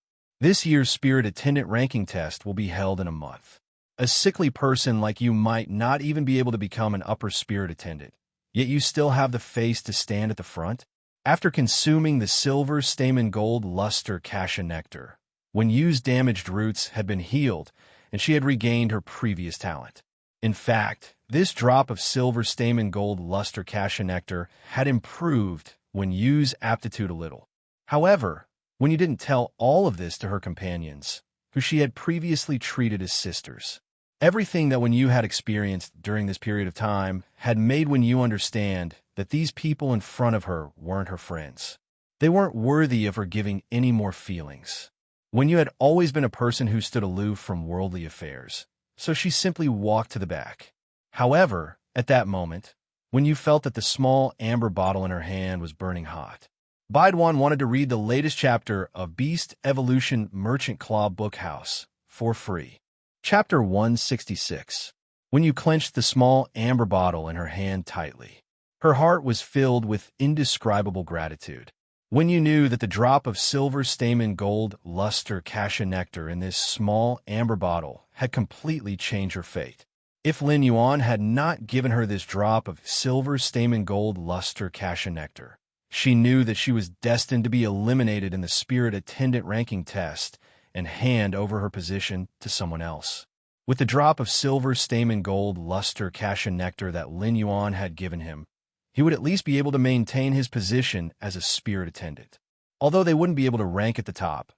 This year's spirit attendant ranking test will be held in a month. A sickly person like you might not even be able to become an upper spirit attendant, yet you still have the face to stand at the front?" After consuming the silver stamen gold luster cassia nectar, when Yu's damaged roots had been healed and she had regained her previous talent. In fact, this drop of silver stamen gold luster cassia nectar had improved when Yu's aptitude a little. However, when you didn't tell all of this to her companions, who she had previously treated as sisters, everything that when you had experienced during this period of time had made when you understand that these people in front of her weren't her friends. They weren't worthy of her giving any more feelings. When you had always been a person who stood aloof from worldly affairs, so she simply walked to the back. However, at that moment, when you felt that the small amber bottle in her hand was burning hot, Baiduan wanted to read the latest chapter of Beast Evolution Merchant Claw Bookhouse for free. Chapter 166. When you clenched the small amber bottle in her hand tightly, her heart was filled with indescribable gratitude. When you knew that the drop of silver stamen gold luster cassia nectar in this small amber bottle had completely changed her fate. If Lin Yuan had not given her this drop of silver stamen gold luster cassia nectar, she knew that she was destined to be eliminated in the spirit attendant ranking test and hand over her position to someone else. With the drop of silver stamen gold luster cassia nectar that Lin Yuan had given him, he would at least be able to maintain his position as a spirit attendant. Although they wouldn't be able to rank at the top,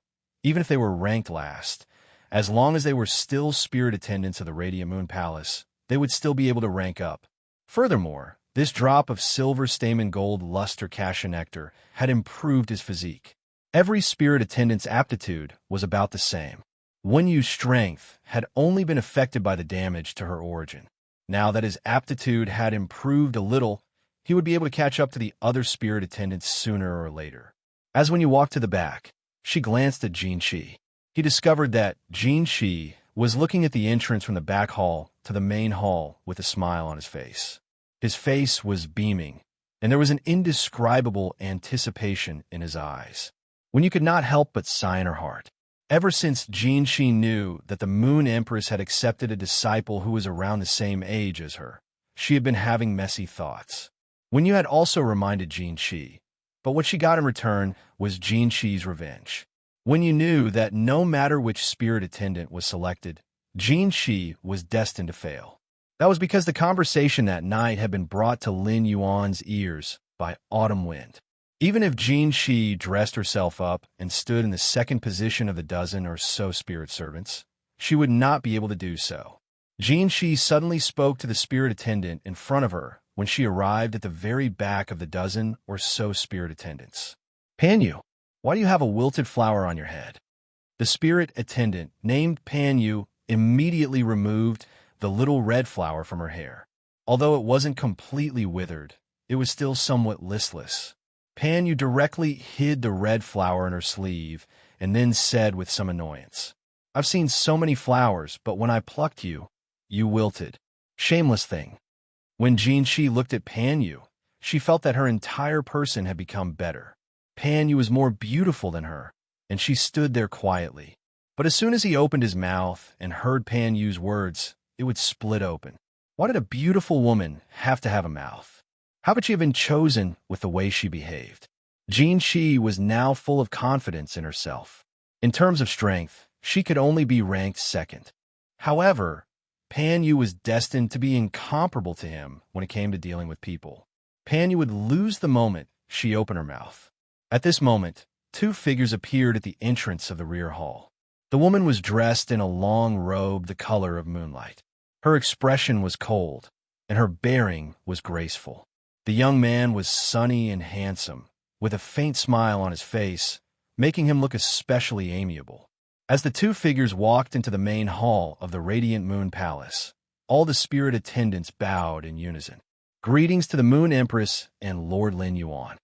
even if they were ranked last, as long as they were still spirit attendants of the Radiant Moon Palace, they would still be able to rank up. Furthermore, this drop of silver stamen gold luster cassia nectar had improved his physique. Every spirit attendant's aptitude was about the same. Wen Yu's strength had only been affected by the damage to her origin. Now that his aptitude had improved a little, he would be able to catch up to the other spirit attendants sooner or later. As when you walked to the back, she glanced at Jean Shi. He discovered that Jean Shi was looking at the entrance from the back hall to the main hall with a smile on his face. His face was beaming, and there was an indescribable anticipation in his eyes. When you could not help but sigh in her heart. Ever since Jean Shi knew that the Moon Empress had accepted a disciple who was around the same age as her, she had been having messy thoughts. When you had also reminded Jean Shi, but what she got in return was Jean Shi's revenge. When you knew that no matter which spirit attendant was selected, Jean Shi was destined to fail. That was because the conversation that night had been brought to Lin Yuan's ears by Autumn Wind. Even if Jean Shi dressed herself up and stood in the second position of the dozen or so spirit servants, she would not be able to do so. Jean Shi suddenly spoke to the spirit attendant in front of her when she arrived at the very back of the dozen or so spirit attendants. "Pan Yu, why do you have a wilted flower on your head?" The spirit attendant, named Pan Yu, immediately removed the little red flower from her hair. Although it wasn't completely withered, it was still somewhat listless. Pan Yu directly hid the red flower in her sleeve and then said with some annoyance, "I've seen so many flowers, but when I plucked you, you wilted. Shameless thing." When Jean Shi looked at Pan Yu, she felt that her entire person had become better. Pan Yu was more beautiful than her, and she stood there quietly. But as soon as he opened his mouth and heard Pan Yu's words, it would split open. Why did a beautiful woman have to have a mouth? How could she have been chosen with the way she behaved? Jean Shi was now full of confidence in herself. In terms of strength, she could only be ranked second. However, Pan Yu was destined to be incomparable to him when it came to dealing with people. Pan Yu would lose the moment she opened her mouth. At this moment, two figures appeared at the entrance of the rear hall. The woman was dressed in a long robe the color of moonlight. Her expression was cold, and her bearing was graceful. The young man was sunny and handsome, with a faint smile on his face, making him look especially amiable. As the two figures walked into the main hall of the Radiant Moon Palace, all the spirit attendants bowed in unison. Greetings to the Moon Empress and Lord Lin Yuan.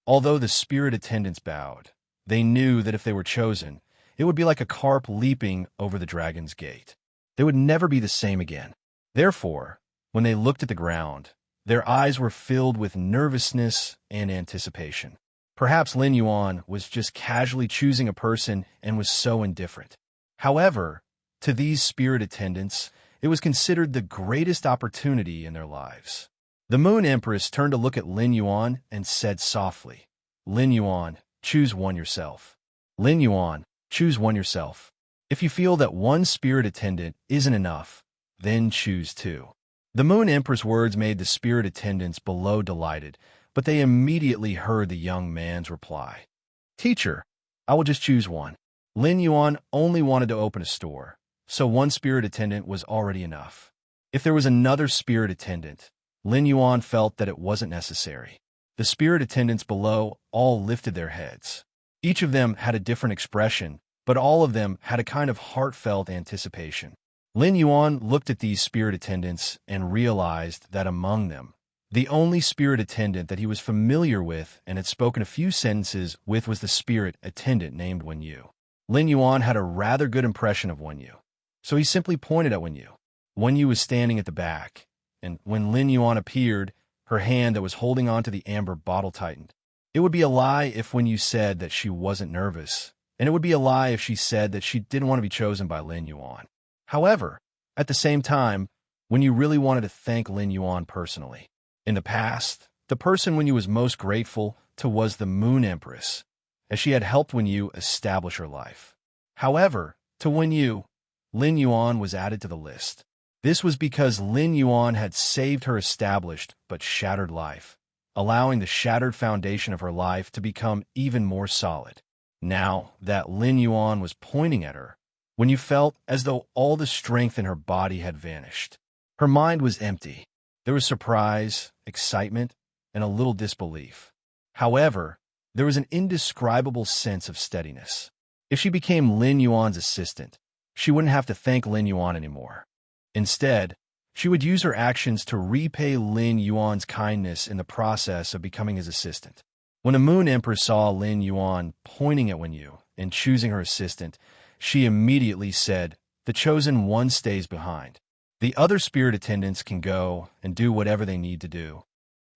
Although the spirit attendants bowed, they knew that if they were chosen, it would be like a carp leaping over the dragon's gate. They would never be the same again. Therefore, when they looked at the ground, their eyes were filled with nervousness and anticipation. Perhaps Lin Yuan was just casually choosing a person and was so indifferent. However, to these spirit attendants, it was considered the greatest opportunity in their lives. The Moon Empress turned to look at Lin Yuan and said softly, "Lin Yuan, choose one yourself. Lin Yuan, choose one yourself. If you feel that one spirit attendant isn't enough, then choose two." The Moon Empress' words made the spirit attendants below delighted, but they immediately heard the young man's reply. "Teacher, I will just choose one." Lin Yuan only wanted to open a store, so one spirit attendant was already enough. If there was another spirit attendant, Lin Yuan felt that it wasn't necessary. The spirit attendants below all lifted their heads. Each of them had a different expression, but all of them had a kind of heartfelt anticipation. Lin Yuan looked at these spirit attendants and realized that among them, the only spirit attendant that he was familiar with and had spoken a few sentences with was the spirit attendant named Wen Yu. Lin Yuan had a rather good impression of Wen Yu, so he simply pointed at Wen Yu. Wen Yu was standing at the back, and when Lin Yuan appeared, her hand that was holding onto the amber bottle tightened. It would be a lie if Wen Yu said that she wasn't nervous, and it would be a lie if she said that she didn't want to be chosen by Lin Yuan. However, at the same time, Wen Yu really wanted to thank Lin Yuan personally. In the past, the person Wen Yu was most grateful to was the Moon Empress, as she had helped Wen Yu establish her life. However, to Wen Yu, Lin Yuan was added to the list. This was because Lin Yuan had saved her established but shattered life, allowing the shattered foundation of her life to become even more solid. Now that Lin Yuan was pointing at her, Wen Yu felt as though all the strength in her body had vanished. Her mind was empty. There was surprise, excitement, and a little disbelief. However, there was an indescribable sense of steadiness. If she became Lin Yuan's assistant, she wouldn't have to thank Lin Yuan anymore. Instead, she would use her actions to repay Lin Yuan's kindness in the process of becoming his assistant. When the Moon Empress saw Lin Yuan pointing at Wen Yu and choosing her assistant, she immediately said, "The chosen one stays behind. The other spirit attendants can go and do whatever they need to do."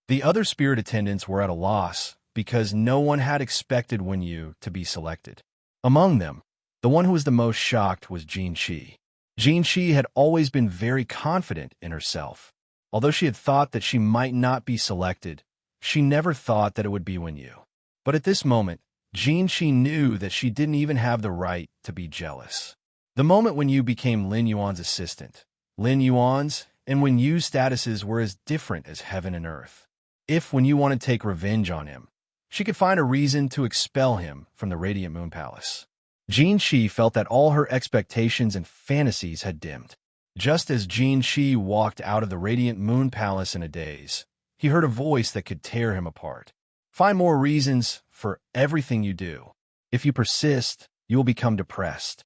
The other spirit attendants were at a loss because no one had expected Wen Yu to be selected. Among them, the one who was the most shocked was Jin Shi. Jin Shi had always been very confident in herself. Although she had thought that she might not be selected, she never thought that it would be Wen Yu. But at this moment, Jin Shi knew that she didn't even have the right to be jealous. The moment Wen Yu became Lin Yuan's assistant, Lin Yuan's and Wen Yu's statuses were as different as heaven and earth. If Wen Yu wanted to take revenge on him, she could find a reason to expel him from the Radiant Moon Palace. Jin Shi felt that all her expectations and fantasies had dimmed. Just as Jin Shi walked out of the Radiant Moon Palace in a daze, he heard a voice that could tear him apart. Find more reasons for everything you do. If you persist, you will become depressed.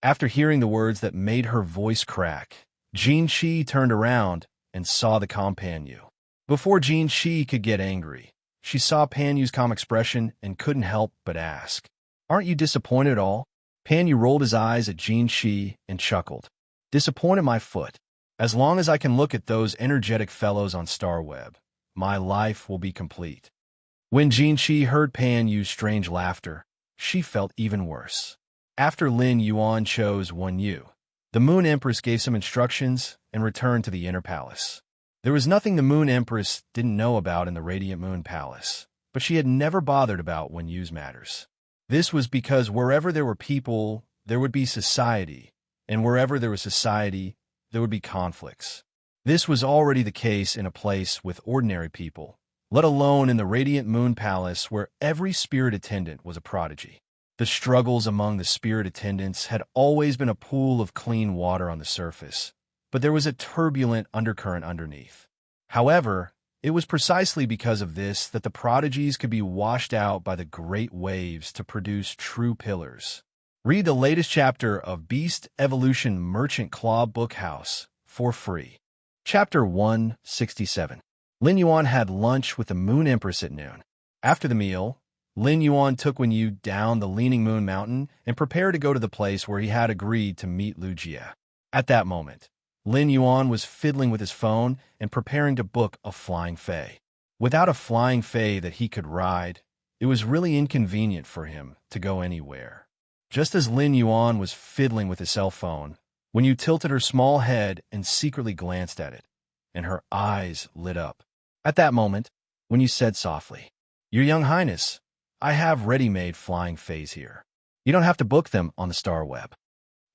After hearing the words that made her voice crack, Jin Shi turned around and saw the calm Pan Yu. Before Jin Shi could get angry, she saw Pan Yu's calm expression and couldn't help but ask, "Aren't you disappointed at all?" Pan Yu rolled his eyes at Jin Shi and chuckled. "Disappointed my foot. As long as I can look at those energetic fellows on Starweb, my life will be complete." When Jin Shi heard Pan Yu's strange laughter, she felt even worse. After Lin Yuan chose Wen Yu, the Moon Empress gave some instructions and returned to the inner palace. There was nothing the Moon Empress didn't know about in the Radiant Moon Palace, but she had never bothered about Wen Yu's matters. This was because wherever there were people, there would be society, and wherever there was society, there would be conflicts. This was already the case in a place with ordinary people, let alone in the Radiant Moon Palace where every spirit attendant was a prodigy. The struggles among the spirit attendants had always been a pool of clean water on the surface, but there was a turbulent undercurrent underneath. However, it was precisely because of this that the prodigies could be washed out by the great waves to produce true pillars. Read the latest chapter of Beast Evolution Merchant Claw Bookhouse for free. Chapter 167. Lin Yuan had lunch with the Moon Empress at noon. After the meal, Lin Yuan took Wen Yu down the Leaning Moon Mountain and prepared to go to the place where he had agreed to meet Lu Jie. At that moment, Lin Yuan was fiddling with his phone and preparing to book a flying fae. Without a flying fae that he could ride, it was really inconvenient for him to go anywhere. Just as Lin Yuan was fiddling with his cell phone, Wen Yu tilted her small head and secretly glanced at it, and her eyes lit up. At that moment, Wen Yu said softly, "Your Young Highness, I have ready-made flying fays here. You don't have to book them on the star web."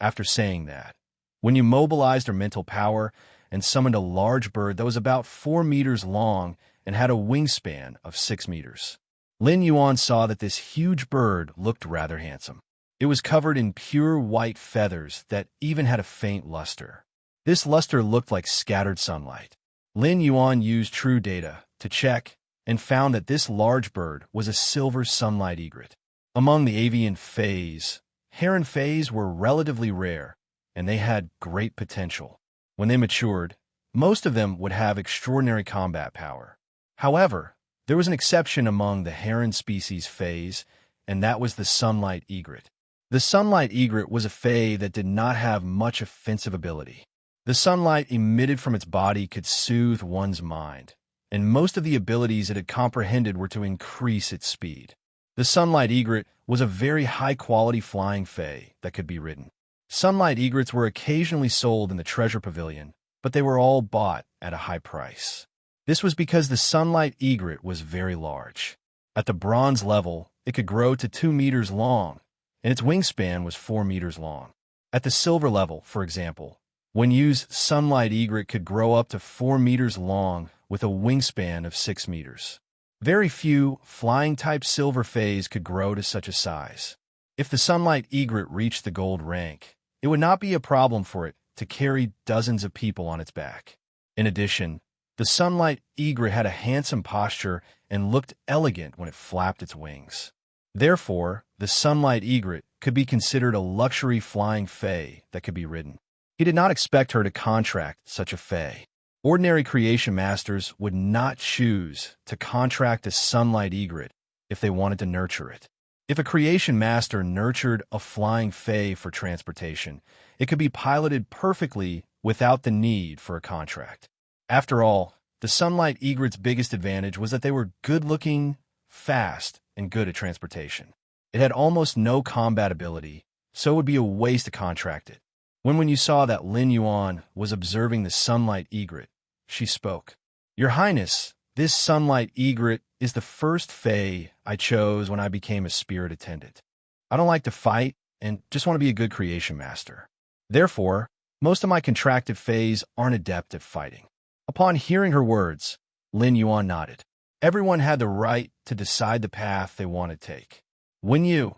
After saying that, Wen Yu mobilized her mental power and summoned a large bird that was about 4 meters long and had a wingspan of 6 meters. Lin Yuan saw that this huge bird looked rather handsome. It was covered in pure white feathers that even had a faint luster. This luster looked like scattered sunlight. Lin Yuan used true data to check and found that this large bird was a silver sunlight egret. Among the avian fays, heron fays were relatively rare, and they had great potential. When they matured, most of them would have extraordinary combat power. However, there was an exception among the heron species fays, and that was the sunlight egret. The sunlight egret was a fae that did not have much offensive ability. The sunlight emitted from its body could soothe one's mind, and most of the abilities it had comprehended were to increase its speed. The sunlight egret was a very high-quality flying fae that could be ridden. Sunlight egrets were occasionally sold in the treasure pavilion, but they were all bought at a high price. This was because the sunlight egret was very large. At the bronze level, it could grow to 2 meters long, and its wingspan was 4 meters long. At the silver level, for example, Wen Yu's sunlight egret could grow up to 4 meters long with a wingspan of 6 meters. Very few flying-type silver fays could grow to such a size. If the sunlight egret reached the gold rank, it would not be a problem for it to carry dozens of people on its back. In addition, the sunlight egret had a handsome posture and looked elegant when it flapped its wings. Therefore, the sunlight egret could be considered a luxury flying fae that could be ridden. He did not expect her to contract such a fae. Ordinary creation masters would not choose to contract a sunlight egret if they wanted to nurture it. If a creation master nurtured a flying fae for transportation, it could be piloted perfectly without the need for a contract. After all, the sunlight egret's biggest advantage was that they were good-looking, fast, and good at transportation. It had almost no combat ability, so it would be a waste to contract it. When you saw that Lin Yuan was observing the sunlight egret, she spoke. "Your Highness, this sunlight egret is the first fae I chose when I became a spirit attendant. I don't like to fight and just want to be a good creation master. Therefore, most of my contracted fays aren't adept at fighting." Upon hearing her words, Lin Yuan nodded. Everyone had the right to decide the path they wanted to take. Wen Yu,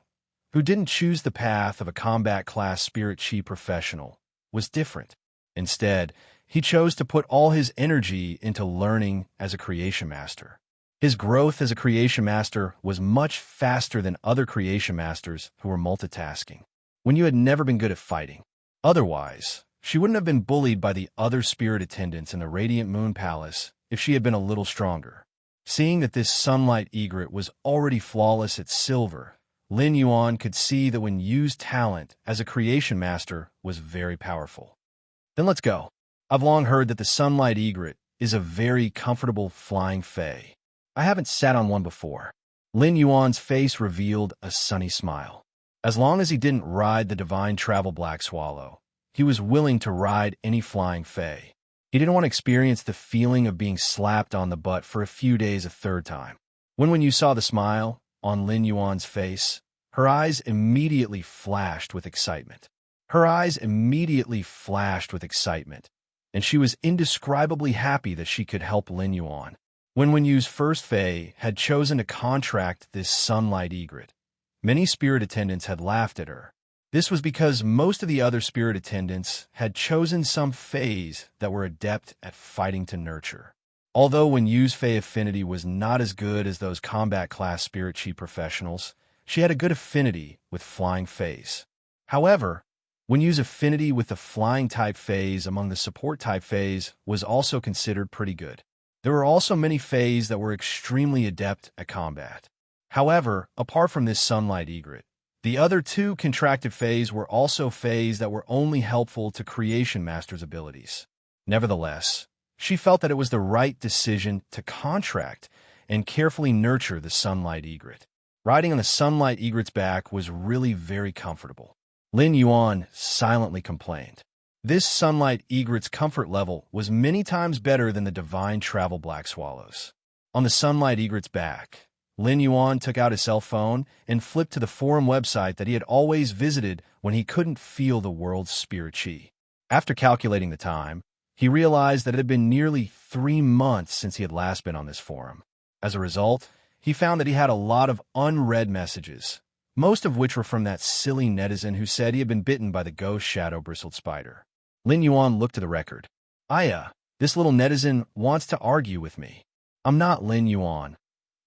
who didn't choose the path of a combat class spirit chi professional, was different. Instead, he chose to put all his energy into learning as a creation master. His growth as a creation master was much faster than other creation masters who were multitasking. Wen Yu had never been good at fighting. Otherwise, she wouldn't have been bullied by the other spirit attendants in the Radiant Moon Palace if she had been a little stronger. Seeing that this sunlight egret was already flawless at silver, Lin Yuan could see that Wen Yu's talent as a creation master was very powerful. "Then let's go. I've long heard that the sunlight egret is a very comfortable flying fae. I haven't sat on one before." Lin Yuan's face revealed a sunny smile. As long as he didn't ride the divine travel black swallow, he was willing to ride any flying fae. He didn't want to experience the feeling of being slapped on the butt for a few days a third time. When you saw the smile on Lin Yuan's face, her eyes immediately flashed with excitement. And she was indescribably happy that she could help Lin Yuan. When Wen Yu's first fae had chosen to contract this sunlight egret, many spirit attendants had laughed at her. This was because most of the other spirit attendants had chosen some fays that were adept at fighting to nurture. Although Wen Yu's fae affinity was not as good as those combat class spirit chi professionals, she had a good affinity with flying fays. However, when used affinity with the flying type phase among the support type phase was also considered pretty good. There were also many phases that were extremely adept at combat. However, apart from this sunlight egret, the other two contracted phases were also phases that were only helpful to Creation Master's abilities. Nevertheless, she felt that it was the right decision to contract and carefully nurture the sunlight egret. Riding on the sunlight egret's back was really very comfortable. Lin Yuan silently complained. This sunlight egret's comfort level was many times better than the divine travel black swallows. On the sunlight egret's back, Lin Yuan took out his cell phone and flipped to the forum website that he had always visited when he couldn't feel the world's spirit chi. After calculating the time, he realized that it had been nearly 3 months since he had last been on this forum. As a result, he found that he had a lot of unread messages, most of which were from that silly netizen who said he had been bitten by the ghost shadow-bristled spider. Lin Yuan looked at the record. This little netizen wants to argue with me. I'm not Lin Yuan.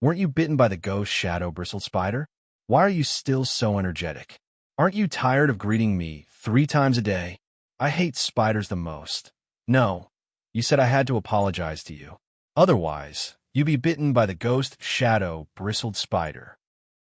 Weren't you bitten by the ghost shadow-bristled spider? Why are you still so energetic? Aren't you tired of greeting me 3 times a day? I hate spiders the most. No, you said I had to apologize to you. Otherwise, you'd be bitten by the ghost shadow-bristled spider.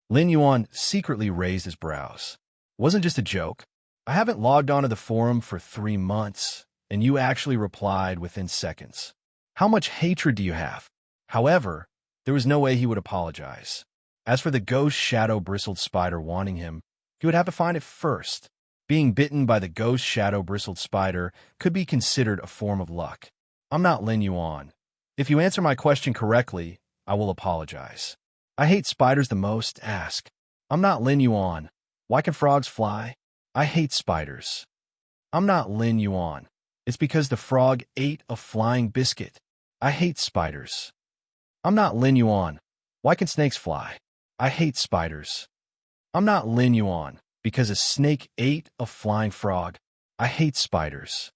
Lin Yuan secretly raised his brows. Wasn't just a joke. I haven't logged onto the forum for 3 months, and you actually replied within seconds. How much hatred do you have? However, there was no way he would apologize. As for the ghost shadow-bristled spider wanting him, he would have to find it first. Being bitten by the ghost shadow-bristled spider could be considered a form of luck. I'm not Lin Yuan. If you answer my question correctly, I will apologize. I hate spiders the most. Ask. I'm not Lin Yuan. Why can frogs fly? I hate spiders. I'm not Lin Yuan. It's because the frog ate a flying biscuit. I hate spiders. I'm not Lin Yuan. Why can snakes fly? I hate spiders. I'm not Lin Yuan. Because a snake ate a flying frog. I hate spiders.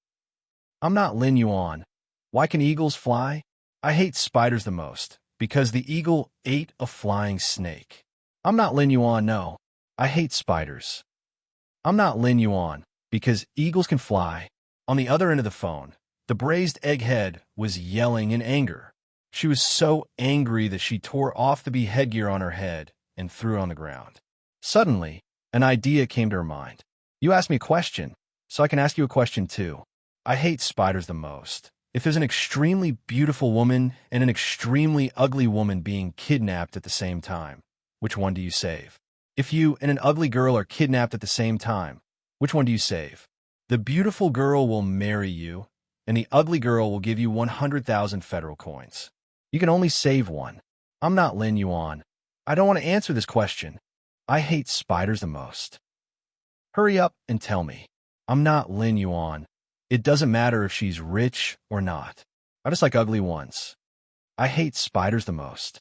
I'm not Lin Yuan. Why can eagles fly? I hate spiders the most. Because the eagle ate a flying snake. I'm not Lin Yuan, no. I hate spiders. I'm not Lin Yuan. Because eagles can fly. On the other end of the phone, the braised egghead was yelling in anger. She was so angry that she tore off the bee headgear on her head and threw it on the ground. Suddenly, an idea came to her mind. You asked me a question, so I can ask you a question too. I hate spiders the most. If there's an extremely beautiful woman and an extremely ugly woman being kidnapped at the same time, which one do you save? If you and an ugly girl are kidnapped at the same time, which one do you save? The beautiful girl will marry you, and the ugly girl will give you 100,000 federal coins. You can only save one. I'm not Lin Yuan. I don't want to answer this question. I hate spiders the most. Hurry up and tell me. I'm not Lin Yuan. It doesn't matter if she's rich or not. I just like ugly ones. I hate spiders the most.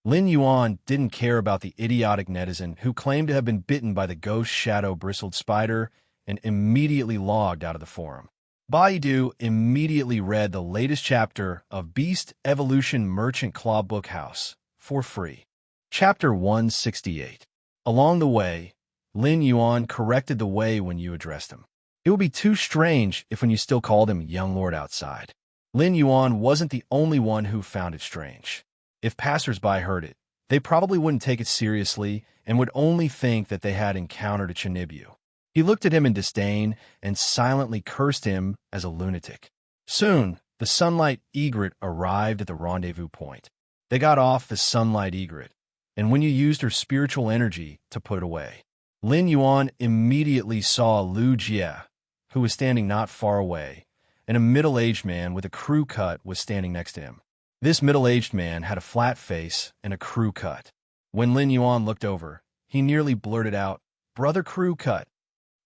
Lin Yuan didn't care about the idiotic netizen who claimed to have been bitten by the ghost shadow-bristled spider and immediately logged out of the forum. Baidu immediately read the latest chapter of Beast Evolution Merchant Claw Bookhouse for free. Chapter 168. Along the way, Lin Yuan corrected the way when you addressed him. It would be too strange if when you still called him Young Lord outside. Lin Yuan wasn't the only one who found it strange. If passersby heard it, they probably wouldn't take it seriously and would only think that they had encountered a Chinibu. He looked at him in disdain and silently cursed him as a lunatic. Soon, the sunlight egret arrived at the rendezvous point. They got off the sunlight egret, and when you used her spiritual energy to put it away, Lin Yuan immediately saw Lu Jie, who was standing not far away, and a middle-aged man with a crew cut was standing next to him. This middle-aged man had a flat face and a crew cut. When Lin Yuan looked over, he nearly blurted out, "Brother crew cut."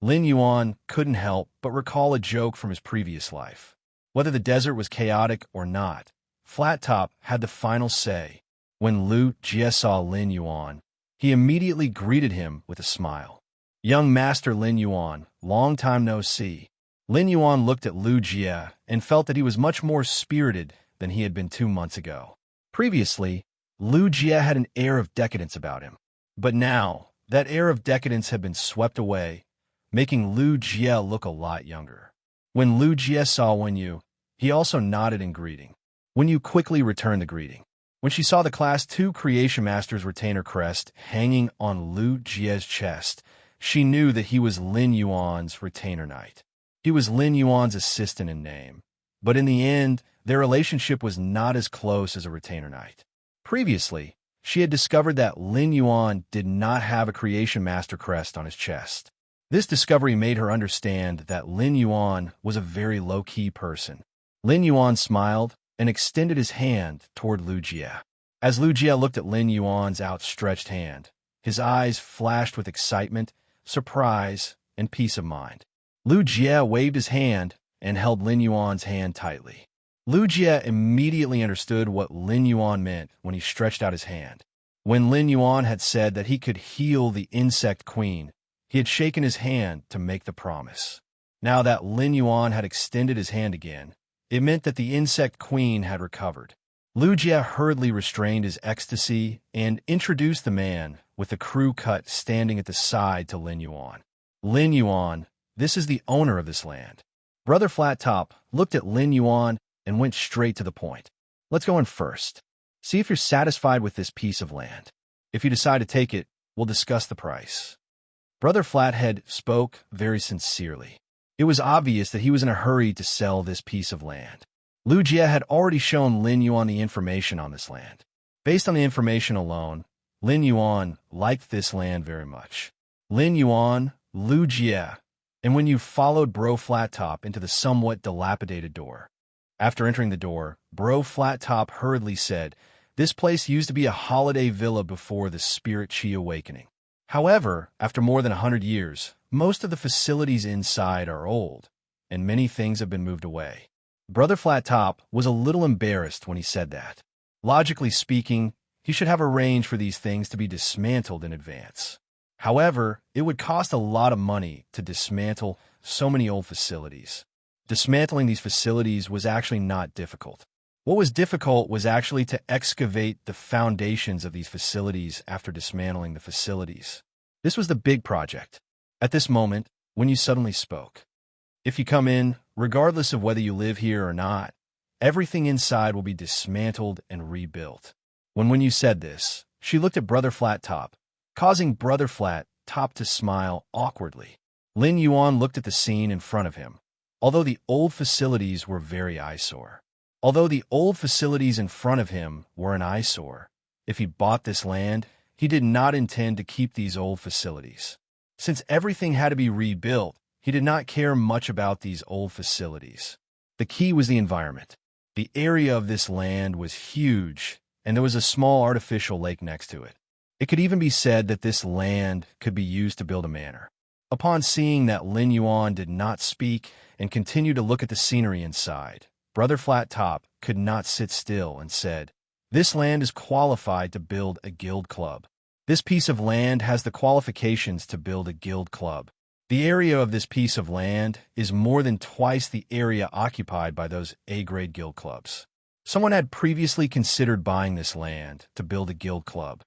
Lin Yuan couldn't help but recall a joke from his previous life. Whether the desert was chaotic or not, Flat Top had the final say. When Lu Jie saw Lin Yuan, he immediately greeted him with a smile. "Young Master Lin Yuan, long time no see." Lin Yuan looked at Lu Jie and felt that he was much more spirited than he had been 2 months ago. Previously, Lu Jie had an air of decadence about him. But now, that air of decadence had been swept away making Lu Jie look a lot younger. When Lu Jie saw Wenyu, he also nodded in greeting. Wenyu quickly returned the greeting. When she saw the Class 2 Creation Master's retainer crest hanging on Lu Jie's chest, she knew that he was Lin Yuan's retainer knight. He was Lin Yuan's assistant in name, but in the end, their relationship was not as close as a retainer knight. Previously, she had discovered that Lin Yuan did not have a Creation Master crest on his chest. This discovery made her understand that Lin Yuan was a very low-key person. Lin Yuan smiled and extended his hand toward Lu Jie. As Lu Jie looked at Lin Yuan's outstretched hand, his eyes flashed with excitement, surprise, and peace of mind. Lu Jie waved his hand and held Lin Yuan's hand tightly. Lu Jie immediately understood what Lin Yuan meant when he stretched out his hand. When Lin Yuan had said that he could heal the insect queen, he had shaken his hand to make the promise. Now that Lin Yuan had extended his hand again, it meant that the insect queen had recovered. Lu Jie hurriedly restrained his ecstasy and introduced the man with the crew cut standing at the side to Lin Yuan. Lin Yuan, this is the owner of this land. Brother Flat Top looked at Lin Yuan and went straight to the point. Let's go in first. See if you're satisfied with this piece of land. If you decide to take it, we'll discuss the price. Brother Flathead spoke very sincerely. It was obvious that he was in a hurry to sell this piece of land. Lu Jie had already shown Lin Yuan the information on this land. Based on the information alone, Lin Yuan liked this land very much. Lin Yuan, Lu Jie, and when you followed Bro Flat Top into the somewhat dilapidated door. After entering the door, Bro Flat Top hurriedly said, "This place used to be a holiday villa before the Spirit Chi awakening. However, after more than 100 years, most of the facilities inside are old, and many things have been moved away." Brother Flat Top was a little embarrassed when he said that. Logically speaking, he should have arranged for these things to be dismantled in advance. However, it would cost a lot of money to dismantle so many old facilities. Dismantling these facilities was actually not difficult. What was difficult was actually to excavate the foundations of these facilities after dismantling the facilities. This was the big project. At this moment, when you suddenly spoke. If you come in, regardless of whether you live here or not, everything inside will be dismantled and rebuilt. When you said this, she looked at Brother Flat Top, causing Brother Flat Top to smile awkwardly. Lin Yuan looked at the scene in front of him. Although the old facilities were very eyesore. Although the old facilities in front of him were an eyesore, if he bought this land, he did not intend to keep these old facilities. Since everything had to be rebuilt, he did not care much about these old facilities. The key was the environment. The area of this land was huge, and there was a small artificial lake next to it. It could even be said that this land could be used to build a manor. Upon seeing that Lin Yuan did not speak and continued to look at the scenery inside, Brother Flat Top could not sit still and said, "This land is qualified to build a guild club. This piece of land has the qualifications to build a guild club. The area of this piece of land is more than twice the area occupied by those A-grade guild clubs." Someone had previously considered buying this land to build a guild club.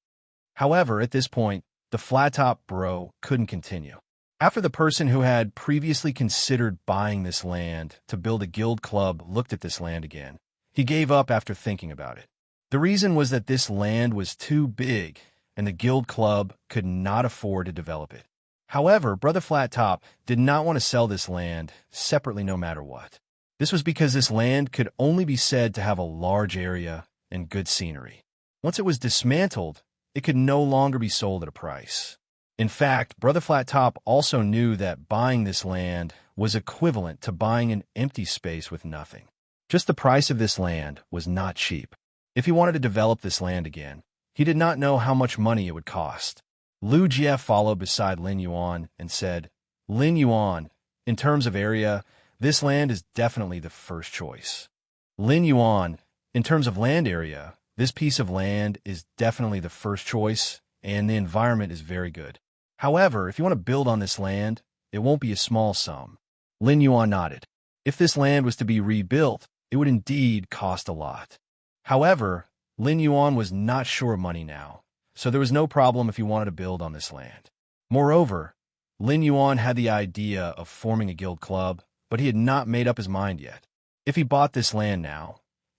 However, at this point, the Flat Top Bro couldn't continue. After the person who had previously considered buying this land to build a guild club looked at this land again, he gave up after thinking about it. The reason was that this land was too big, and the guild club could not afford to develop it. However, Brother Flat Top did not want to sell this land separately no matter what. This was because this land could only be said to have a large area and good scenery. Once it was dismantled, it could no longer be sold at a price. In fact, Brother Flat Top also knew that buying this land was equivalent to buying an empty space with nothing. Just the price of this land was not cheap. If he wanted to develop this land again, he did not know how much money it would cost. Lu Jie followed beside Lin Yuan and said, "Lin Yuan, in terms of area, this land is definitely the first choice. Lin Yuan, in terms of land area, this piece of land is definitely the first choice, and the environment is very good. However, if you want to build on this land, it won't be a small sum." Lin Yuan nodded. If this land was to be rebuilt, it would indeed cost a lot. However, Lin Yuan was not sure of money now, so there was no problem if he wanted to build on this land. Moreover, Lin Yuan had the idea of forming a guild club, but he had not made up his mind yet. If he bought this land now,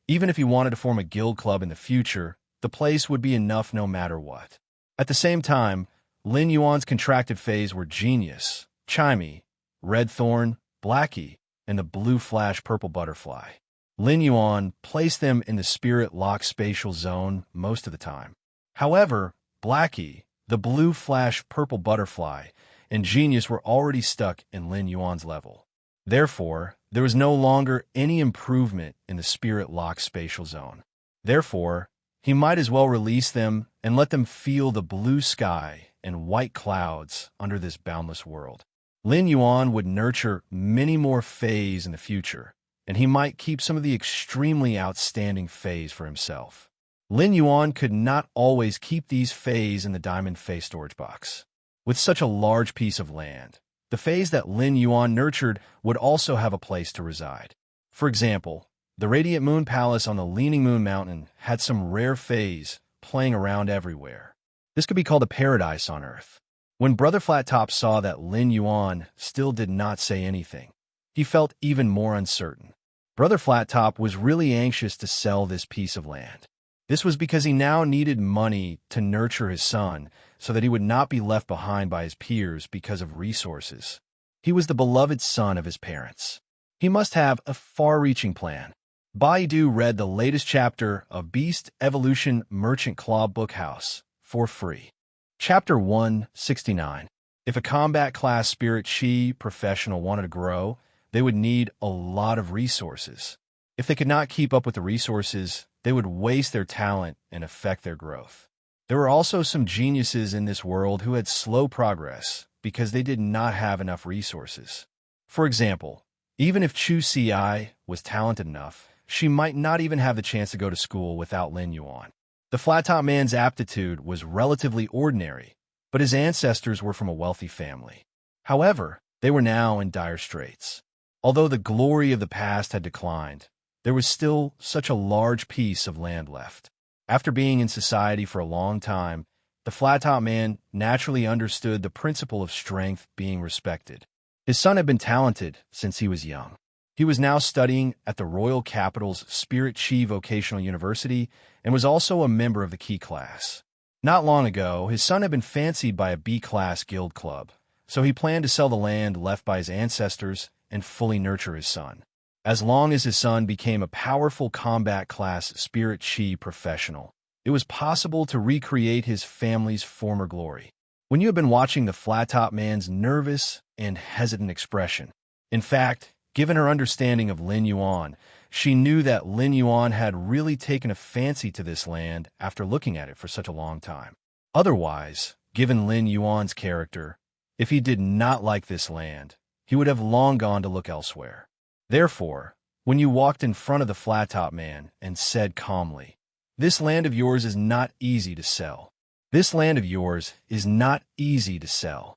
even if he wanted to form a guild club in the future, the place would be enough no matter what. At the same time, Lin Yuan's contracted fays were Genius, Chimey, Red Thorn, Blackie, and the Blue Flash Purple Butterfly. Lin Yuan placed them in the spirit lock spatial zone most of the time. However, Blackie, the Blue Flash Purple Butterfly, and Genius were already stuck in Lin Yuan's level. Therefore, there was no longer any improvement in the spirit lock spatial zone. Therefore, he might as well release them and let them feel the blue sky and white clouds under this boundless world. Lin Yuan would nurture many more fays in the future, and he might keep some of the extremely outstanding fays for himself. Lin Yuan could not always keep these fays in the diamond fay storage box. With such a large piece of land, the fays that Lin Yuan nurtured would also have a place to reside. For example, the Radiant Moon Palace on the Leaning Moon Mountain had some rare fays playing around everywhere. This could be called a paradise on Earth. When Brother Flattop saw that Lin Yuan still did not say anything, he felt even more uncertain. Brother Flattop was really anxious to sell this piece of land. This was because he now needed money to nurture his son so that he would not be left behind by his peers because of resources. He was the beloved son of his parents. He must have a far-reaching plan. Baidu read the latest chapter of Beast Evolution Merchant Claw Bookhouse for free. Chapter 169. If a combat class spirit chi professional wanted to grow, they would need a lot of resources. If they could not keep up with the resources, they would waste their talent and affect their growth. There were also some geniuses in this world who had slow progress because they did not have enough resources. For example, even if Chu Ci was talented enough, she might not even have the chance to go to school without Lin Yuan. The Flat-Top Man's aptitude was relatively ordinary, but his ancestors were from a wealthy family. However, they were now in dire straits. Although the glory of the past had declined, there was still such a large piece of land left. After being in society for a long time, the Flat-Top Man naturally understood the principle of strength being respected. His son had been talented since he was young. He was now studying at the Royal Capital's Spirit Chi Vocational University and was also a member of the Key class. Not long ago, his son had been fancied by a B-class guild club, so he planned to sell the land left by his ancestors and fully nurture his son. As long as his son became a powerful combat class spirit chi professional, it was possible to recreate his family's former glory. When you have been watching the Flat-Top Man's nervous and hesitant expression, in fact, given her understanding of Lin Yuan, she knew that Lin Yuan had really taken a fancy to this land after looking at it for such a long time. Otherwise, given Lin Yuan's character, if he did not like this land, he would have long gone to look elsewhere. Therefore, when you walked in front of the Flat-Top Man and said calmly, "This land of yours is not easy to sell. This land of yours is not easy to sell."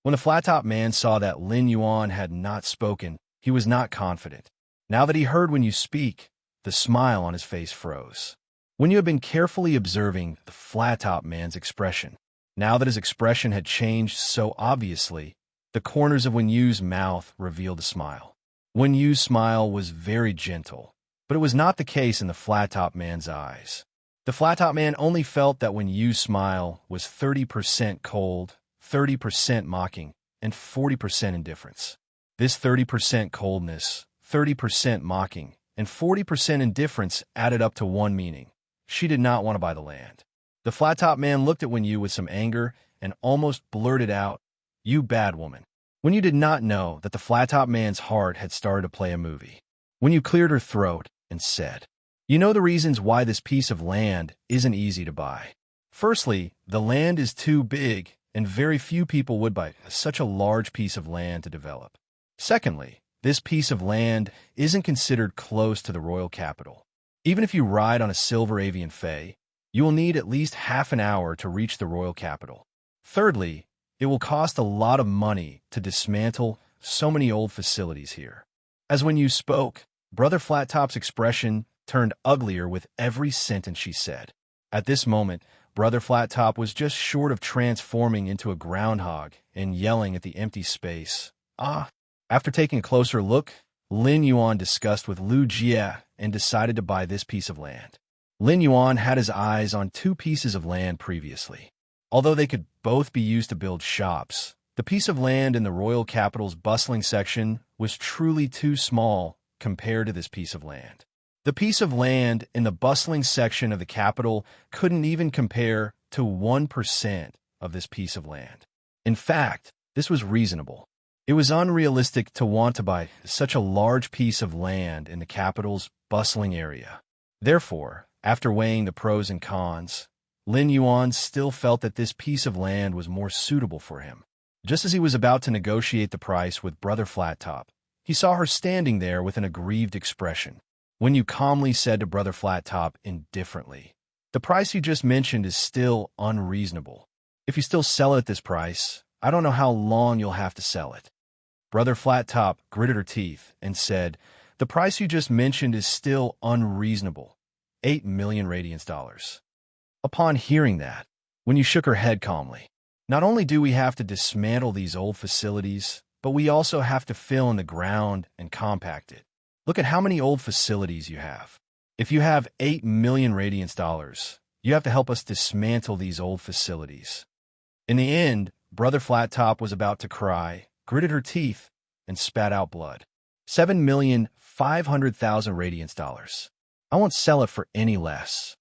When the Flat-Top Man saw that Lin Yuan had not spoken, he was not confident. Now that he heard when you speak, the smile on his face froze. When you had been carefully observing the Flat-Top Man's expression, now that his expression had changed so obviously, the corners of Wen Yu's mouth revealed a smile. Wen Yu's smile was very gentle, but it was not the case in the Flat-Top Man's eyes. The Flat-Top Man only felt that Wen Yu's smile was 30% cold, 30% mocking, and 40% indifference. This 30% coldness, 30% mocking, and 40% indifference added up to one meaning. She did not want to buy the land. The Flat-Top Man looked at Wen Yu with some anger and almost blurted out, "You bad woman." Wen Yu did not know that the Flat-Top Man's heart had started to play a movie. Wen Yu cleared her throat and said, "You know the reasons why this piece of land isn't easy to buy. Firstly, the land is too big, and very few people would buy such a large piece of land to develop. Secondly, this piece of land isn't considered close to the royal capital. Even if you ride on a silver avian fae, you will need at least half an hour to reach the royal capital. Thirdly, it will cost a lot of money to dismantle so many old facilities here." As when you spoke, Brother Flattop's expression turned uglier with every sentence she said. At this moment, Brother Flattop was just short of transforming into a groundhog and yelling at the empty space. Ah! After taking a closer look, Lin Yuan discussed with Lu Jie and decided to buy this piece of land. Lin Yuan had his eyes on two pieces of land previously. Although they could both be used to build shops, the piece of land in the royal capital's bustling section was truly too small compared to this piece of land. The piece of land in the bustling section of the capital couldn't even compare to 1% of this piece of land. In fact, this was reasonable. It was unrealistic to want to buy such a large piece of land in the capital's bustling area. Therefore, after weighing the pros and cons, Lin Yuan still felt that this piece of land was more suitable for him. Just as he was about to negotiate the price with Brother Flattop, he saw her standing there with an aggrieved expression. When you calmly said to Brother Flattop indifferently, "The price you just mentioned is still unreasonable. If you still sell it at this price, I don't know how long you'll have to sell it." Brother Flattop gritted her teeth and said, "The price you just mentioned is still unreasonable. 8 million radiance dollars. Upon hearing that, when you shook her head calmly, "Not only do we have to dismantle these old facilities, but we also have to fill in the ground and compact it. Look at how many old facilities you have. If you have 8 million radiance dollars, you have to help us dismantle these old facilities." In the end, Brother Flattop was about to cry, gritted her teeth, and spat out blood. 7,500,000 radiance dollars. I won't sell it for any less.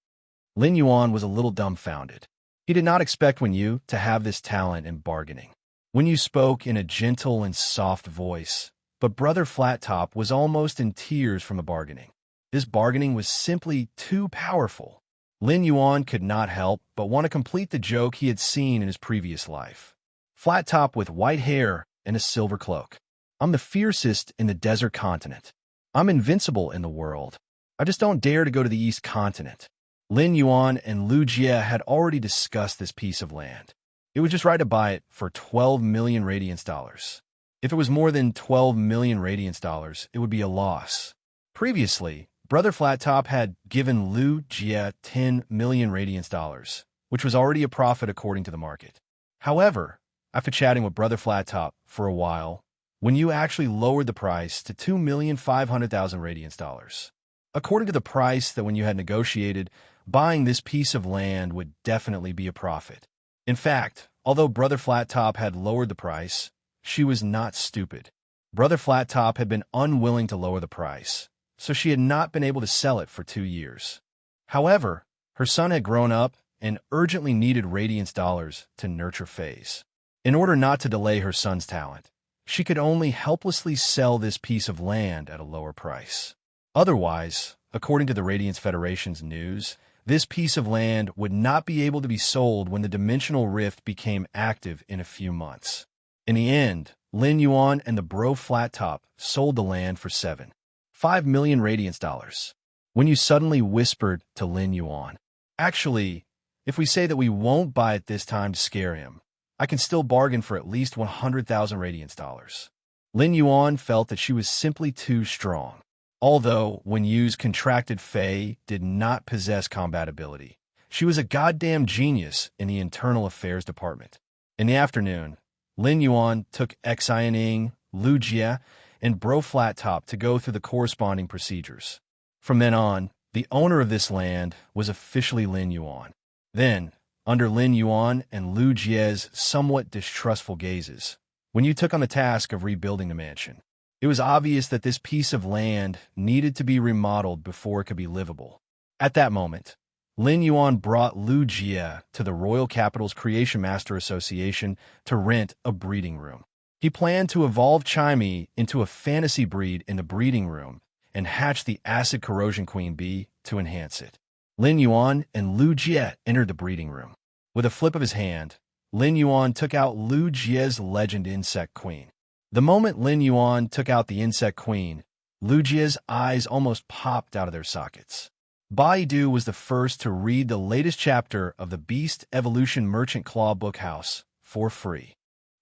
Lin Yuan was a little dumbfounded. He did not expect Wen Yu to have this talent in bargaining. Wen Yu spoke in a gentle and soft voice, but Brother Flattop was almost in tears from the bargaining. This bargaining was simply too powerful. Lin Yuan could not help but want to complete the joke he had seen in his previous life. Flattop with white hair and a silver cloak. I'm the fiercest in the desert continent. I'm invincible in the world. I just don't dare to go to the East Continent. Lin Yuan and Lu Jie had already discussed this piece of land. It was just right to buy it for 12 million radiance dollars. If it was more than 12 million radiance dollars, it would be a loss. Previously, Brother Flattop had given Lu Jie 10 million radiance dollars, which was already a profit according to the market. However, after chatting with Brother Flattop for a while, Wen Yu actually lowered the price to 2,500,000 radiance dollars. According to the price that Wen Yu had negotiated, buying this piece of land would definitely be a profit. In fact, although Brother Flattop had lowered the price, she was not stupid. Brother Flattop had been unwilling to lower the price, so she had not been able to sell it for 2 years. However, her son had grown up and urgently needed radiance dollars to nurture phase. In order not to delay her son's talent, she could only helplessly sell this piece of land at a lower price. Otherwise, according to the Radiance Federation's news, this piece of land would not be able to be sold when the dimensional rift became active in a few months. In the end, Lin Yuan and the bro Flattop sold the land for 7.5 million radiance dollars. When you suddenly whispered to Lin Yuan, "Actually, if we say that we won't buy it this time to scare him, I can still bargain for at least 100,000 radiance dollars." Lin Yuan felt that she was simply too strong. Although Wen Yu's contracted Fey did not possess combat ability, she was a goddamn genius in the internal affairs department. In the afternoon, Lin Yuan took Xianing, Lu Jie, and Bro Flattop to go through the corresponding procedures. From then on, the owner of this land was officially Lin Yuan. Then, under Lin Yuan and Lu Jie's somewhat distrustful gazes, Wen Yu took on the task of rebuilding the mansion. It was obvious that this piece of land needed to be remodeled before it could be livable. At that moment, Lin Yuan brought Lu Jie to the Royal Capital's Creation Master Association to rent a breeding room. He planned to evolve Chimey into a fantasy breed in the breeding room and hatch the acid corrosion queen bee to enhance it. Lin Yuan and Lu Jie entered the breeding room. With a flip of his hand, Lin Yuan took out Lu Jie's legend insect queen. The moment Lin Yuan took out the insect queen, Lu Jie's eyes almost popped out of their sockets. Baidu was the first to read the latest chapter of the Beast Evolution Merchant Claw Book House for free.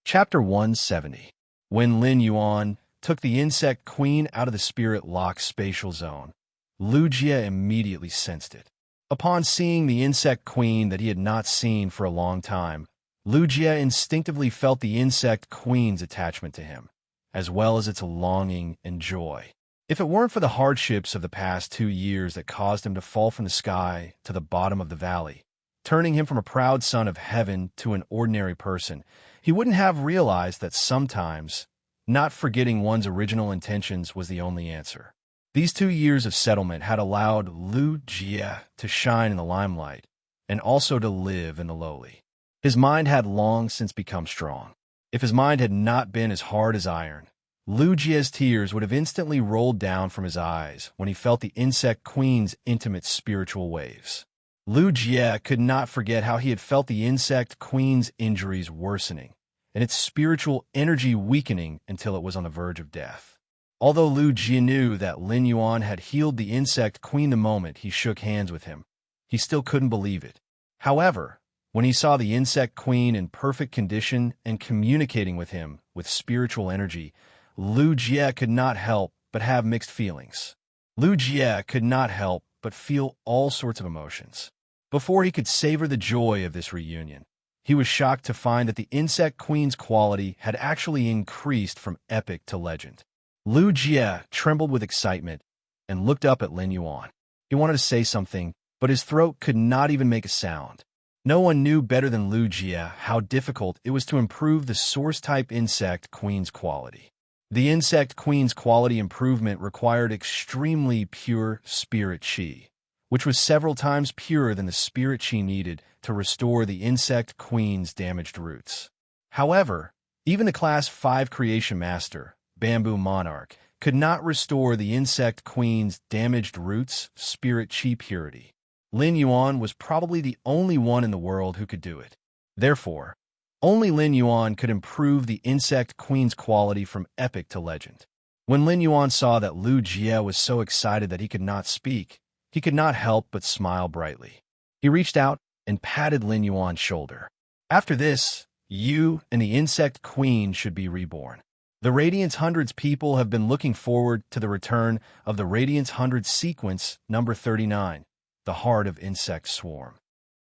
Chapter 170. When Lin Yuan took the insect queen out of the spirit lock spatial zone, Lu Jie immediately sensed it. Upon seeing the insect queen that he had not seen for a long time, Lu Jie instinctively felt the insect queen's attachment to him, as well as its longing and joy. If it weren't for the hardships of the past 2 years that caused him to fall from the sky to the bottom of the valley, turning him from a proud son of heaven to an ordinary person, he wouldn't have realized that sometimes not forgetting one's original intentions was the only answer. These 2 years of settlement had allowed Lu Jie to shine in the limelight and also to live in the lowly. His mind had long since become strong. If his mind had not been as hard as iron, Lu Jie's tears would have instantly rolled down from his eyes when he felt the insect queen's intimate spiritual waves. Lu Jie could not forget how he had felt the insect queen's injuries worsening and its spiritual energy weakening until it was on the verge of death. Although Lu Jie knew that Lin Yuan had healed the insect queen the moment he shook hands with him, he still couldn't believe it. However, when he saw the insect queen in perfect condition and communicating with him with spiritual energy, Lu Jie could not help but have mixed feelings. Lu Jie could not help but feel all sorts of emotions. Before he could savor the joy of this reunion, he was shocked to find that the insect queen's quality had actually increased from epic to legend. Lu Jie trembled with excitement and looked up at Lin Yuan. He wanted to say something, but his throat could not even make a sound. No one knew better than Lu Jie how difficult it was to improve the source-type insect queen's quality. The insect queen's quality improvement required extremely pure spirit qi, which was several times purer than the spirit qi needed to restore the insect queen's damaged roots. However, even the Class 5 Creation Master, Bamboo Monarch, could not restore the insect queen's damaged roots' spirit qi purity. Lin Yuan was probably the only one in the world who could do it. Therefore, only Lin Yuan could improve the insect queen's quality from epic to legend. When Lin Yuan saw that Lu Jie was so excited that he could not speak, he could not help but smile brightly. He reached out and patted Lin Yuan's shoulder. After this, you and the insect queen should be reborn. The Radiance Hundred's people have been looking forward to the return of the Radiance Hundred sequence number 39, the Heart of Insect Swarm.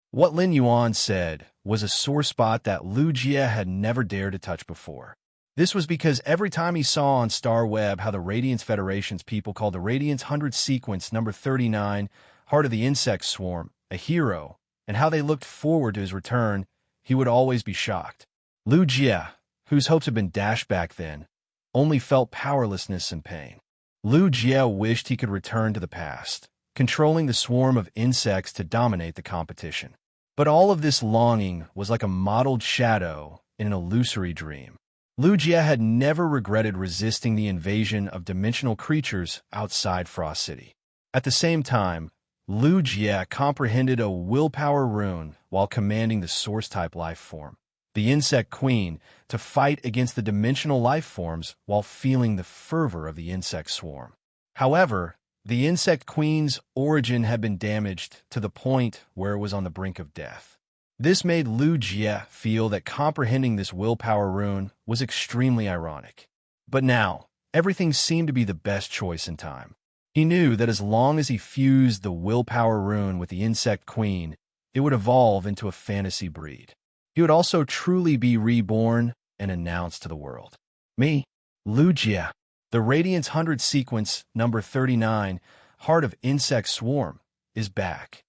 What Lin Yuan said was a sore spot that Lu Jie had never dared to touch before. This was because every time he saw on Star Web how the Radiance Federation's people called the Radiance Hundred sequence number 39, Heart of the Insect Swarm, a hero, and how they looked forward to his return, he would always be shocked. Lu Jie, whose hopes had been dashed back then, only felt powerlessness and pain. Lu Jie wished he could return to the past, controlling the swarm of insects to dominate the competition. But all of this longing was like a mottled shadow in an illusory dream. Lu Jie had never regretted resisting the invasion of dimensional creatures outside Frost City. At the same time, Lu Jie comprehended a willpower rune while commanding the source-type life form, the insect queen, to fight against the dimensional life forms while feeling the fervor of the insect swarm. However, the insect queen's origin had been damaged to the point where it was on the brink of death. This made Lu Jie feel that comprehending this willpower rune was extremely ironic. But now, everything seemed to be the best choice in time. He knew that as long as he fused the willpower rune with the insect queen, it would evolve into a fantasy breed. He would also truly be reborn and announced to the world. Me, Lu Jie, the Radiance 100 sequence number 39, Heart of Insect Swarm, is back.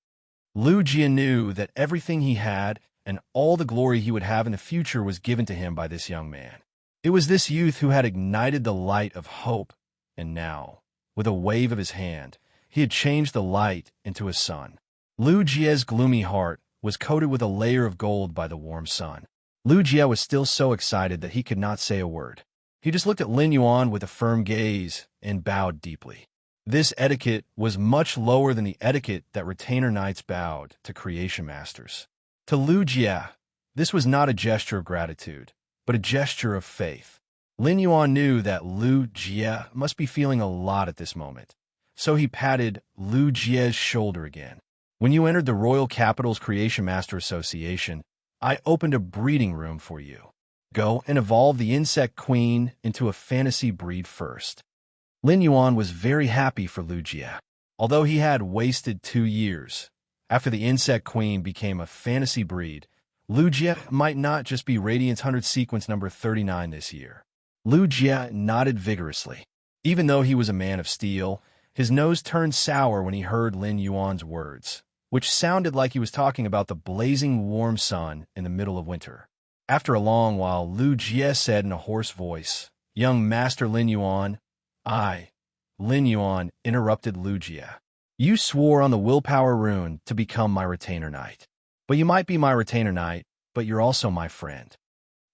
Lu Jie knew that everything he had and all the glory he would have in the future was given to him by this young man. It was this youth who had ignited the light of hope, and now, with a wave of his hand, he had changed the light into a sun. Lu Jie's gloomy heart was coated with a layer of gold by the warm sun. Lu Jie was still so excited that he could not say a word. He just looked at Lin Yuan with a firm gaze and bowed deeply. This etiquette was much lower than the etiquette that retainer knights bowed to creation masters. To Lu Jie, this was not a gesture of gratitude, but a gesture of faith. Lin Yuan knew that Lu Jie must be feeling a lot at this moment, so he patted Lu Jie's shoulder again. When you entered the Royal Capital's Creation Master Association, I opened a breeding room for you. Go and evolve the insect queen into a fantasy breed first. Lin Yuan was very happy for Lu Jie. Although he had wasted 2 years, After the insect queen became a fantasy breed, Lugia might not just be Radiant's 100 sequence number 39 this year. Lugia nodded vigorously. Even though he was a man of steel, his nose turned sour when he heard Lin Yuan's words, which sounded like he was talking about the blazing warm sun in the middle of winter. After a long while, Lu Jie said in a hoarse voice, "Young Master Lin Yuan." Lin Yuan interrupted Lu Jie. "You swore on the willpower rune to become my retainer knight. But you might be my retainer knight, but you're also my friend."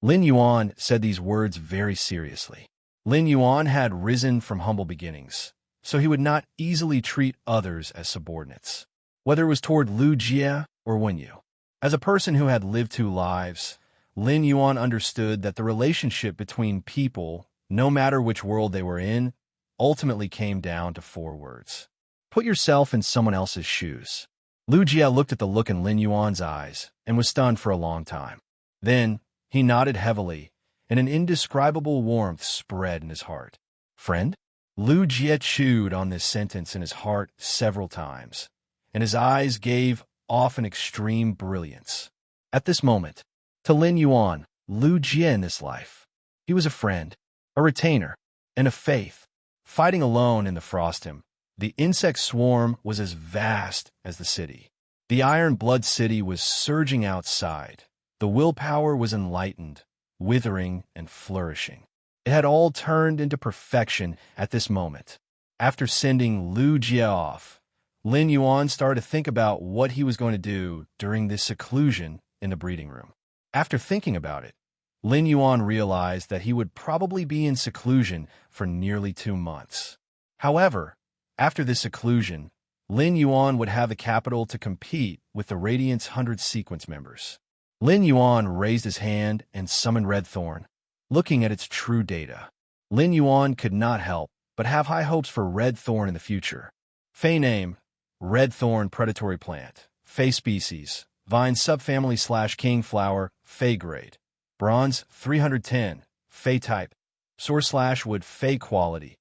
Lin Yuan said these words very seriously. Lin Yuan had risen from humble beginnings, so he would not easily treat others as subordinates, whether it was toward Lu Jie or Wenyu. As a person who had lived 2 lives, Lin Yuan understood that the relationship between people, no matter which world they were in, ultimately came down to 4 words. Put yourself in someone else's shoes. Lu Jie looked at the look in Lin Yuan's eyes and was stunned for a long time. Then, he nodded heavily, and an indescribable warmth spread in his heart. "Friend?" Lu Jie chewed on this sentence in his heart several times, and his eyes gave off an extreme brilliance. At this moment, to Lin Yuan, Lu Jie in this life, he was a friend, a retainer, and a faith. Fighting alone in the Frostim, the insect swarm was as vast as the city. The Iron Blood City was surging outside. The willpower was enlightened, withering, and flourishing. It had all turned into perfection at this moment. After sending Lu Jie off, Lin Yuan started to think about what he was going to do during this seclusion in the breeding room. After thinking about it, Lin Yuan realized that he would probably be in seclusion for nearly 2 months. However, after this seclusion, Lin Yuan would have the capital to compete with the Radiant's 100 sequence members. Lin Yuan raised his hand and summoned Red Thorn. Looking at its true data, Lin Yuan could not help but have high hopes for Red Thorn in the future. Fey name, Red Thorn predatory plant. Fey species, vine subfamily/king flower, Fey grade. Bronze 310, Fey type. Source/wood Fey quality.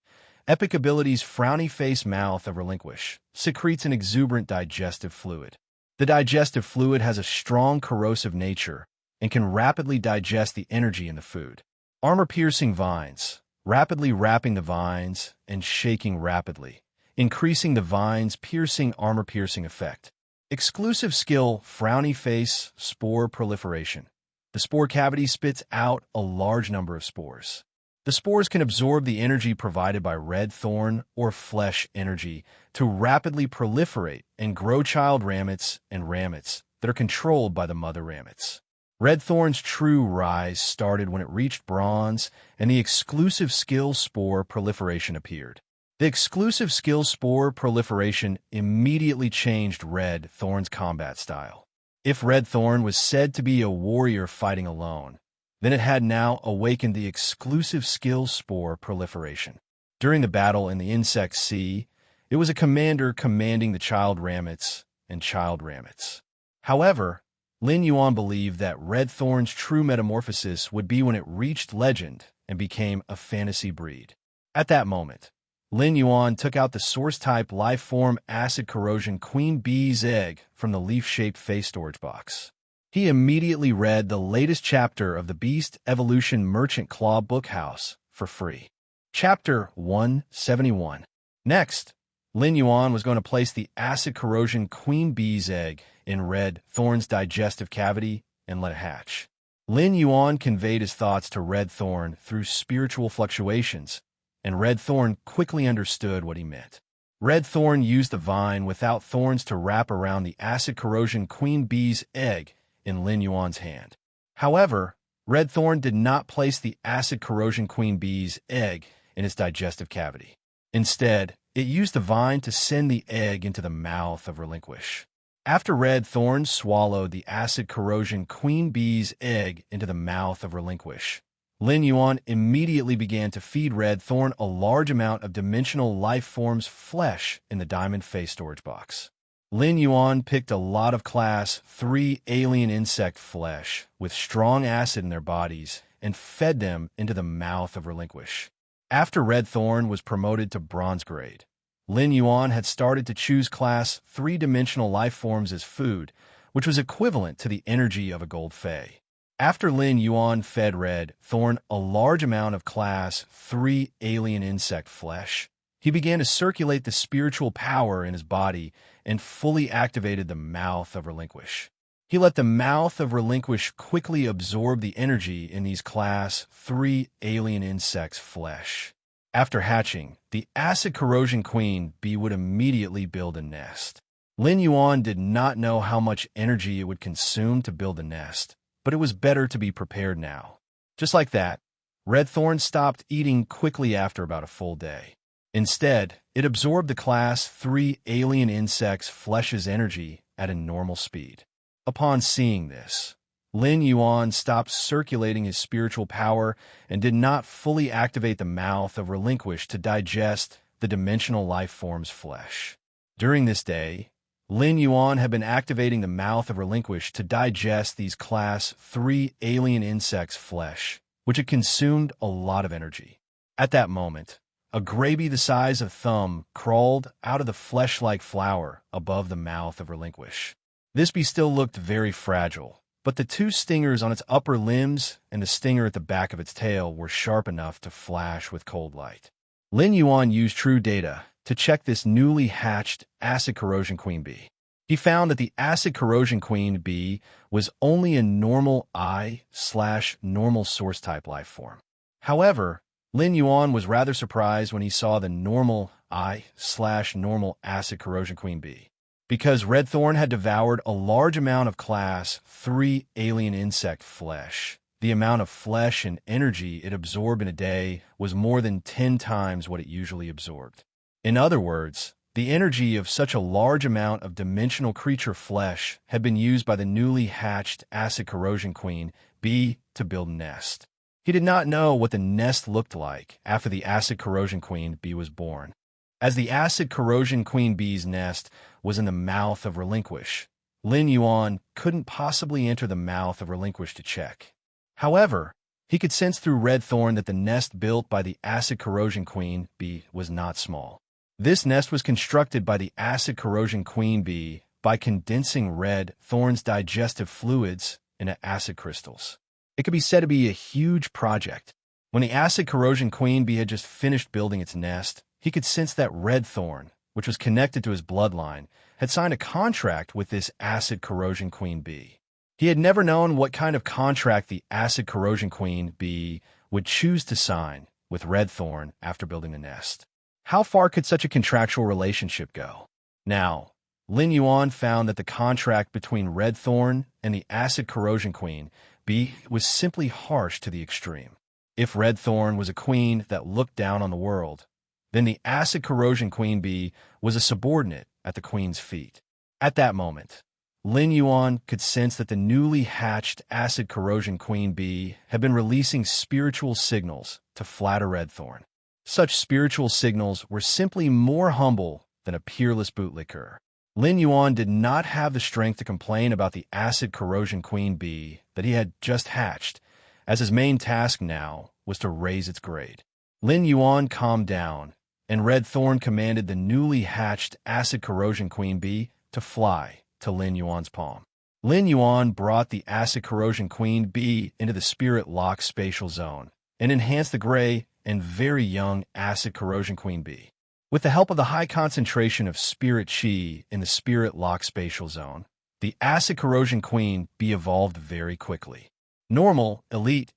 Epic abilities frowny face mouth of relinquish. Secretes an exuberant digestive fluid. The digestive fluid has a strong corrosive nature and can rapidly digest the energy in the food. Armor-piercing vines, rapidly wrapping the vines and shaking rapidly, increasing the vine's piercing armor-piercing effect. Exclusive skill, frowny face, spore proliferation. The spore cavity spits out a large number of spores. The spores can absorb the energy provided by red thorn or flesh energy to rapidly proliferate and grow child ramets and ramets that are controlled by the mother ramets. Red thorn's true rise started when it reached bronze and the exclusive skill spore proliferation appeared. The exclusive skill spore proliferation immediately changed Red Thorn's combat style. If Red Thorn was said to be a warrior fighting alone, then it had now awakened the exclusive skill spore proliferation. During the battle in the Insect Sea, it was a commander commanding the child ramets and child ramets. However, Lin Yuan believed that Red Thorn's true metamorphosis would be when it reached legend and became a fantasy breed. At that moment, Lin Yuan took out the source-type life-form acid corrosion queen bee's egg from the leaf-shaped face storage box. He immediately read the latest chapter of the Beast Evolution Merchant Claw Bookhouse for free. Chapter 171. Next, Lin Yuan was going to place the acid corrosion queen bee's egg in Red Thorn's digestive cavity and let it hatch. Lin Yuan conveyed his thoughts to Red Thorn through spiritual fluctuations, and Red Thorn quickly understood what he meant. Red Thorn used the vine without thorns to wrap around the acid corrosion queen bee's egg in Lin Yuan's hand. However, Red Thorn did not place the acid corrosion queen bee's egg in its digestive cavity. Instead, it used the vine to send the egg into the mouth of Relinquish. After Red Thorn swallowed the acid corrosion queen bee's egg into the mouth of Relinquish, Lin Yuan immediately began to feed Red Thorn a large amount of dimensional life form's flesh in the diamond face storage box. Lin Yuan picked a lot of class 3 alien insect flesh with strong acid in their bodies and fed them into the mouth of Relinquish. After Red Thorn was promoted to bronze grade, Lin Yuan had started to choose class 3-dimensional life forms as food, which was equivalent to the energy of a gold fey. After Lin Yuan fed Red Thorn a large amount of class 3 alien insect flesh, he began to circulate the spiritual power in his body and fully activated the Mouth of Relinquish. He let the Mouth of Relinquish quickly absorb the energy in these class 3 alien insects' flesh. After hatching, the acid corrosion queen bee would immediately build a nest. Lin Yuan did not know how much energy it would consume to build a nest, but it was better to be prepared now. Just like that, Red Thorn stopped eating quickly after about a full day. Instead, it absorbed the class 3 alien insect's flesh's energy at a normal speed. Upon seeing this, Lin Yuan stopped circulating his spiritual power and did not fully activate the Mouth of Relinquish to digest the dimensional life form's flesh. During this day, Lin Yuan had been activating the Mouth of Relinquish to digest these class 3 alien insects' flesh, which had consumed a lot of energy. At that moment, a gravy the size of thumb crawled out of the flesh-like flower above the Mouth of Relinquish. This bee still looked very fragile, but the 2 stingers on its upper limbs and the stinger at the back of its tail were sharp enough to flash with cold light. Lin Yuan used true data to check this newly hatched acid corrosion queen bee. He found that the acid corrosion queen bee was only a normal I/normal source type life form. However, Lin Yuan was rather surprised when he saw the normal I/normal acid corrosion queen bee. Because Red Thorn had devoured a large amount of class 3 alien insect flesh, the amount of flesh and energy it absorbed in a day was more than 10 times what it usually absorbed. In other words, the energy of such a large amount of dimensional creature flesh had been used by the newly hatched acid corrosion queen bee to build a nest. He did not know what the nest looked like after the acid corrosion queen bee was born. As the acid corrosion queen bee's nest was in the Mouth of Relinquish, Lin Yuan couldn't possibly enter the Mouth of Relinquish to check. However, he could sense through Red Thorn that the nest built by the acid corrosion queen bee was not small. This nest was constructed by the acid corrosion queen bee by condensing Red Thorn's digestive fluids into acid crystals. It could be said to be a huge project. When the acid corrosion queen bee had just finished building its nest, he could sense that Red Thorn, which was connected to his bloodline, had signed a contract with this acid corrosion queen bee. He had never known what kind of contract the acid corrosion queen bee would choose to sign with Red Thorn after building the nest. How far could such a contractual relationship go? Now, Lin Yuan found that the contract between Red Thorn and the acid corrosion queen bee was simply harsh to the extreme. If Red Thorn was a queen that looked down on the world, then the acid corrosion queen bee was a subordinate at the queen's feet. At that moment, Lin Yuan could sense that the newly hatched acid corrosion queen bee had been releasing spiritual signals to flatter Red Thorn. Such spiritual signals were simply more humble than a peerless bootlicker. Lin Yuan did not have the strength to complain about the acid corrosion queen bee that he had just hatched, as his main task now was to raise its grade. Lin Yuan calmed down, and Red Thorn commanded the newly hatched acid corrosion queen bee to fly to Lin Yuan's palm. Lin Yuan brought the acid corrosion queen bee into the spirit lock spatial zone and enhanced the gray and very young acid corrosion queen bee. With the help of the high concentration of spirit chi in the spirit lock spatial zone, the acid corrosion queen bee evolved very quickly. Normal, elite,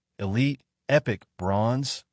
epic, bronze,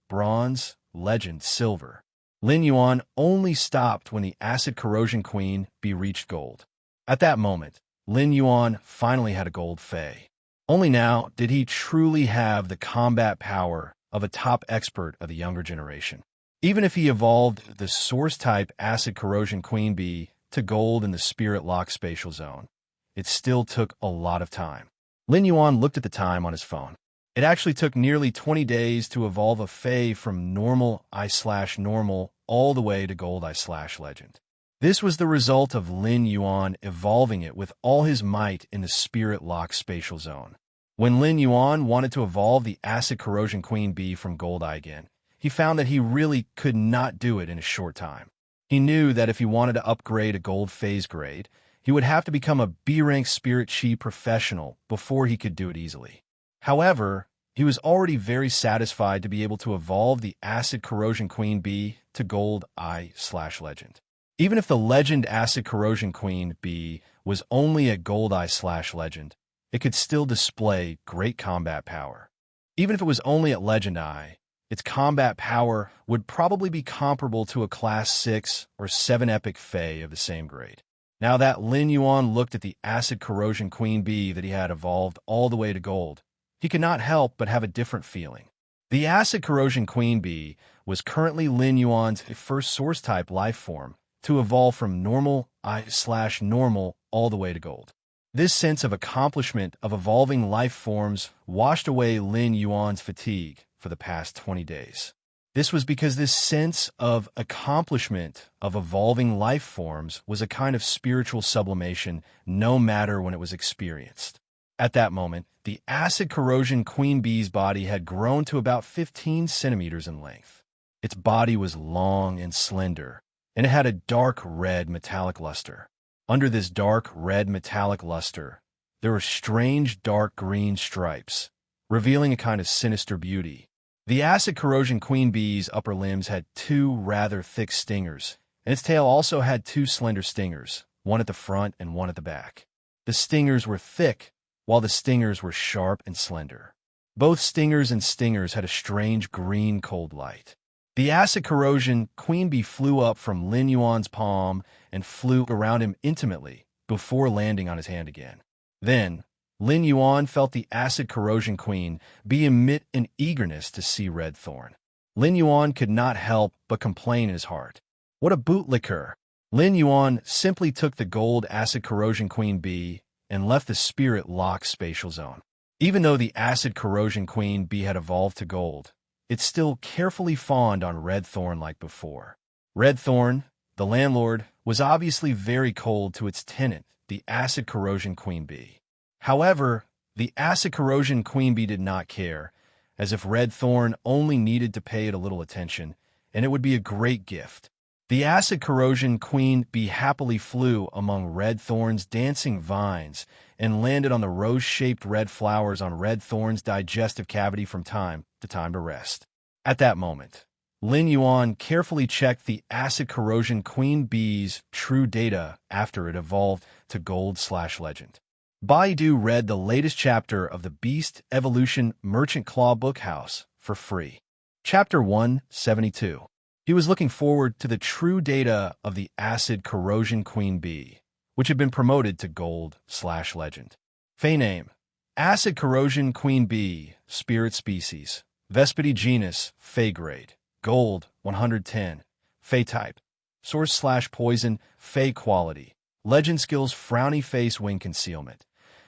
legend, silver. Lin Yuan only stopped when the acid corrosion queen bee reached gold. At that moment, Lin Yuan finally had a gold fey. Only now did he truly have the combat power of a top expert of the younger generation. Even if he evolved the source-type acid corrosion queen bee to gold in the spirit lock spatial zone, it still took a lot of time. Lin Yuan looked at the time on his phone. It actually took nearly 20 days to evolve a fey from normal I/normal all the way to gold I/legend. This was the result of Lin Yuan evolving it with all his might in the spirit lock spatial zone. When Lin Yuan wanted to evolve the acid corrosion queen bee from gold I again, he found that he really could not do it in a short time. He knew that if he wanted to upgrade a gold phase grade, he would have to become a B-rank spirit chi professional before he could do it easily. However, he was already very satisfied to be able to evolve the Acid Corrosion Queen Bee to Gold I/Legend. Even if the Legend Acid Corrosion Queen Bee was only a Gold I/Legend, it could still display great combat power. Even if it was only at Legend I, its combat power would probably be comparable to a Class 6 or 7 Epic Fae of the same grade. Now that Lin Yuan looked at the Acid Corrosion Queen Bee that he had evolved all the way to Gold, he could not help but have a different feeling. The Acid Corrosion Queen Bee was currently Lin Yuan's first Source-type life form to evolve from normal I/normal all the way to Gold. This sense of accomplishment of evolving life forms washed away Lin Yuan's fatigue for the past 20 days. This was because this sense of accomplishment of evolving life forms was a kind of spiritual sublimation no matter when it was experienced. At that moment, the Acid Corrosion Queen Bee's body had grown to about 15 centimeters in length. Its body was long and slender, and it had a dark red metallic luster. Under this dark red metallic luster, there were strange dark green stripes, revealing a kind of sinister beauty. The Acid Corrosion Queen Bee's upper limbs had 2 rather thick stingers, and its tail also had 2 slender stingers, one at the front and one at the back. The stingers were thick, while the stingers were sharp and slender. Both stingers and stingers had a strange green cold light. The Acid Corrosion Queen Bee flew up from Lin Yuan's palm and flew around him intimately before landing on his hand again. Then, Lin Yuan felt the Acid Corrosion Queen Bee emit an eagerness to see Red Thorn. Lin Yuan could not help but complain in his heart. What a bootlicker! Lin Yuan simply took the gold Acid Corrosion Queen Bee and left the Spirit Lock spatial zone. Even though the Acid Corrosion Queen Bee had evolved to gold, it still carefully fawned on Red Thorn like before. Red Thorn, the landlord, was obviously very cold to its tenant, the Acid Corrosion Queen Bee. However, the Acid Corrosion Queen Bee did not care, as if Red Thorn only needed to pay it a little attention, and it would be a great gift. The Acid Corrosion Queen Bee happily flew among Red Thorn's dancing vines and landed on the rose-shaped red flowers on Red Thorn's digestive cavity from time to rest. At that moment, Lin Yuan carefully checked the Acid Corrosion Queen Bee's true data after it evolved to Gold/Legend. Baidu read the latest chapter of the Beast Evolution Merchant Claw Bookhouse for free. Chapter 172. He was looking forward to the true data of the Acid Corrosion Queen Bee, which had been promoted to Gold/Legend. Fey name: Acid Corrosion Queen Bee, Spirit Species, Vespidi Genus, Fey Grade, Gold, 110, Fey Type, Source/Poison, Fey Quality, Legend Skills: Frowny Face, Wing Concealment.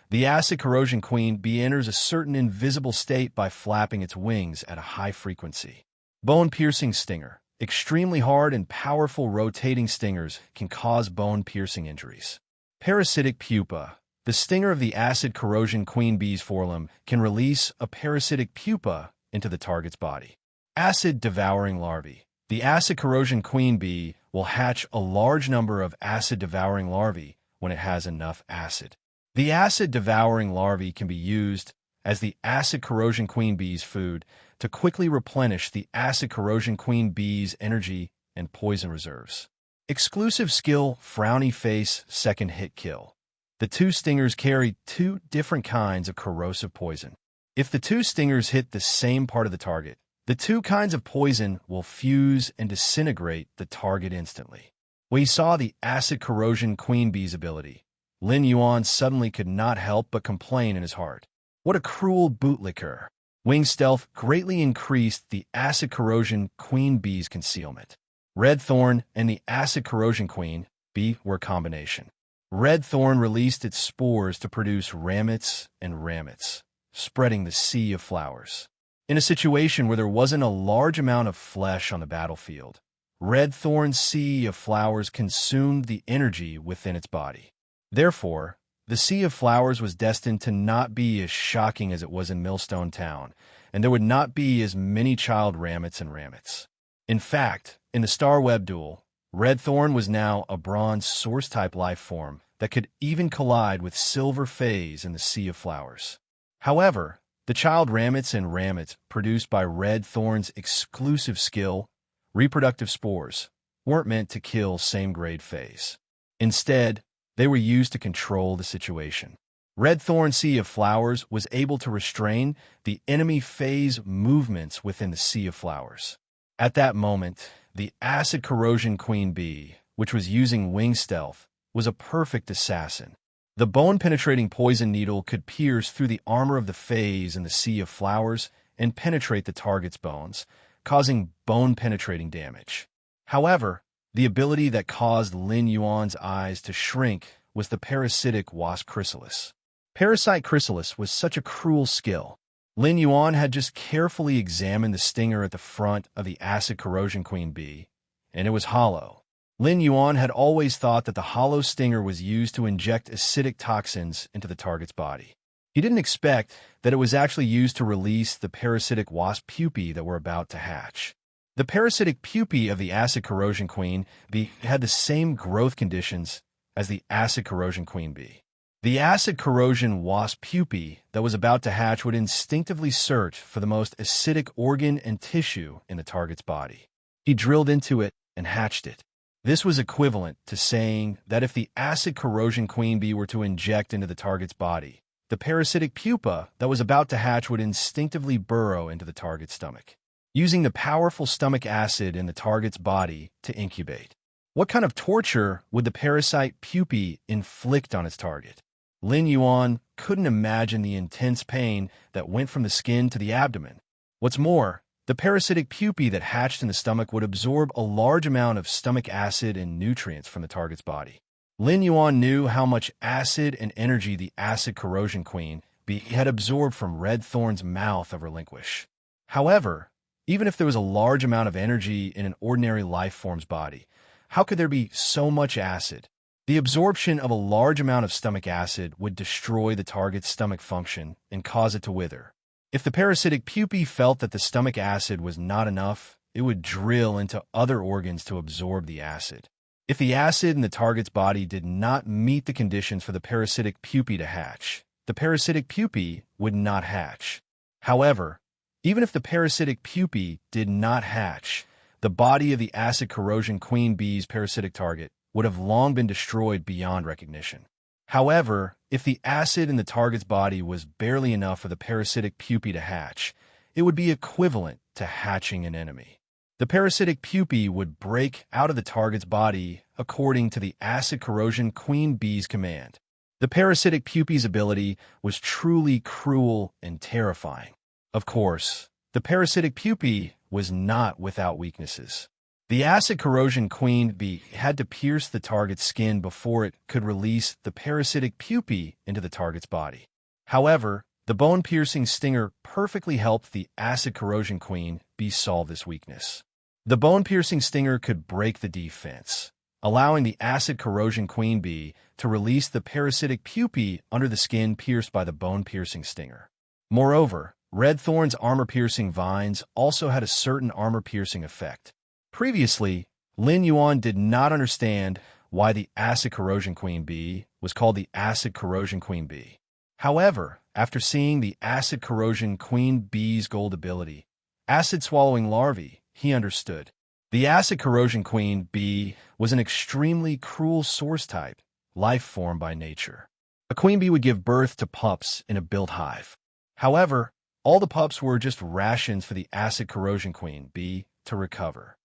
The Acid Corrosion Queen Bee enters a certain invisible state by flapping its wings at a high frequency. Bone-piercing stinger. Extremely hard and powerful rotating stingers can cause bone-piercing injuries. Parasitic pupa. The stinger of the Acid Corrosion Queen Bee's forelimb can release a parasitic pupa into the target's body. Acid-devouring larvae. The Acid Corrosion Queen Bee will hatch a large number of acid-devouring larvae when it has enough acid. The acid-devouring larvae can be used as the Acid Corrosion Queen Bee's food to quickly replenish the Acid Corrosion Queen Bee's energy and poison reserves. Exclusive skill: Frowny Face, second hit kill. The 2 stingers carry 2 different kinds of corrosive poison. If the 2 stingers hit the same part of the target, the 2 kinds of poison will fuse and disintegrate the target instantly. When he saw the Acid Corrosion Queen Bee's ability, Lin Yuan suddenly could not help but complain in his heart. What a cruel bootlicker! Wing Stealth greatly increased the Acid Corrosion Queen Bee's concealment. Red Thorn and the Acid Corrosion Queen Bee were a combination. Red Thorn released its spores to produce ramets and ramets, spreading the sea of flowers. In a situation where there wasn't a large amount of flesh on the battlefield, Red Thorn's sea of flowers consumed the energy within its body. Therefore, the Sea of Flowers was destined to not be as shocking as it was in Millstone Town, and there would not be as many child ramets and ramets. In fact, in the Star Web duel, Red thorn was now a bronze source-type life form that could even collide with silver phase in the sea of flowers. However, the child ramets and ramets produced by red thorn's exclusive skill, reproductive spores, weren't meant to kill same-grade phase. Instead, they were used to control the situation. Red thorn sea of flowers was able to restrain the enemy phase movements within the sea of flowers. At that moment, the acid corrosion queen bee, which was using wing stealth, was a perfect assassin. The bone-penetrating poison needle could pierce through the armor of the phase in the sea of flowers and penetrate the target's bones, causing bone-penetrating damage. However, the ability that caused Lin Yuan's eyes to shrink was the parasitic wasp chrysalis. Parasite chrysalis was such a cruel skill. Lin Yuan had just carefully examined the stinger at the front of the acid corrosion queen bee, and it was hollow. Lin Yuan had always thought that the hollow stinger was used to inject acidic toxins into the target's body. He didn't expect that it was actually used to release the parasitic wasp pupae that were about to hatch. The parasitic pupae of the acid corrosion queen bee had the same growth conditions as the acid corrosion queen bee. The acid corrosion wasp pupae that was about to hatch would instinctively search for the most acidic organ and tissue in the target's body. He drilled into it and hatched it. This was equivalent to saying that if the acid corrosion queen bee were to inject into the target's body, the parasitic pupa that was about to hatch would instinctively burrow into the target's stomach, using the powerful stomach acid in the target's body to incubate. What kind of torture would the parasite pupae inflict on its target? Lin Yuan couldn't imagine the intense pain that went from the skin to the abdomen. What's more, the parasitic pupae that hatched in the stomach would absorb a large amount of stomach acid and nutrients from the target's body. Lin Yuan knew how much acid and energy the acid corrosion queen bee had absorbed from Red Thorn's mouth of relinquish. However, even if there was a large amount of energy in an ordinary life form's body, how could there be so much acid? The absorption of a large amount of stomach acid would destroy the target's stomach function and cause it to wither. If the parasitic pupae felt that the stomach acid was not enough, it would drill into other organs to absorb the acid. If the acid in the target's body did not meet the conditions for the parasitic pupae to hatch, the parasitic pupae would not hatch. However, even if the parasitic pupae did not hatch, the body of the acid corrosion queen bee's parasitic target would have long been destroyed beyond recognition. However, if the acid in the target's body was barely enough for the parasitic pupae to hatch, it would be equivalent to hatching an enemy. The parasitic pupae would break out of the target's body according to the acid corrosion queen bee's command. The parasitic pupae's ability was truly cruel and terrifying. Of course, the parasitic pupae was not without weaknesses. The acid corrosion queen bee had to pierce the target's skin before it could release the parasitic pupae into the target's body. However, the bone-piercing stinger perfectly helped the acid corrosion queen bee solve this weakness. The bone-piercing stinger could break the defense, allowing the acid corrosion queen bee to release the parasitic pupae under the skin pierced by the bone-piercing stinger. Moreover, Red Thorn's armor-piercing vines also had a certain armor-piercing effect. Previously, Lin Yuan did not understand why the acid corrosion queen bee was called the acid corrosion queen bee. However, after seeing the acid corrosion queen bee's gold ability, acid-swallowing larvae, he understood. The acid corrosion queen bee was an extremely cruel source-type life form by nature. A queen bee would give birth to pups in a built hive. However, all the pups were just rations for the acid corrosion queen bee to recover.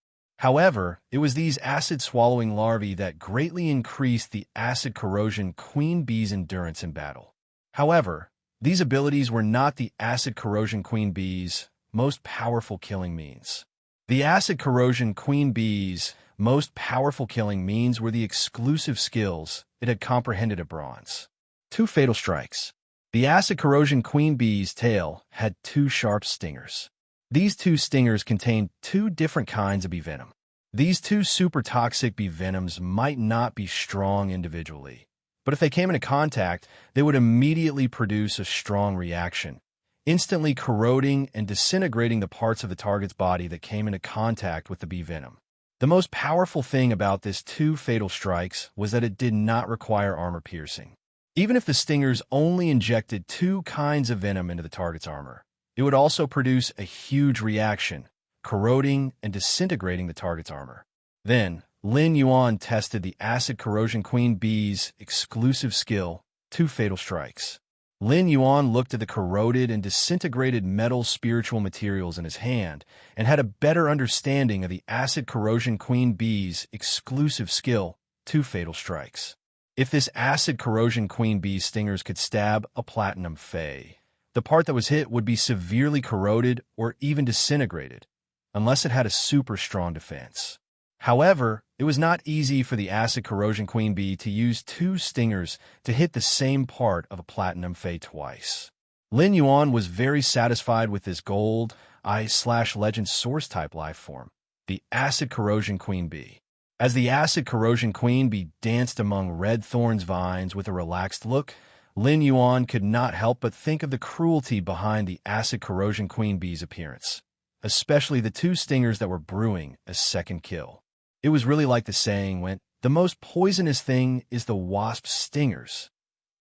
However, it was these acid-swallowing larvae that greatly increased the acid corrosion queen bee's endurance in battle. However, these abilities were not the acid corrosion queen bee's most powerful killing means. The acid corrosion queen bee's most powerful killing means were the exclusive skills it had comprehended at bronze. 2 fatal strikes. The acid corrosion queen bee's tail had 2 sharp stingers. These 2 stingers contained 2 different kinds of bee venom. These 2 super toxic bee venoms might not be strong individually, but if they came into contact, they would immediately produce a strong reaction, instantly corroding and disintegrating the parts of the target's body that came into contact with the bee venom. The most powerful thing about this 2 fatal strikes was that it did not require armor piercing. Even if the stingers only injected 2 kinds of venom into the target's armor, it would also produce a huge reaction, corroding and disintegrating the target's armor. Then, Lin Yuan tested the Acid Corrosion Queen Bee's exclusive skill, 2 fatal strikes. Lin Yuan looked at the corroded and disintegrated metal spiritual materials in his hand and had a better understanding of the Acid Corrosion Queen Bee's exclusive skill, 2 fatal strikes. If this Acid Corrosion Queen Bee's stingers could stab a Platinum Fae, the part that was hit would be severely corroded or even disintegrated, unless it had a super strong defense. However, it was not easy for the Acid Corrosion Queen Bee to use 2 stingers to hit the same part of a Platinum Fae twice. Lin Yuan was very satisfied with this gold, Ice/Legend source-type life form, the Acid Corrosion Queen Bee. As the Acid Corrosion Queen Bee danced among red thorns vines with a relaxed look, Lin Yuan could not help but think of the cruelty behind the Acid Corrosion Queen Bee's appearance, especially the 2 stingers that were brewing a second kill. It was really like the saying went, the most poisonous thing is the wasp's stingers.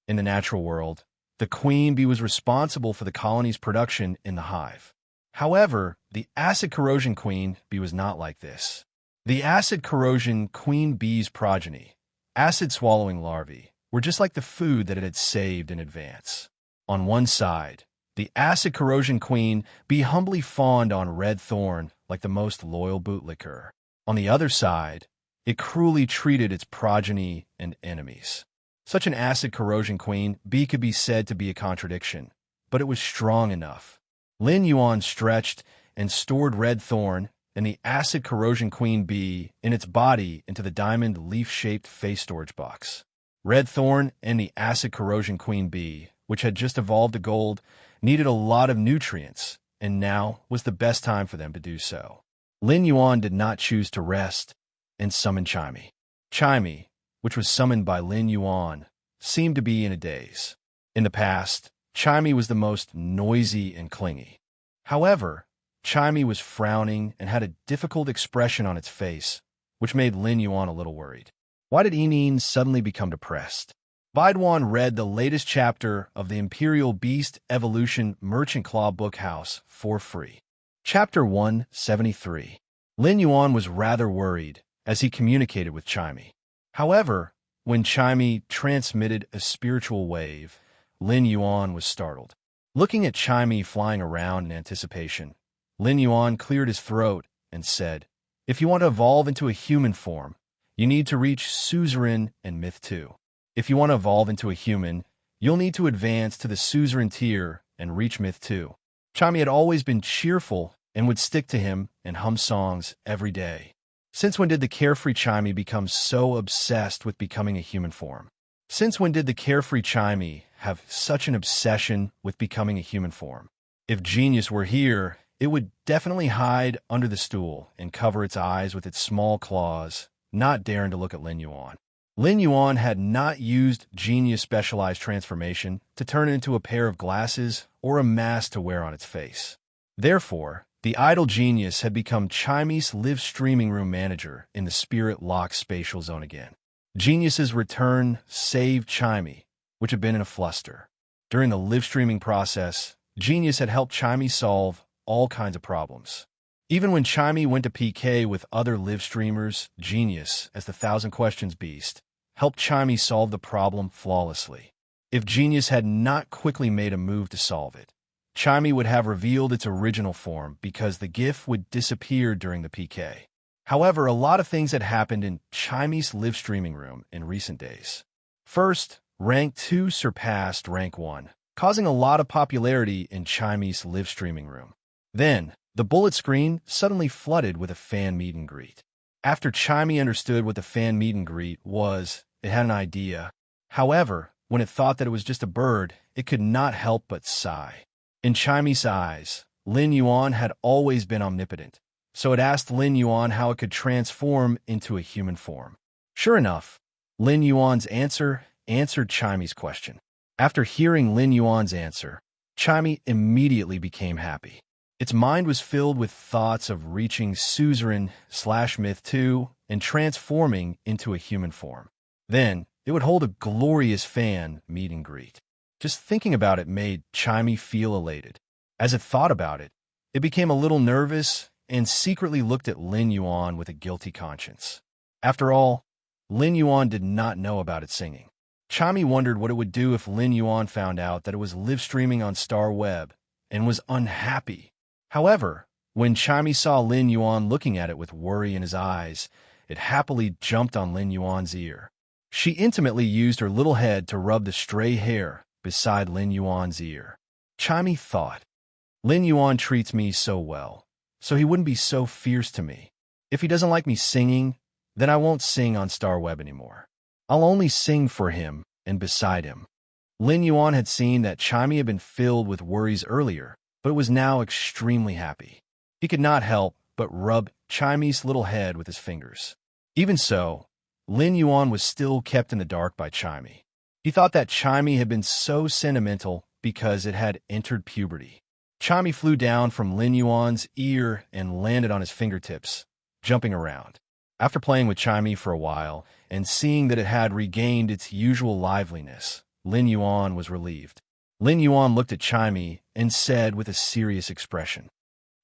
In the natural world, the queen bee was responsible for the colony's production in the hive. However, the Acid Corrosion Queen Bee was not like this. The Acid Corrosion Queen Bee's progeny, acid-swallowing larvae, were just like the food that it had saved in advance. On one side, the Acid Corrosion Queen Bee humbly fawned on red thorn like the most loyal bootlicker. On the other side, it cruelly treated its progeny and enemies. Such an Acid Corrosion Queen Bee could be said to be a contradiction, but it was strong enough. Lin Yuan stretched and stored red thorn and the Acid Corrosion Queen Bee in its body into the diamond leaf-shaped face storage box. Red thorn and the Acid Corrosion Queen Bee, which had just evolved to gold, needed a lot of nutrients, and now was the best time for them to do so. Lin Yuan did not choose to rest and summoned Chimey. Chimey, which was summoned by Lin Yuan, seemed to be in a daze. In the past, Chimey was the most noisy and clingy. However, Chimey was frowning and had a difficult expression on its face, which made Lin Yuan a little worried. Why did Enin suddenly become depressed? Baiduan read the latest chapter of the Imperial Beast Evolution Merchant Claw Bookhouse for free. Chapter 173. Lin Yuan was rather worried as he communicated with Chimey. However, when Chimey transmitted a spiritual wave, Lin Yuan was startled. Looking at Chimey flying around in anticipation, Lin Yuan cleared his throat and said, "If you want to evolve into a human form, you need to reach suzerain and myth 2. If you want to evolve into a human, you'll need to advance to the suzerain tier and reach myth 2. Chimey had always been cheerful and would stick to him and hum songs every day. Since when did the carefree Chimey become so obsessed with becoming a human form? Since when did the carefree Chimey have such an obsession with becoming a human form? If genius were here, it would definitely hide under the stool and cover its eyes with its small claws, not daring to look at Lin Yuan. Lin Yuan had not used Genius Specialized Transformation to turn it into a pair of glasses or a mask to wear on its face. Therefore, the idle genius had become Chimey's live streaming room manager in the Spirit Lock spatial zone again. Genius's return saved Chimey, which had been in a fluster. During the live streaming process, Genius had helped Chimey solve all kinds of problems. Even when Chimey went to PK with other live streamers, Genius, as the 1,000 Questions Beast, helped Chimey solve the problem flawlessly. If Genius had not quickly made a move to solve it, Chimey would have revealed its original form because the GIF would disappear during the PK. However, a lot of things had happened in Chimey's live streaming room in recent days. First, Rank 2 surpassed Rank 1, causing a lot of popularity in Chimey's live streaming room. Then, the bullet screen suddenly flooded with a fan meet and greet. After Chimey understood what the fan meet and greet was, it had an idea. However, when it thought that it was just a bird, it could not help but sigh. In Chimey's eyes, Lin Yuan had always been omnipotent, so it asked Lin Yuan how it could transform into a human form. Sure enough, Lin Yuan's answer answered Chimey's question. After hearing Lin Yuan's answer, Chimey immediately became happy. Its mind was filled with thoughts of reaching suzerain/myth 2 and transforming into a human form. Then, it would hold a glorious fan meet and greet. Just thinking about it made Chimey feel elated. As it thought about it, it became a little nervous and secretly looked at Lin Yuan with a guilty conscience. After all, Lin Yuan did not know about its singing. Chimey wondered what it would do if Lin Yuan found out that it was live streaming on Star Web and was unhappy. However, when Chimey saw Lin Yuan looking at it with worry in his eyes, it happily jumped on Lin Yuan's ear. She intimately used her little head to rub the stray hair beside Lin Yuan's ear. Chimey thought, Lin Yuan treats me so well, so he wouldn't be so fierce to me. If he doesn't like me singing, then I won't sing on Star Web anymore. I'll only sing for him and beside him. Lin Yuan had seen that Chimey had been filled with worries earlier, but was now extremely happy. He could not help but rub Chimey's little head with his fingers. Even so, Lin Yuan was still kept in the dark by Chimey. He thought that Chimey had been so sentimental because it had entered puberty. Chimey flew down from Lin Yuan's ear and landed on his fingertips, jumping around. After playing with Chimey for a while and seeing that it had regained its usual liveliness, Lin Yuan was relieved. Lin Yuan looked at Chimey and said with a serious expression,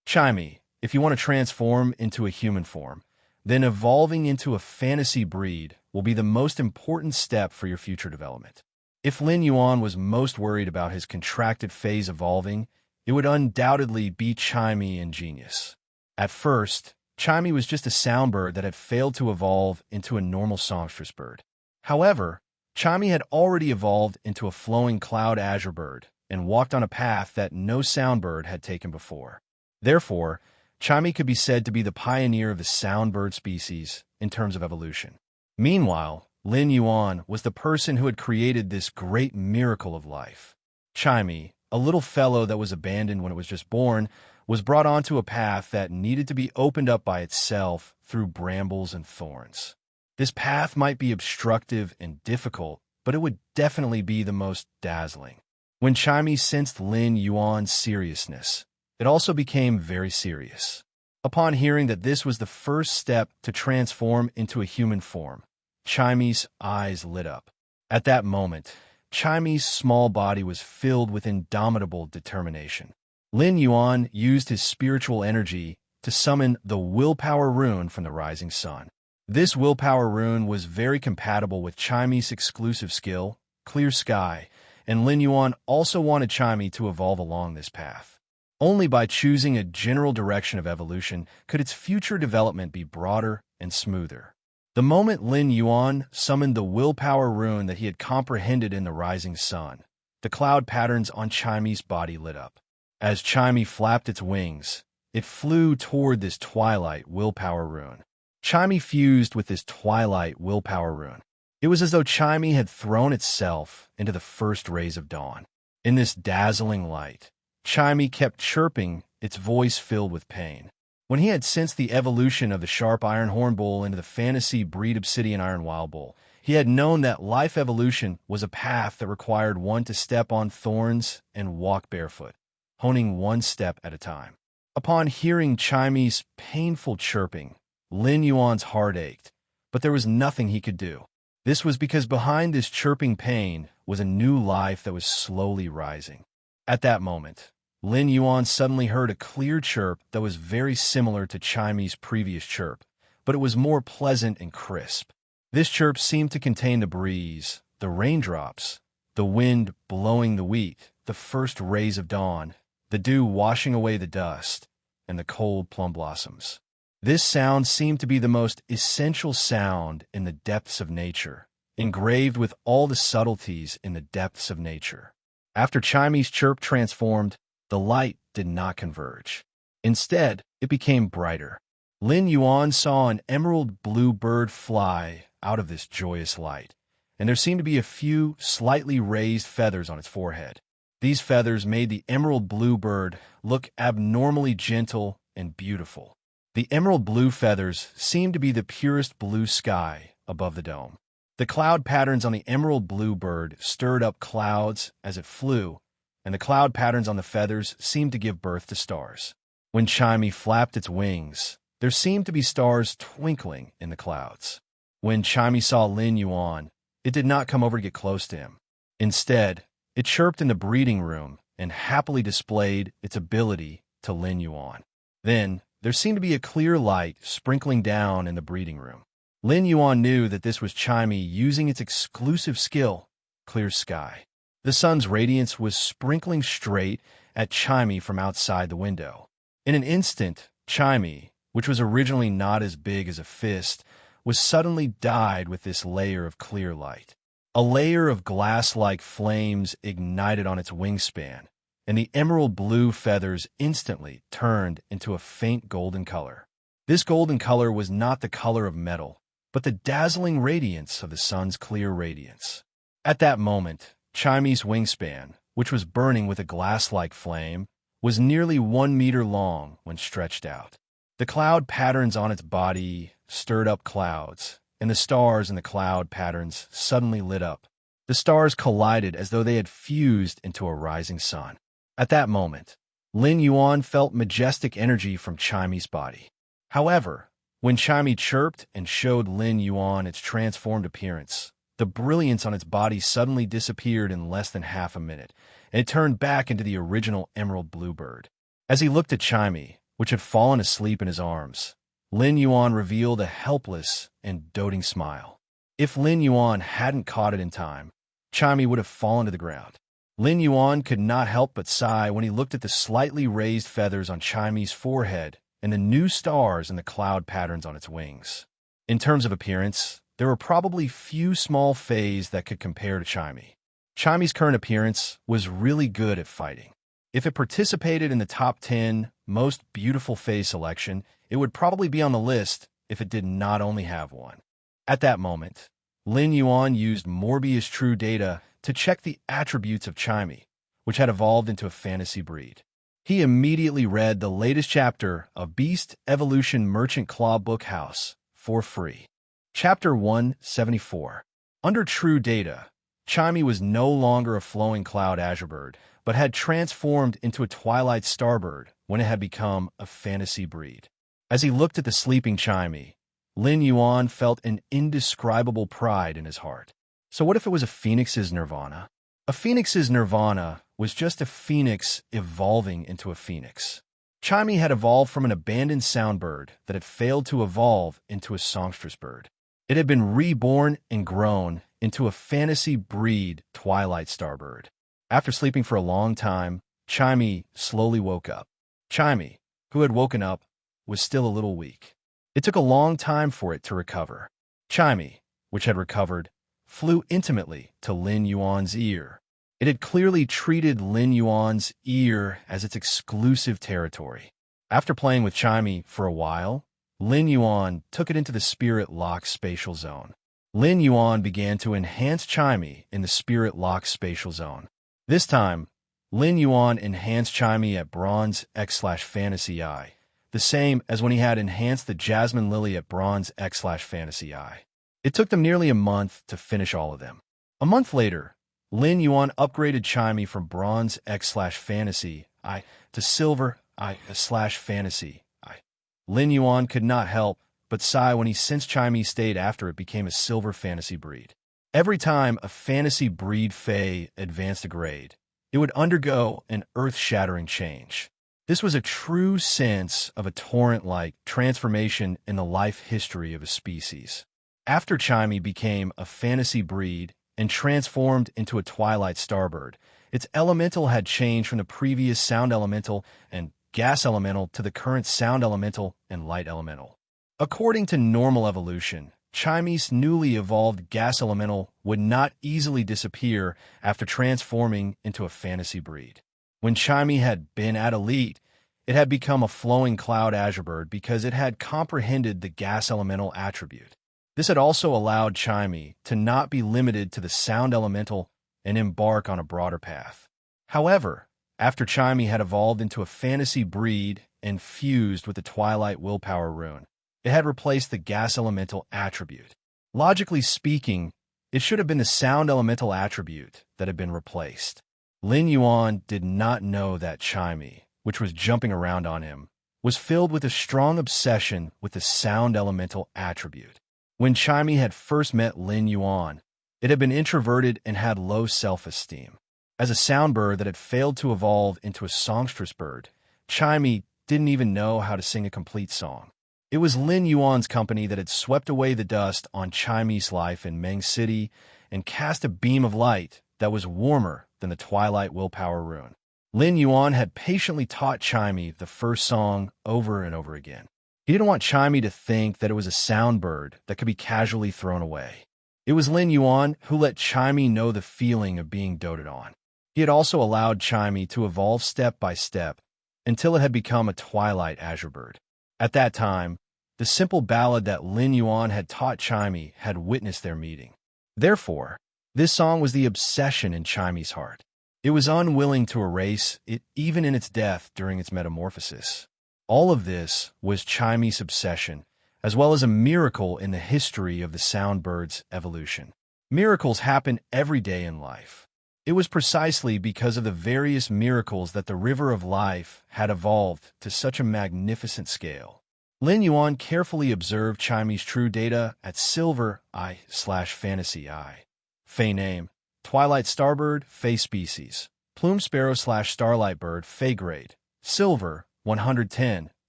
Chimey, if you want to transform into a human form, then evolving into a fantasy breed will be the most important step for your future development. If Lin Yuan was most worried about his contracted phase evolving, it would undoubtedly be Chimey in genius. At first, Chimey was just a soundbird that had failed to evolve into a normal songstress bird. However, Chimey had already evolved into a flowing cloud azure bird and walked on a path that no soundbird had taken before. Therefore, Chimey could be said to be the pioneer of the soundbird species in terms of evolution. Meanwhile, Lin Yuan was the person who had created this great miracle of life. Chimey, a little fellow that was abandoned when it was just born, was brought onto a path that needed to be opened up by itself through brambles and thorns. This path might be obstructive and difficult, but it would definitely be the most dazzling. When Chimey sensed Lin Yuan's seriousness, it also became very serious. Upon hearing that this was the first step to transform into a human form, Chimey's eyes lit up. At that moment, Chimey's small body was filled with indomitable determination. Lin Yuan used his spiritual energy to summon the willpower rune from the rising sun. This willpower rune was very compatible with Chimey's exclusive skill, Clear Sky, and Lin Yuan also wanted Chimey to evolve along this path. Only by choosing a general direction of evolution could its future development be broader and smoother. The moment Lin Yuan summoned the willpower rune that he had comprehended in the rising sun, the cloud patterns on Chimey's body lit up. As Chimey flapped its wings, it flew toward this twilight willpower rune. Chimey fused with this twilight willpower rune. It was as though Chimey had thrown itself into the first rays of dawn. In this dazzling light, Chimey kept chirping, its voice filled with pain. When he had sensed the evolution of the sharp iron horn bull into the fantasy breed obsidian iron wild bull, he had known that life evolution was a path that required one to step on thorns and walk barefoot, honing one step at a time. Upon hearing Chimey's painful chirping, Lin Yuan's heart ached, but there was nothing he could do. This was because behind this chirping pain was a new life that was slowly rising. At that moment, Lin Yuan suddenly heard a clear chirp that was very similar to Chimey's previous chirp, but it was more pleasant and crisp. This chirp seemed to contain the breeze, the raindrops, the wind blowing the wheat, the first rays of dawn, the dew washing away the dust, and the cold plum blossoms. This sound seemed to be the most essential sound in the depths of nature, engraved with all the subtleties in the depths of nature. After Chimey's chirp transformed, the light did not converge. Instead, it became brighter. Lin Yuan saw an emerald blue bird fly out of this joyous light, and there seemed to be a few slightly raised feathers on its forehead. These feathers made the emerald blue bird look abnormally gentle and beautiful. The emerald blue feathers seemed to be the purest blue sky above the dome. The cloud patterns on the emerald blue bird stirred up clouds as it flew, and the cloud patterns on the feathers seemed to give birth to stars. When Chimey flapped its wings, there seemed to be stars twinkling in the clouds. When Chimey saw Lin Yuan, it did not come over to get close to him. Instead, it chirped in the breeding room and happily displayed its ability to Lin Yuan. Then, there seemed to be a clear light sprinkling down in the breeding room. Lin Yuan knew that this was Chimey using its exclusive skill, Clear Sky. The sun's radiance was sprinkling straight at Chimey from outside the window. In an instant, Chimey, which was originally not as big as a fist, was suddenly dyed with this layer of clear light. A layer of glass-like flames ignited on its wingspan, and the emerald blue feathers instantly turned into a faint golden color. This golden color was not the color of metal, but the dazzling radiance of the sun's clear radiance. At that moment, Chimey's wingspan, which was burning with a glass-like flame, was nearly 1 meter long when stretched out. The cloud patterns on its body stirred up clouds, and the stars in the cloud patterns suddenly lit up. The stars collided as though they had fused into a rising sun. At that moment, Lin Yuan felt majestic energy from Chimey's body. However, when Chimey chirped and showed Lin Yuan its transformed appearance, the brilliance on its body suddenly disappeared in less than half a minute, and it turned back into the original emerald blue bird. As he looked at Chimey, which had fallen asleep in his arms, Lin Yuan revealed a helpless and doting smile. If Lin Yuan hadn't caught it in time, Chimey would have fallen to the ground. Lin Yuan could not help but sigh when he looked at the slightly raised feathers on Chimey's forehead and the new stars and the cloud patterns on its wings. In terms of appearance, there were probably few small fays that could compare to Chimey. Chimey's current appearance was really good at fighting. If it participated in the top 10 most beautiful fay selection, it would probably be on the list if it did not only have one. At that moment, Lin Yuan used Morbius True Data to check the attributes of Chimey, which had evolved into a fantasy breed. He immediately read the latest chapter of Beast Evolution Merchant Claw Book House for free. Chapter 174. Under True Data, Chimey was no longer a flowing cloud azure bird, but had transformed into a twilight starbird when it had become a fantasy breed. As he looked at the sleeping Chimey, Lin Yuan felt an indescribable pride in his heart. So what if it was a phoenix's nirvana? A phoenix's nirvana was just a phoenix evolving into a phoenix. Chimey had evolved from an abandoned soundbird that had failed to evolve into a songstress bird. It had been reborn and grown into a fantasy breed twilight starbird. After sleeping for a long time, Chimey slowly woke up. Chimey, who had woken up, was still a little weak. It took a long time for it to recover. Chimey, which had recovered, flew intimately to Lin Yuan's ear. It had clearly treated Lin Yuan's ear as its exclusive territory. After playing with Chimey for a while, Lin Yuan took it into the Spirit Lock spatial zone. Lin Yuan began to enhance Chimey in the Spirit Lock spatial zone. This time, Lin Yuan enhanced Chimey at Bronze X/Fantasy Eye, the same as when he had enhanced the Jasmine Lily at Bronze X/Fantasy Eye. It took them nearly a month to finish all of them. A month later, Lin Yuan upgraded Chimey from Bronze X/Fantasy Eye to Silver I/Fantasy Eye. Lin Yuan could not help but sigh when he sensed Chimey stayed after it became a Silver Fantasy breed. Every time a fantasy breed Fae advanced a grade, it would undergo an earth-shattering change. This was a true sense of a torrent-like transformation in the life history of a species. After Chimey became a fantasy breed and transformed into a twilight starbird, its elemental had changed from the previous sound elemental and gas elemental to the current sound elemental and light elemental. According to normal evolution, Chimey's newly evolved gas elemental would not easily disappear after transforming into a fantasy breed. When Chimey had been at Elite, it had become a flowing cloud azure bird because it had comprehended the gas elemental attribute. This had also allowed Chimey to not be limited to the sound elemental and embark on a broader path. However, after Chimey had evolved into a fantasy breed and fused with the Twilight Willpower rune, it had replaced the gas elemental attribute. Logically speaking, it should have been the sound elemental attribute that had been replaced. Lin Yuan did not know that Chimey, which was jumping around on him, was filled with a strong obsession with the sound elemental attribute. When Chimey had first met Lin Yuan, it had been introverted and had low self-esteem. As a sound bird that had failed to evolve into a songstress bird, Chimey didn't even know how to sing a complete song. It was Lin Yuan's company that had swept away the dust on Chimey's life in Meng City and cast a beam of light that was warmer than the Twilight Willpower Rune. Lin Yuan had patiently taught Chimey the first song over and over again. He didn't want Chimey to think that it was a sound bird that could be casually thrown away. It was Lin Yuan who let Chimey know the feeling of being doted on. He had also allowed Chimey to evolve step by step until it had become a Twilight Azure bird. At that time, the simple ballad that Lin Yuan had taught Chimey had witnessed their meeting. Therefore, this song was the obsession in Chimey's heart. It was unwilling to erase it even in its death during its metamorphosis. All of this was Chimey's obsession, as well as a miracle in the history of the sound bird's evolution. Miracles happen every day in life. It was precisely because of the various miracles that the river of life had evolved to such a magnificent scale. Lin Yuan carefully observed Chimey's true data at Silver I/Fantasy I. Fey name: Twilight Starbird, Fey species. Plume Sparrow / Starlight Bird, Fey grade. Silver, 110.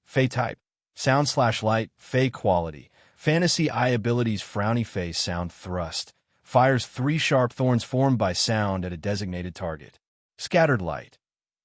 Fey type. Sound / light, Fey quality. Fantasy I abilities: Frowny Face, Sound Thrust. Fires 3 sharp thorns formed by sound at a designated target. Scattered light.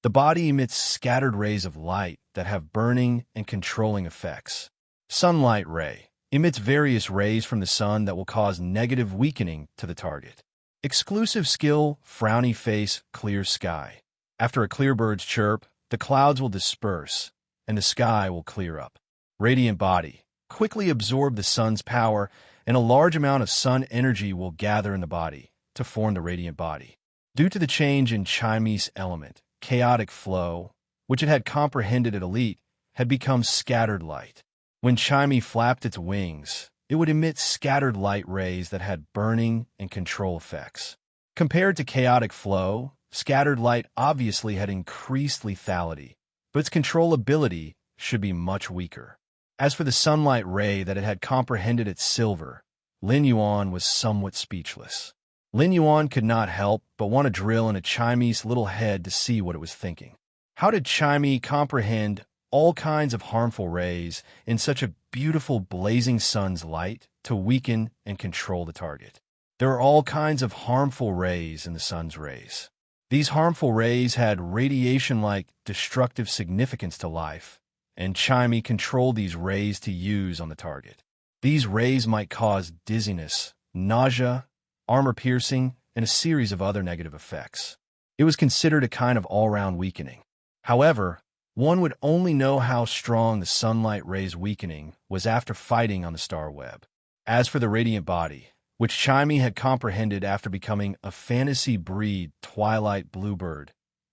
The body emits scattered rays of light that have burning and controlling effects. Sunlight ray. Emits various rays from the sun that will cause negative weakening to the target. Exclusive skill: Frowny Face, Clear Sky. After a clear bird's chirp, the clouds will disperse and the sky will clear up. Radiant body. Quickly absorb the sun's power, and a large amount of sun energy will gather in the body to form the radiant body. Due to the change in Chimey's element, chaotic flow, which it had comprehended at Elite, had become scattered light. When Chimey flapped its wings, it would emit scattered light rays that had burning and control effects. Compared to chaotic flow, scattered light obviously had increased lethality, but its controllability should be much weaker. As for the sunlight ray that it had comprehended at Silver, Lin Yuan was somewhat speechless. Lin Yuan could not help but want to drill into Chimey's little head to see what it was thinking. How did Chimey comprehend all kinds of harmful rays in such a beautiful blazing sun's light to weaken and control the target? There are all kinds of harmful rays in the sun's rays. These harmful rays had radiation-like destructive significance to life, and Chimey controlled these rays to use on the target. These rays might cause dizziness, nausea, armor-piercing, and a series of other negative effects. It was considered a kind of all-round weakening. However, one would only know how strong the sunlight ray's weakening was after fighting on the star web. As for the radiant body, which Chimey had comprehended after becoming a fantasy breed Twilight Bluebird,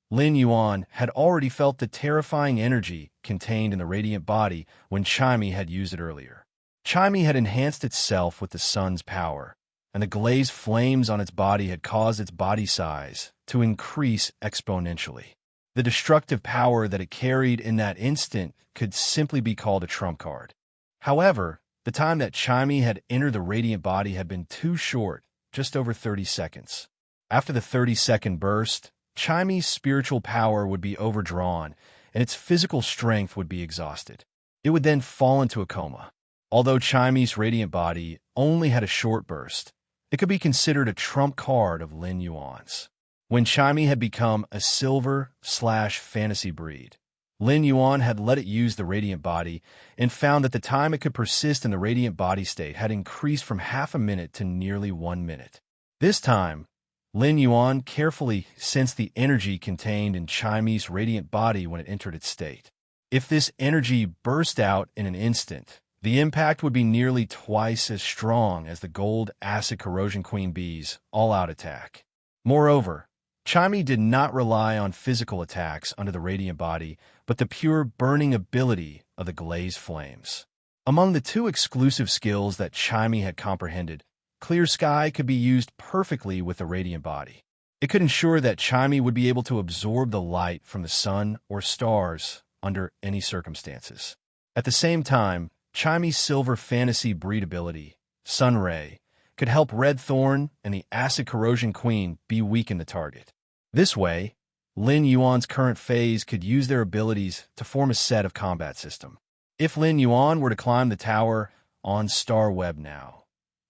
Lin Yuan had already felt the terrifying energy contained in the radiant body when Chimey had used it earlier. Chimey had enhanced itself with the sun's power, and the glazed flames on its body had caused its body size to increase exponentially. The destructive power that it carried in that instant could simply be called a trump card. However, the time that Chimey had entered the radiant body had been too short, just over 30 seconds. After the 30-second burst, Chimey's spiritual power would be overdrawn, and its physical strength would be exhausted. It would then fall into a coma. Although Chimey's radiant body only had a short burst, it could be considered a trump card of Lin Yuan's. When Chimey had become a Silver/Fantasy breed, Lin Yuan had let it use the radiant body and found that the time it could persist in the radiant body state had increased from half a minute to nearly 1 minute. This time, Lin Yuan carefully sensed the energy contained in Chimey's radiant body when it entered its state. If this energy burst out in an instant, the impact would be nearly twice as strong as the Gold Acid Corrosion Queen Bee's all-out attack. Moreover, Chimey did not rely on physical attacks under the radiant body, but the pure burning ability of the glazed flames. Among the 2 exclusive skills that Chimey had comprehended, Clear Sky could be used perfectly with the radiant body. It could ensure that Chimey would be able to absorb the light from the sun or stars under any circumstances. At the same time, Chimy's silver fantasy breed ability, Sunray, could help Red Thorn and the Acid Corrosion Queen be weaken the target. This way, Lin Yuan's current phase could use their abilities to form a set of combat system. If Lin Yuan were to climb the tower on Star Web now,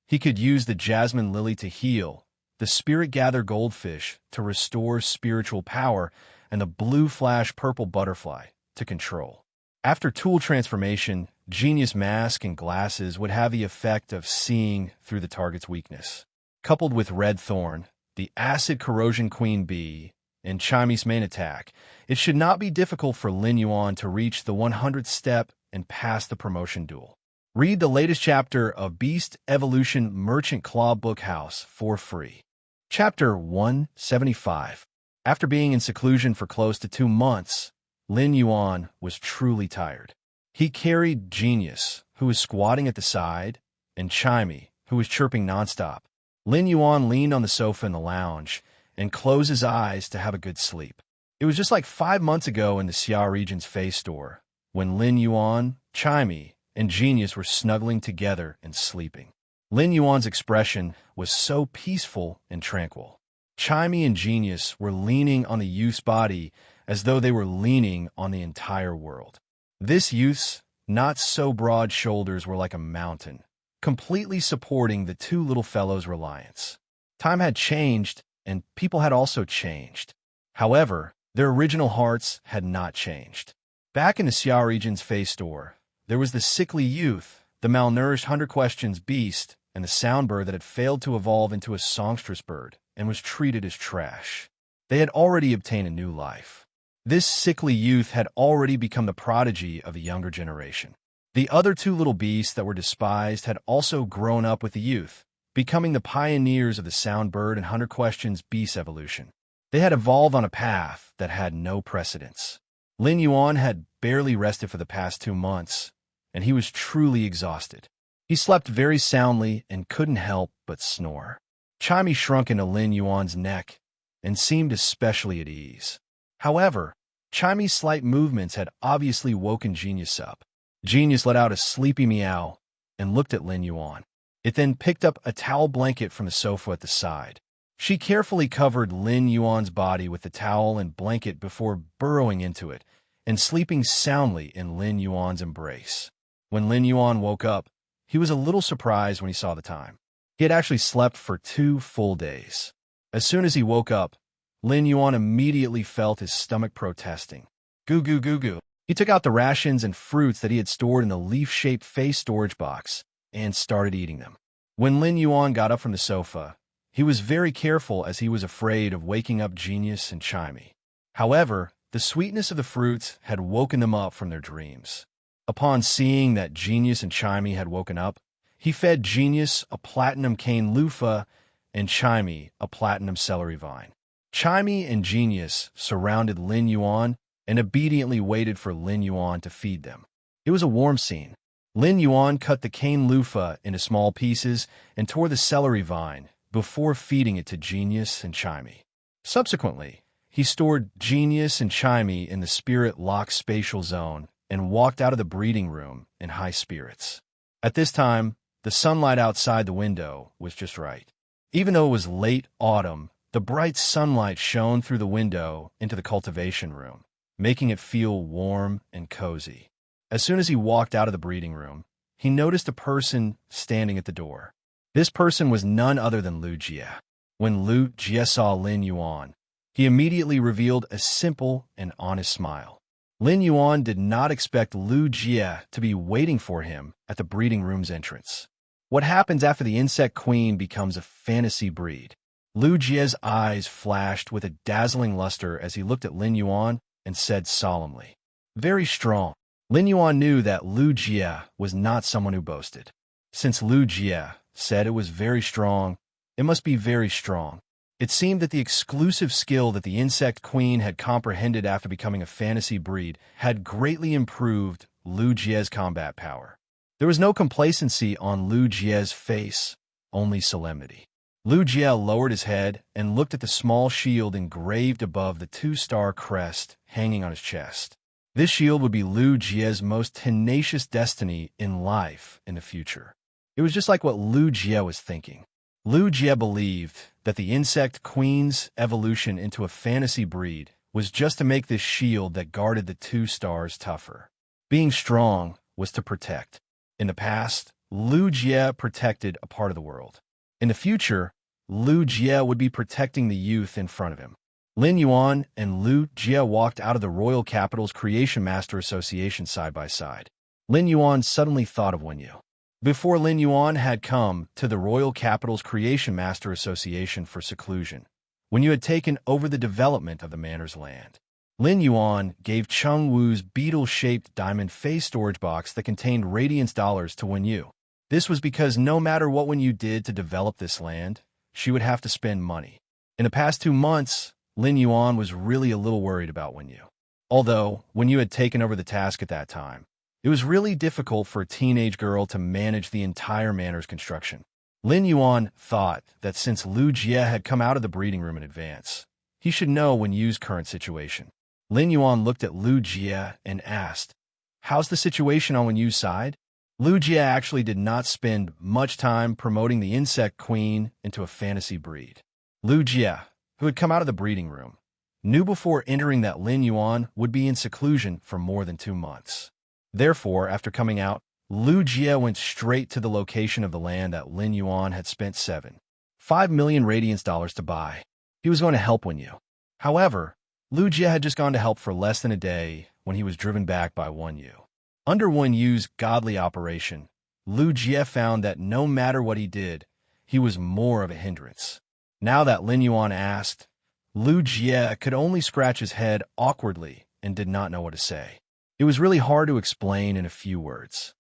he could use the Jasmine Lily to heal, the Spirit Gather Goldfish to restore spiritual power, and the Blue Flash Purple Butterfly to control. After tool transformation, Genius Mask and Glasses would have the effect of seeing through the target's weakness. Coupled with Red Thorn, the Acid Corrosion Queen Bee, and Chimy's main attack, it should not be difficult for Lin Yuan to reach the 100th step and pass the promotion duel. Read the latest chapter of Beast Evolution Merchant Claw Book House for free. Chapter 175. After being in seclusion for close to 2 months, Lin Yuan was truly tired. He carried Genius, who was squatting at the side, and Chimy, who was chirping nonstop. Lin Yuan leaned on the sofa in the lounge and closed his eyes to have a good sleep. It was just like 5 months ago in the Xia region's Face store, when Lin Yuan, Chimy, and Genius were snuggling together and sleeping. Lin Yuan's expression was so peaceful and tranquil. Chimy and Genius were leaning on the youth's body as though they were leaning on the entire world. This youth's not-so-broad shoulders were like a mountain, completely supporting the two little fellows' reliance. Time had changed, and people had also changed. However, their original hearts had not changed. Back in the Xia region's Face store, there was the sickly youth, the malnourished 100 Questions beast, and the soundbird that had failed to evolve into a songstress bird and was treated as trash. They had already obtained a new life. This sickly youth had already become the prodigy of a younger generation. The other two little beasts that were despised had also grown up with the youth, becoming the pioneers of the soundbird and 100 Questions beast evolution. They had evolved on a path that had no precedence. Lin Yuan had barely rested for the past 2 months, and he was truly exhausted. He slept very soundly and couldn't help but snore. Chimy shrunk into Lin Yuan's neck and seemed especially at ease. However, Chimy's slight movements had obviously woken Genius up. Genius let out a sleepy meow and looked at Lin Yuan. It then picked up a towel blanket from the sofa at the side. She carefully covered Lin Yuan's body with the towel and blanket before burrowing into it and sleeping soundly in Lin Yuan's embrace. When Lin Yuan woke up, he was a little surprised when he saw the time. He had actually slept for 2 full days. As soon as he woke up, Lin Yuan immediately felt his stomach protesting. Goo goo goo goo. He took out the rations and fruits that he had stored in the leaf-shaped face storage box and started eating them. When Lin Yuan got up from the sofa, he was very careful as he was afraid of waking up Genius and Chimy. However, the sweetness of the fruits had woken them up from their dreams. Upon seeing that Genius and Chimy had woken up, he fed Genius a platinum cane loofah and Chimy a platinum celery vine. Chimy and Genius surrounded Lin Yuan and obediently waited for Lin Yuan to feed them. It was a warm scene. Lin Yuan cut the cane loofah into small pieces and tore the celery vine before feeding it to Genius and Chimy. Subsequently, he stored Genius and Chimy in the spirit lock spatial zone and walked out of the breeding room in high spirits. At this time, the sunlight outside the window was just right. Even though it was late autumn, the bright sunlight shone through the window into the cultivation room, making it feel warm and cozy. As soon as he walked out of the breeding room, he noticed a person standing at the door. This person was none other than Lu Jie. When Lu Jie saw Lin Yuan, he immediately revealed a simple and honest smile. Lin Yuan did not expect Lu Jie to be waiting for him at the breeding room's entrance. What happens after the insect queen becomes a fantasy breed? Lu Jie's eyes flashed with a dazzling luster as he looked at Lin Yuan and said solemnly, "Very strong." Lin Yuan knew that Lu Jie was not someone who boasted. Since Lu Jie said it was very strong, it must be very strong. It seemed that the exclusive skill that the insect queen had comprehended after becoming a fantasy breed had greatly improved Lu Jie's combat power. There was no complacency on Lu Jie's face, only solemnity. Lu Jie lowered his head and looked at the small shield engraved above the 2-star crest hanging on his chest. This shield would be Lu Jie's most tenacious destiny in life in the future. It was just like what Lu Jie was thinking. Lu Jie believed that the insect queen's evolution into a fantasy breed was just to make this shield that guarded the two stars tougher. Being strong was to protect. In the past, Lu Jie protected a part of the world. In the future, Lu Jie would be protecting the youth in front of him. Lin Yuan and Lu Jie walked out of the royal capital's Creation Master Association side by side. Lin Yuan suddenly thought of Wenyu. Before Lin Yuan had come to the royal capital's Creation Master Association for seclusion, Wenyu had taken over the development of the manor's land. Lin Yuan gave Cheng Wu's beetle-shaped diamond face storage box that contained radiance dollars to Wenyu. This was because no matter what Wenyu did to develop this land, she would have to spend money. In the past 2 months, Lin Yuan was really a little worried about Wenyu. Although Wenyu had taken over the task at that time, it was really difficult for a teenage girl to manage the entire manor's construction. Lin Yuan thought that since Lu Jie had come out of the breeding room in advance, he should know Wenyu's current situation. Lin Yuan looked at Lu Jie and asked, "How's the situation on Wenyu's side?" Lu Jie actually did not spend much time promoting the insect queen into a fantasy breed. Lu Jie, who had come out of the breeding room, knew before entering that Lin Yuan would be in seclusion for more than 2 months. Therefore, after coming out, Lu Jie went straight to the location of the land that Lin Yuan had spent 7.5 million radiance dollars to buy. He was going to help Wenyu. However, Lu Jie had just gone to help for less than a day when he was driven back by Wenyu. Under Wenyu's godly operation, Lu Jie found that no matter what he did, he was more of a hindrance. Now that Lin Yuan asked, Lu Jie could only scratch his head awkwardly and did not know what to say. It was really hard to explain in a few words.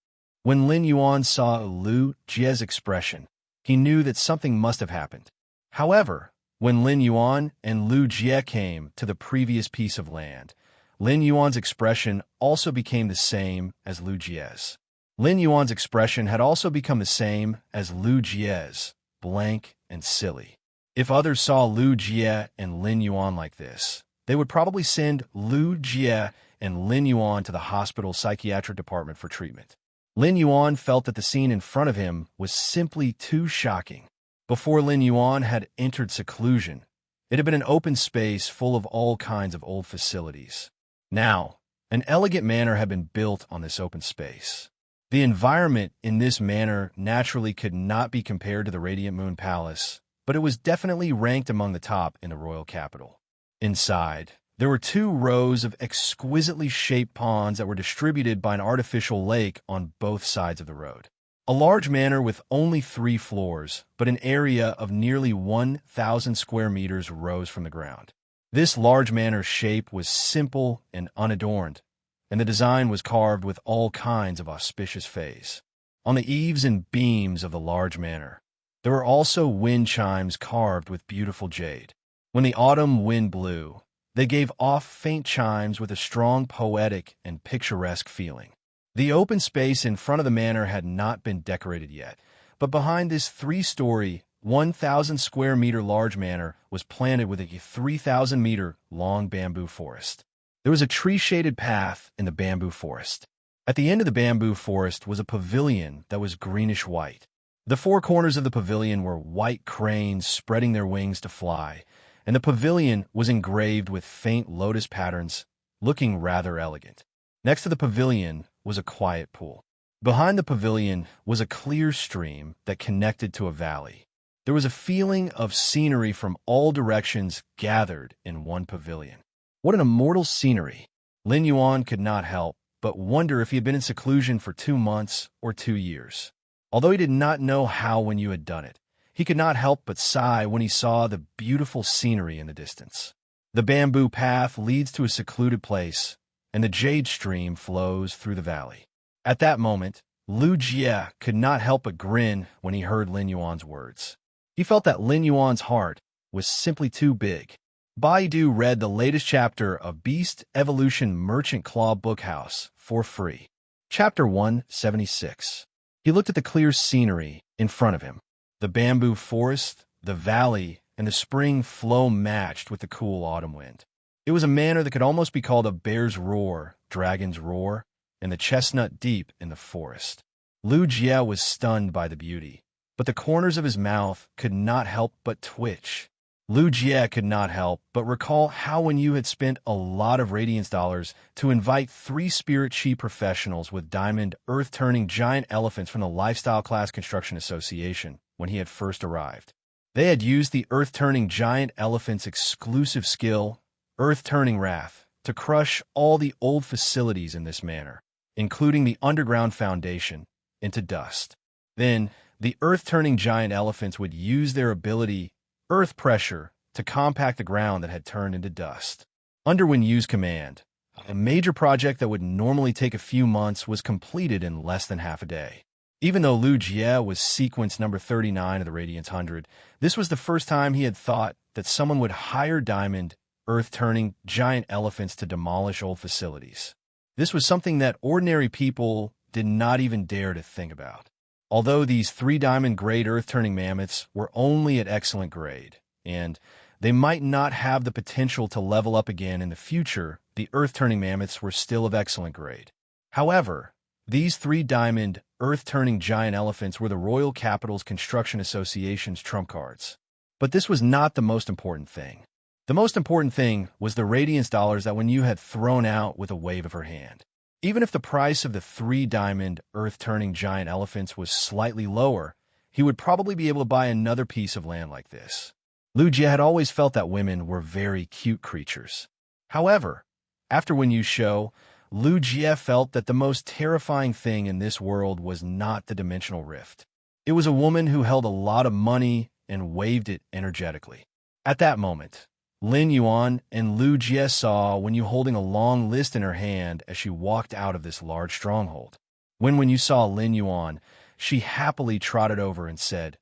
When Lin Yuan saw Lu Jie's expression, he knew that something must have happened. However, when Lin Yuan and Lu Jie came to the previous piece of land, Lin Yuan's expression also became the same as Lu Jie's. Lin Yuan's expression had also become the same as Lu Jie's, blank and silly. If others saw Lu Jie and Lin Yuan like this, they would probably send Lu Jie and Lin Yuan to the hospital psychiatric department for treatment. Lin Yuan felt that the scene in front of him was simply too shocking. Before Lin Yuan had entered seclusion, it had been an open space full of all kinds of old facilities. Now, an elegant manor had been built on this open space. The environment in this manor naturally could not be compared to the Radiant Moon Palace, but it was definitely ranked among the top in the royal capital. Inside, there were 2 rows of exquisitely shaped ponds that were distributed by an artificial lake on both sides of the road. A large manor with only 3 floors, but an area of nearly 1,000 square meters rose from the ground. This large manor's shape was simple and unadorned, and the design was carved with all kinds of auspicious fays. On the eaves and beams of the large manor, there were also wind chimes carved with beautiful jade. When the autumn wind blew, they gave off faint chimes with a strong poetic and picturesque feeling. The open space in front of the manor had not been decorated yet, but behind this 3-story, 1,000 square meter large manor was planted with a 3,000 meter long bamboo forest. There was a tree-shaded path in the bamboo forest. At the end of the bamboo forest was a pavilion that was greenish-white. The 4 corners of the pavilion were white cranes spreading their wings to fly, and the pavilion was engraved with faint lotus patterns, looking rather elegant. Next to the pavilion was a quiet pool. Behind the pavilion was a clear stream that connected to a valley. There was a feeling of scenery from all directions gathered in one pavilion. What an immortal scenery! Lin Yuan could not help but wonder if he had been in seclusion for 2 months or 2 years. Although he did not know how Wenyu had done it, he could not help but sigh when he saw the beautiful scenery in the distance. The bamboo path leads to a secluded place, and the jade stream flows through the valley. At that moment, Lu Jie could not help but grin when he heard Lin Yuan's words. He felt that Lin Yuan's heart was simply too big. Baidu read the latest chapter of Beast Evolution Merchant Claw Bookhouse for free. Chapter 176. He looked at the clear scenery in front of him. The bamboo forest, the valley, and the spring flow matched with the cool autumn wind. It was a manor that could almost be called a bear's roar, dragon's roar, and the chestnut deep in the forest. Lu Jie was stunned by the beauty, but the corners of his mouth could not help but twitch. Lu Jie could not help but recall how when you had spent a lot of Radiance dollars to invite 3 Spirit Chi professionals with diamond, earth-turning giant elephants from the Lifestyle Class Construction Association when he had first arrived. They had used the earth-turning giant elephant's exclusive skill, earth-turning wrath, to crush all the old facilities in this manner, including the underground foundation, into dust. Then, the earth-turning giant elephants would use their ability, earth pressure, to compact the ground that had turned into dust. Under Wen Yu's command, a major project that would normally take a few months was completed in less than half a day. Even though Lu Jie was sequence number 39 of the Radiance 100, this was the first time he had thought that someone would hire diamond, earth-turning giant elephants to demolish old facilities. This was something that ordinary people did not even dare to think about. Although these 3 diamond-grade earth-turning mammoths were only at excellent grade, and they might not have the potential to level up again in the future, the earth-turning mammoths were still of excellent grade. However, these 3 diamond, earth-turning giant elephants were the Royal Capital's Construction Association's trump cards. But this was not the most important thing. The most important thing was the Radiance dollars that Wen Yu had thrown out with a wave of her hand. Even if the price of the 3 diamond, earth-turning giant elephants was slightly lower, he would probably be able to buy another piece of land like this. Lu Jie had always felt that women were very cute creatures. However, after Wen Yu's show, Lu Jie felt that the most terrifying thing in this world was not the dimensional rift. It was a woman who held a lot of money and waved it energetically. At that moment, Lin Yuan and Lu Jie saw Wen Yu holding a long list in her hand as she walked out of this large stronghold. When Wen Yu saw Lin Yuan, she happily trotted over and said,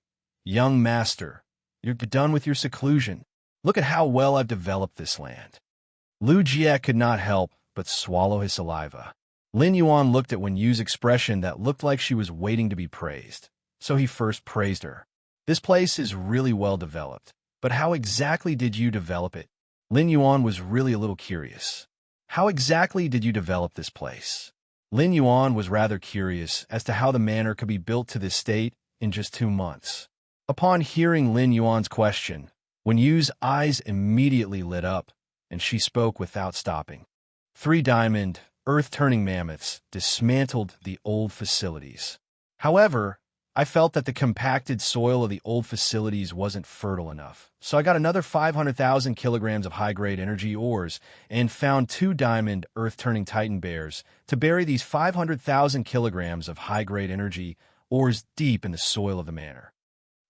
"Young master, you're done with your seclusion. Look at how well I've developed this land." Lu Jie could not help but swallow his saliva. Lin Yuan looked at Wen Yu's expression that looked like she was waiting to be praised, so he first praised her. "This place is really well developed. But how exactly did you develop it?" Lin Yuan was really a little curious. How exactly did you develop this place? Lin Yuan was rather curious as to how the manor could be built to this state in just 2 months. Upon hearing Lin Yuan's question, Wen Yu's eyes immediately lit up, and she spoke without stopping. 3 diamond, earth-turning mammoths dismantled the old facilities. However, I felt that the compacted soil of the old facilities wasn't fertile enough, so I got another 500,000 kilograms of high-grade energy ores and found 2 diamond, earth-turning titan bears to bury these 500,000 kilograms of high-grade energy ores deep in the soil of the manor.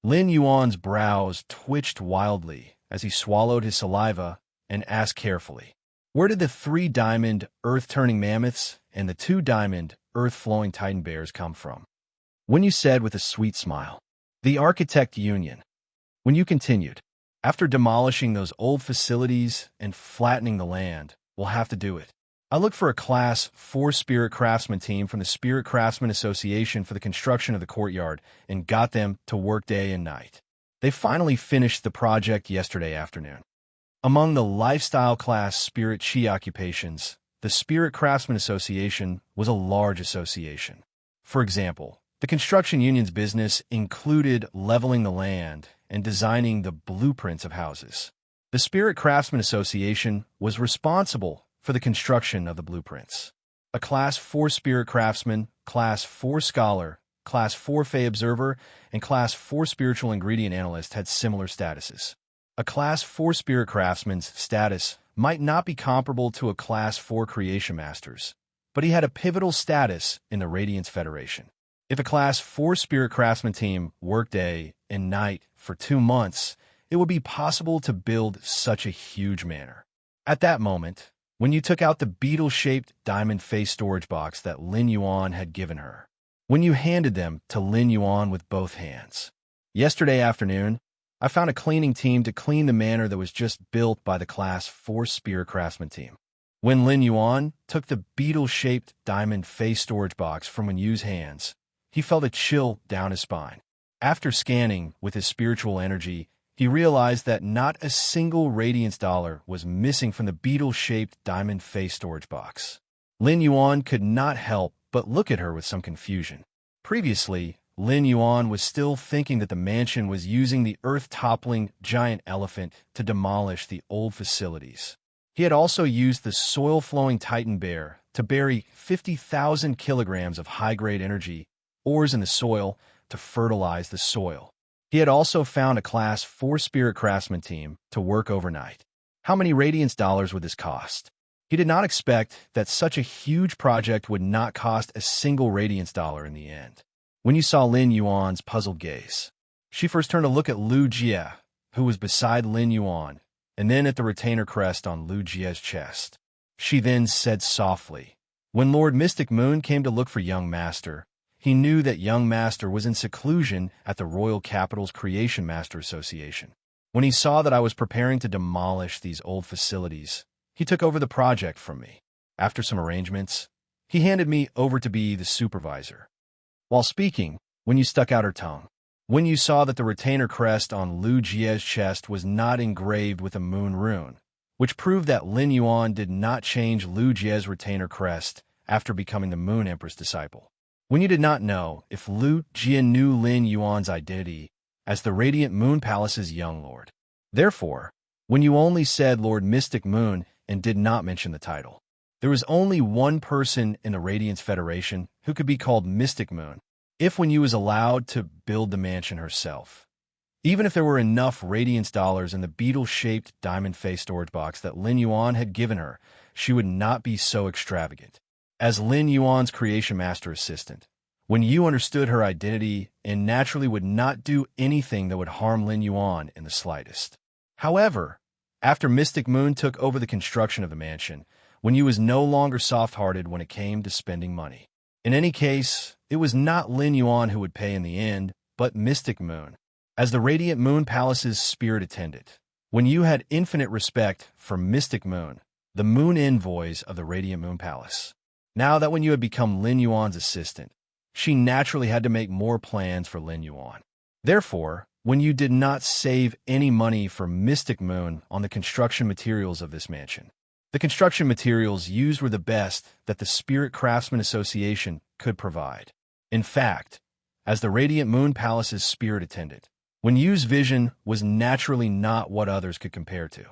Lin Yuan's brows twitched wildly as he swallowed his saliva and asked carefully, "Where did the 3 diamond, earth-turning mammoths and the 2 diamond, earth-flowing titan bears come from?" Wen Yu said with a sweet smile, "The Architect Union." Wen Yu continued, "After demolishing those old facilities and flattening the land, we'll have to do it. I looked for a Class 4 Spirit Craftsman team from the Spirit Craftsman Association for the construction of the courtyard and got them to work day and night. They finally finished the project yesterday afternoon." Among the lifestyle class Spirit Chi occupations, the Spirit Craftsman Association was a large association. For example, the construction union's business included leveling the land and designing the blueprints of houses. The Spirit Craftsman Association was responsible for the construction of the blueprints. A Class 4 Spirit Craftsman, Class 4 Scholar, Class 4 Fey Observer, and Class 4 Spiritual Ingredient Analyst had similar statuses. A Class 4 Spirit Craftsman's status might not be comparable to a Class 4 Creation Master's, but he had a pivotal status in the Radiance Federation. If a Class 4 Spirit Craftsman team worked day and night for 2 months, it would be possible to build such a huge manor. At that moment, Wen Yu took out the beetle-shaped diamond face storage box that Lin Yuan had given her. Wen Yu handed them to Lin Yuan with both hands. "Yesterday afternoon, I found a cleaning team to clean the manor that was just built by the Class 4 Spirit Craftsman team." When Lin Yuan took the beetle-shaped diamond face storage box from Wen Yu's hands, he felt a chill down his spine. After scanning with his spiritual energy, he realized that not a single Radiance dollar was missing from the beetle-shaped diamond face storage box. Lin Yuan could not help but look at her with some confusion. Previously, Lin Yuan was still thinking that the mansion was using the earth-toppling giant elephant to demolish the old facilities. He had also used the soil-flowing Titan bear to bury 50,000 kilograms of high-grade energy, ores in the soil, to fertilize the soil. He had also found a Class 4 Spirit Craftsman team to work overnight. How many Radiance dollars would this cost? He did not expect that such a huge project would not cost a single Radiance dollar in the end. When you saw Lin Yuan's puzzled gaze, she first turned to look at Lu Jie, who was beside Lin Yuan, and then at the retainer crest on Lu Jie's chest. She then said softly, "When Lord Mystic Moon came to look for young Master, he knew that young Master was in seclusion at the Royal Capital's Creation Master Association. When he saw that I was preparing to demolish these old facilities, he took over the project from me. After some arrangements, he handed me over to be the supervisor." While speaking, when you stuck out her tongue, when you saw that the retainer crest on Lu Jie's chest was not engraved with a moon rune, which proved that Lin Yuan did not change Lu Jie's retainer crest after becoming the Moon Empress disciple. When you did not know if Lu Jie knew Lin Yuan's identity as the Radiant Moon Palace's young lord. Therefore, when you only said Lord Mystic Moon and did not mention the title, there was only one person in the Radiance Federation who could be called Mystic Moon, if when you was allowed to build the mansion herself. Even if there were enough Radiance dollars in the beetle-shaped diamond-faced storage box that Lin Yuan had given her, she would not be so extravagant. As Lin Yuan's Creation Master Assistant, when you understood her identity and naturally would not do anything that would harm Lin Yuan in the slightest. However, after Mystic Moon took over the construction of the mansion, when you was no longer soft-hearted when it came to spending money. In any case, it was not Lin Yuan who would pay in the end, but Mystic Moon, as the Radiant Moon Palace's spirit attendant. When you had infinite respect for Mystic Moon, the moon envoys of the Radiant Moon Palace. Now that when you had become Lin Yuan's assistant, she naturally had to make more plans for Lin Yuan. Therefore, when you did not save any money for Mystic Moon on the construction materials of this mansion, the construction materials used were the best that the Spirit Craftsman Association could provide. In fact, as the Radiant Moon Palace's spirit attendant, when Yu's vision was naturally not what others could compare to.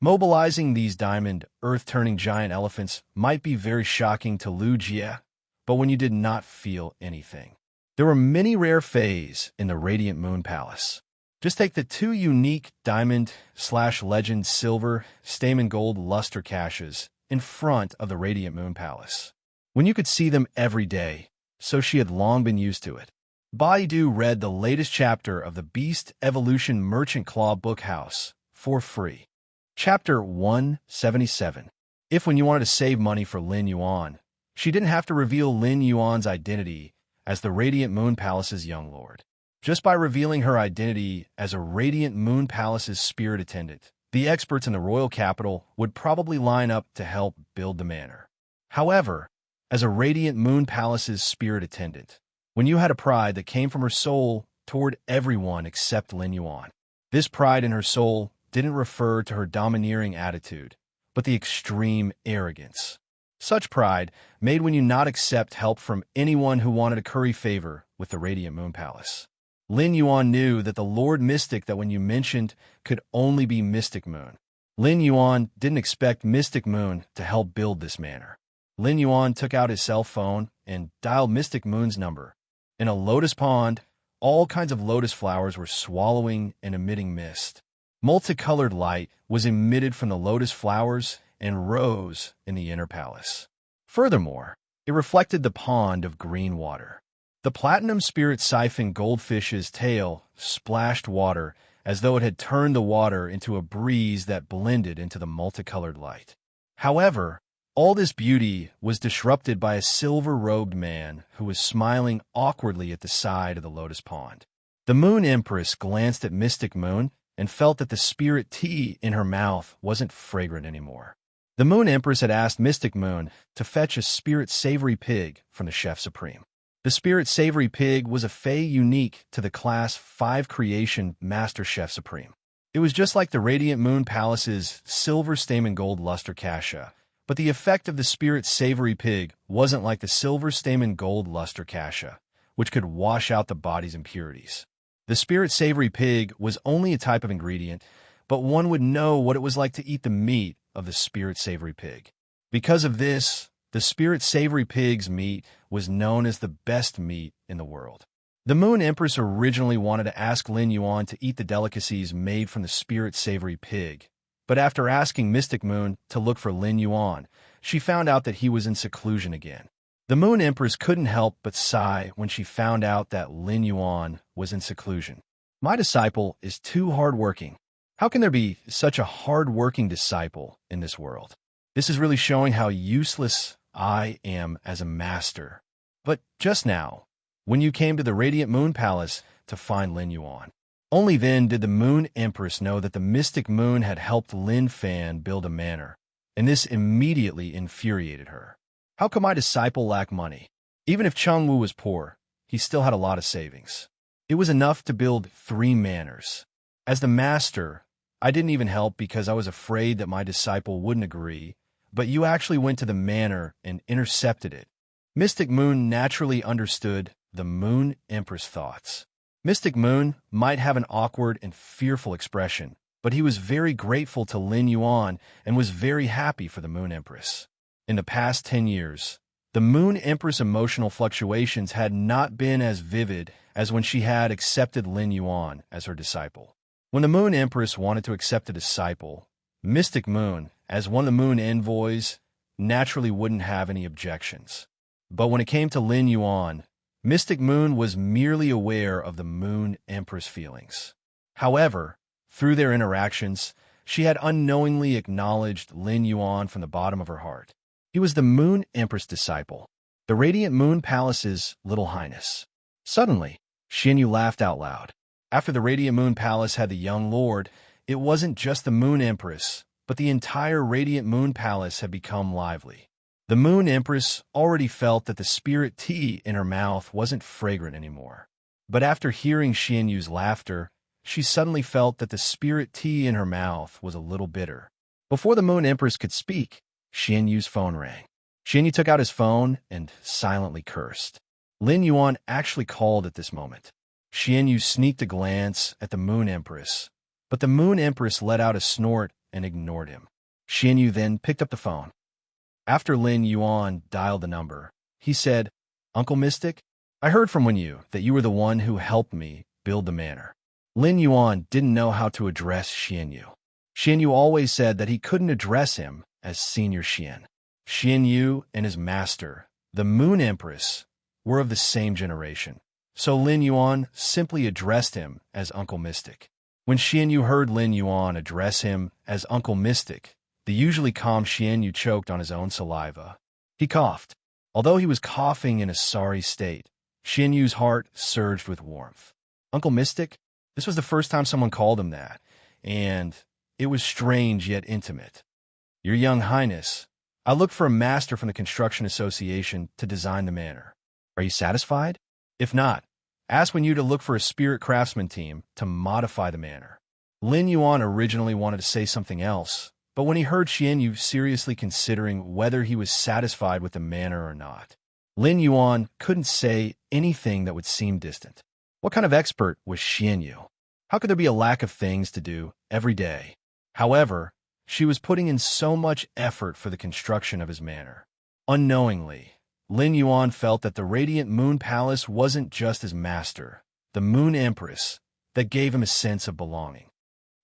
Mobilizing these diamond, earth-turning giant elephants might be very shocking to Lu Jie, but when you did not feel anything. There were many rare fays in the Radiant Moon Palace. Just take the two unique diamond/legend silver stamen gold luster caches in front of the Radiant Moon Palace. When you could see them every day, so she had long been used to it. Baidu read the latest chapter of the Beast Evolution Merchant Claw Bookhouse for free. Chapter 177. If when you wanted to save money for Lin Yuan, she didn't have to reveal Lin Yuan's identity as the Radiant Moon Palace's young lord. Just by revealing her identity as a Radiant Moon Palace's spirit attendant, the experts in the royal capital would probably line up to help build the manor. However, as a Radiant Moon Palace's spirit attendant, when you had a pride that came from her soul toward everyone except Lin Yuan, this pride in her soul didn't refer to her domineering attitude, but the extreme arrogance. Such pride made when you not accept help from anyone who wanted to curry favor with the Radiant Moon Palace. Lin Yuan knew that the Lord Mystic that when you mentioned could only be Mystic Moon. Lin Yuan didn't expect Mystic Moon to help build this manor. Lin Yuan took out his cell phone and dialed Mystic Moon's number. In a lotus pond, all kinds of lotus flowers were swallowing and emitting mist. Multicolored light was emitted from the lotus flowers and rose in the inner palace. Furthermore, it reflected the pond of green water. The platinum spirit siphon goldfish's tail splashed water as though it had turned the water into a breeze that blended into the multicolored light. However, all this beauty was disrupted by a silver-robed man who was smiling awkwardly at the side of the lotus pond. The Moon Empress glanced at Mystic Moon and felt that the spirit tea in her mouth wasn't fragrant anymore. The Moon Empress had asked Mystic Moon to fetch a spirit savory pig from the Chef Supreme. The Spirit Savory Pig was a fey unique to the Class 5 Creation Master Chef Supreme. It was just like the Radiant Moon Palace's silver stamen gold luster kasha, But the effect of the spirit savory pig wasn't like the silver stamen gold luster kasha, which could wash out the body's impurities. The spirit savory pig was only a type of ingredient, but one would know what it was like to eat the meat of the spirit savory pig. Because of this, the spirit savory pig's meat was known as the best meat in the world. The Moon Empress originally wanted to ask Lin Yuan to eat the delicacies made from the spirit savory pig, but after asking Mystic Moon to look for Lin Yuan, she found out that he was in seclusion again. The Moon Empress couldn't help but sigh when she found out that Lin Yuan was in seclusion. My disciple is too hardworking. How can there be such a hardworking disciple in this world? This is really showing how useless I am as a master. But just now, when you came to the Radiant Moon Palace to find Lin Yuan, only then did the Moon Empress know that the Mystic Moon had helped Lin Fan build a manor, and this immediately infuriated her. How could my disciple lack money? Even if Cheng Wu was poor, he still had a lot of savings. It was enough to build 3 manors. As the master, I didn't even help because I was afraid that my disciple wouldn't agree, but you actually went to the manor and intercepted it. Mystic Moon naturally understood the Moon Empress' thoughts. Mystic Moon might have an awkward and fearful expression, but he was very grateful to Lin Yuan and was very happy for the Moon Empress. In the past 10 years, the Moon Empress' emotional fluctuations had not been as vivid as when she had accepted Lin Yuan as her disciple. When the Moon Empress wanted to accept a disciple, Mystic Moon, as one of the Moon Envoys, naturally wouldn't have any objections. But when it came to Lin Yuan, Mystic Moon was merely aware of the Moon Empress' feelings. However, through their interactions, she had unknowingly acknowledged Lin Yuan from the bottom of her heart. He was the Moon Empress disciple, the Radiant Moon Palace's Little Highness. Suddenly, Xianyu laughed out loud. After the Radiant Moon Palace had the young lord, it wasn't just the Moon Empress, but the entire Radiant Moon Palace had become lively. The Moon Empress already felt that the spirit tea in her mouth wasn't fragrant anymore. But after hearing Xianyu's laughter, she suddenly felt that the spirit tea in her mouth was a little bitter. Before the Moon Empress could speak, Xianyu's phone rang. Xianyu took out his phone and silently cursed. Lin Yuan actually called at this moment. Xianyu sneaked a glance at the Moon Empress, but the Moon Empress let out a snort and ignored him. Xianyu then picked up the phone. After Lin Yuan dialed the number, he said, "Uncle Mystic, I heard from you that you were the one who helped me build the manor." Lin Yuan didn't know how to address Xianyu. Xianyu always said that he couldn't address him as Senior Xian. Xianyu and his master, the Moon Empress, were of the same generation, so Lin Yuan simply addressed him as Uncle Mystic. When Xianyu heard Lin Yuan address him as Uncle Mystic, the usually calm Xianyu choked on his own saliva. He coughed. Although he was coughing in a sorry state, Xianyu's heart surged with warmth. Uncle Mystic? This was the first time someone called him that, and it was strange yet intimate. Your Young Highness, I looked for a master from the Construction Association to design the manor. Are you satisfied? If not, ask Wen Yu to look for a spirit craftsman team to modify the manor. Lin Yuan originally wanted to say something else, but when he heard Xianyu seriously considering whether he was satisfied with the manor or not, Lin Yuan couldn't say anything that would seem distant. What kind of expert was Xianyu? How could there be a lack of things to do every day? However, she was putting in so much effort for the construction of his manor. Unknowingly, Lin Yuan felt that the Radiant Moon Palace wasn't just his master, the Moon Empress, that gave him a sense of belonging.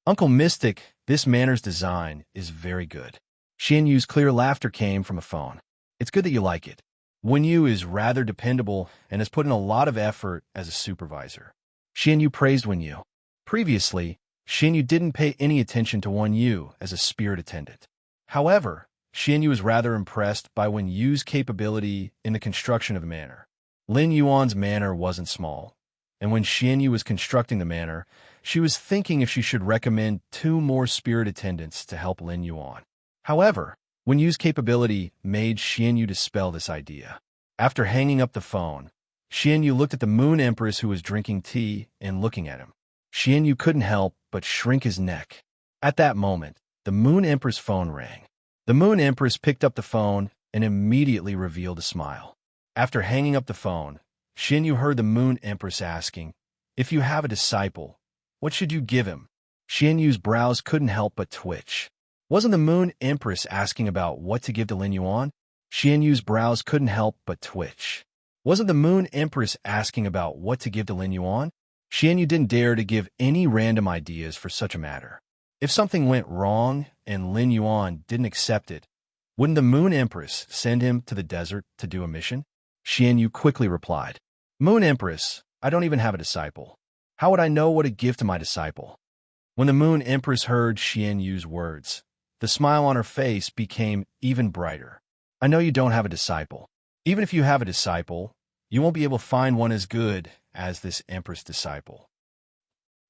Uncle Mystic, this manor's design is very good. Xianyu's clear laughter came from a phone. It's good that you like it. Wen Yu is rather dependable and has put in a lot of effort as a supervisor. Xianyu praised Wen Yu. Previously, Xianyu didn't pay any attention to Wen Yu as a spirit attendant. However, Xianyu was rather impressed by Wen Yu's capability in the construction of the manor. Lin Yuan's manor wasn't small, and when Xianyu was constructing the manor, she was thinking if she should recommend 2 more spirit attendants to help Lin Yuan. However, Wen Yu's capability made Xianyu dispel this idea. After hanging up the phone, Xianyu looked at the Moon Empress who was drinking tea and looking at him. Xianyu couldn't help but shrink his neck. At that moment, the Moon Empress phone rang. The Moon Empress picked up the phone and immediately revealed a smile. After hanging up the phone, Xianyu heard the Moon Empress asking, "If you have a disciple, what should you give him?" Xianyu's brows couldn't help but twitch. Wasn't the Moon Empress asking about what to give to Lin Yuan? Xianyu's brows couldn't help but twitch. Wasn't the Moon Empress asking about what to give to Lin Yuan? Xianyu didn't dare to give any random ideas for such a matter. If something went wrong and Lin Yuan didn't accept it, wouldn't the Moon Empress send him to the desert to do a mission? Xianyu quickly replied, "Moon Empress, I don't even have a disciple. How would I know what to give to my disciple?" When the Moon Empress heard Xianyu's words, the smile on her face became even brighter. "I know you don't have a disciple. Even if you have a disciple, you won't be able to find one as good as this Empress disciple."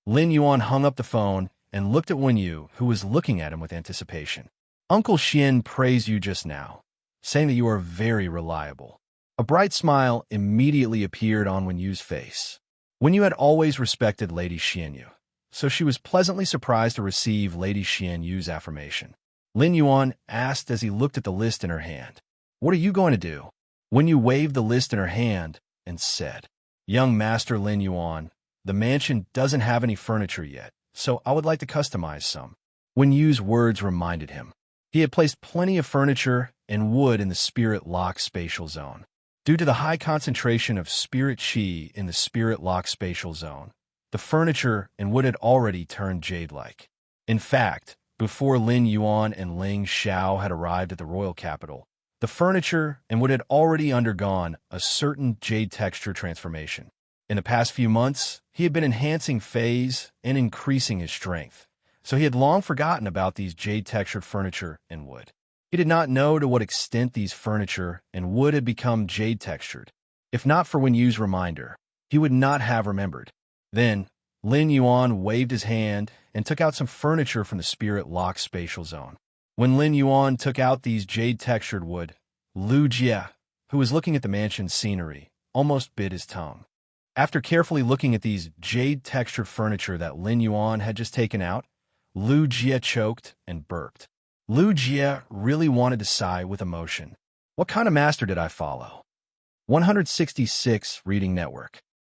Lin Yuan hung up the phone and looked at Wen Yu, who was looking at him with anticipation. "Uncle Xian praised you just now, saying that you are very reliable." A bright smile immediately appeared on Wen Yu's face. Wen Yu had always respected Lady Xianyu, so she was pleasantly surprised to receive Lady Xianyu's affirmation. Lin Yuan asked as he looked at the list in her hand, "What are you going to do?" Wen Yu waved the list in her hand and said, "Young Master Lin Yuan, the mansion doesn't have any furniture yet, so I would like to customize some." Wen Yu's words reminded him. He had placed plenty of furniture and wood in the Spirit Lock spatial zone. Due to the high concentration of Spirit Qi in the Spirit Lock spatial zone, the furniture and wood had already turned jade-like. In fact, before Lin Yuan and Ling Xiao had arrived at the royal capital, the furniture and wood had already undergone a certain jade texture transformation. In the past few months, he had been enhancing phase and increasing his strength, so he had long forgotten about these jade-textured furniture and wood. He did not know to what extent these furniture and wood had become jade-textured. If not for Wen Yu's reminder, he would not have remembered. Then, Lin Yuan waved his hand and took out some furniture from the Spirit Lock spatial zone. When Lin Yuan took out these jade-textured wood, Lu Jie, who was looking at the mansion's scenery, almost bit his tongue. After carefully looking at these jade-textured furniture that Lin Yuan had just taken out, Lu Jie choked and burped. Lu Jie really wanted to sigh with emotion. What kind of master did I follow? 166 Reading Network.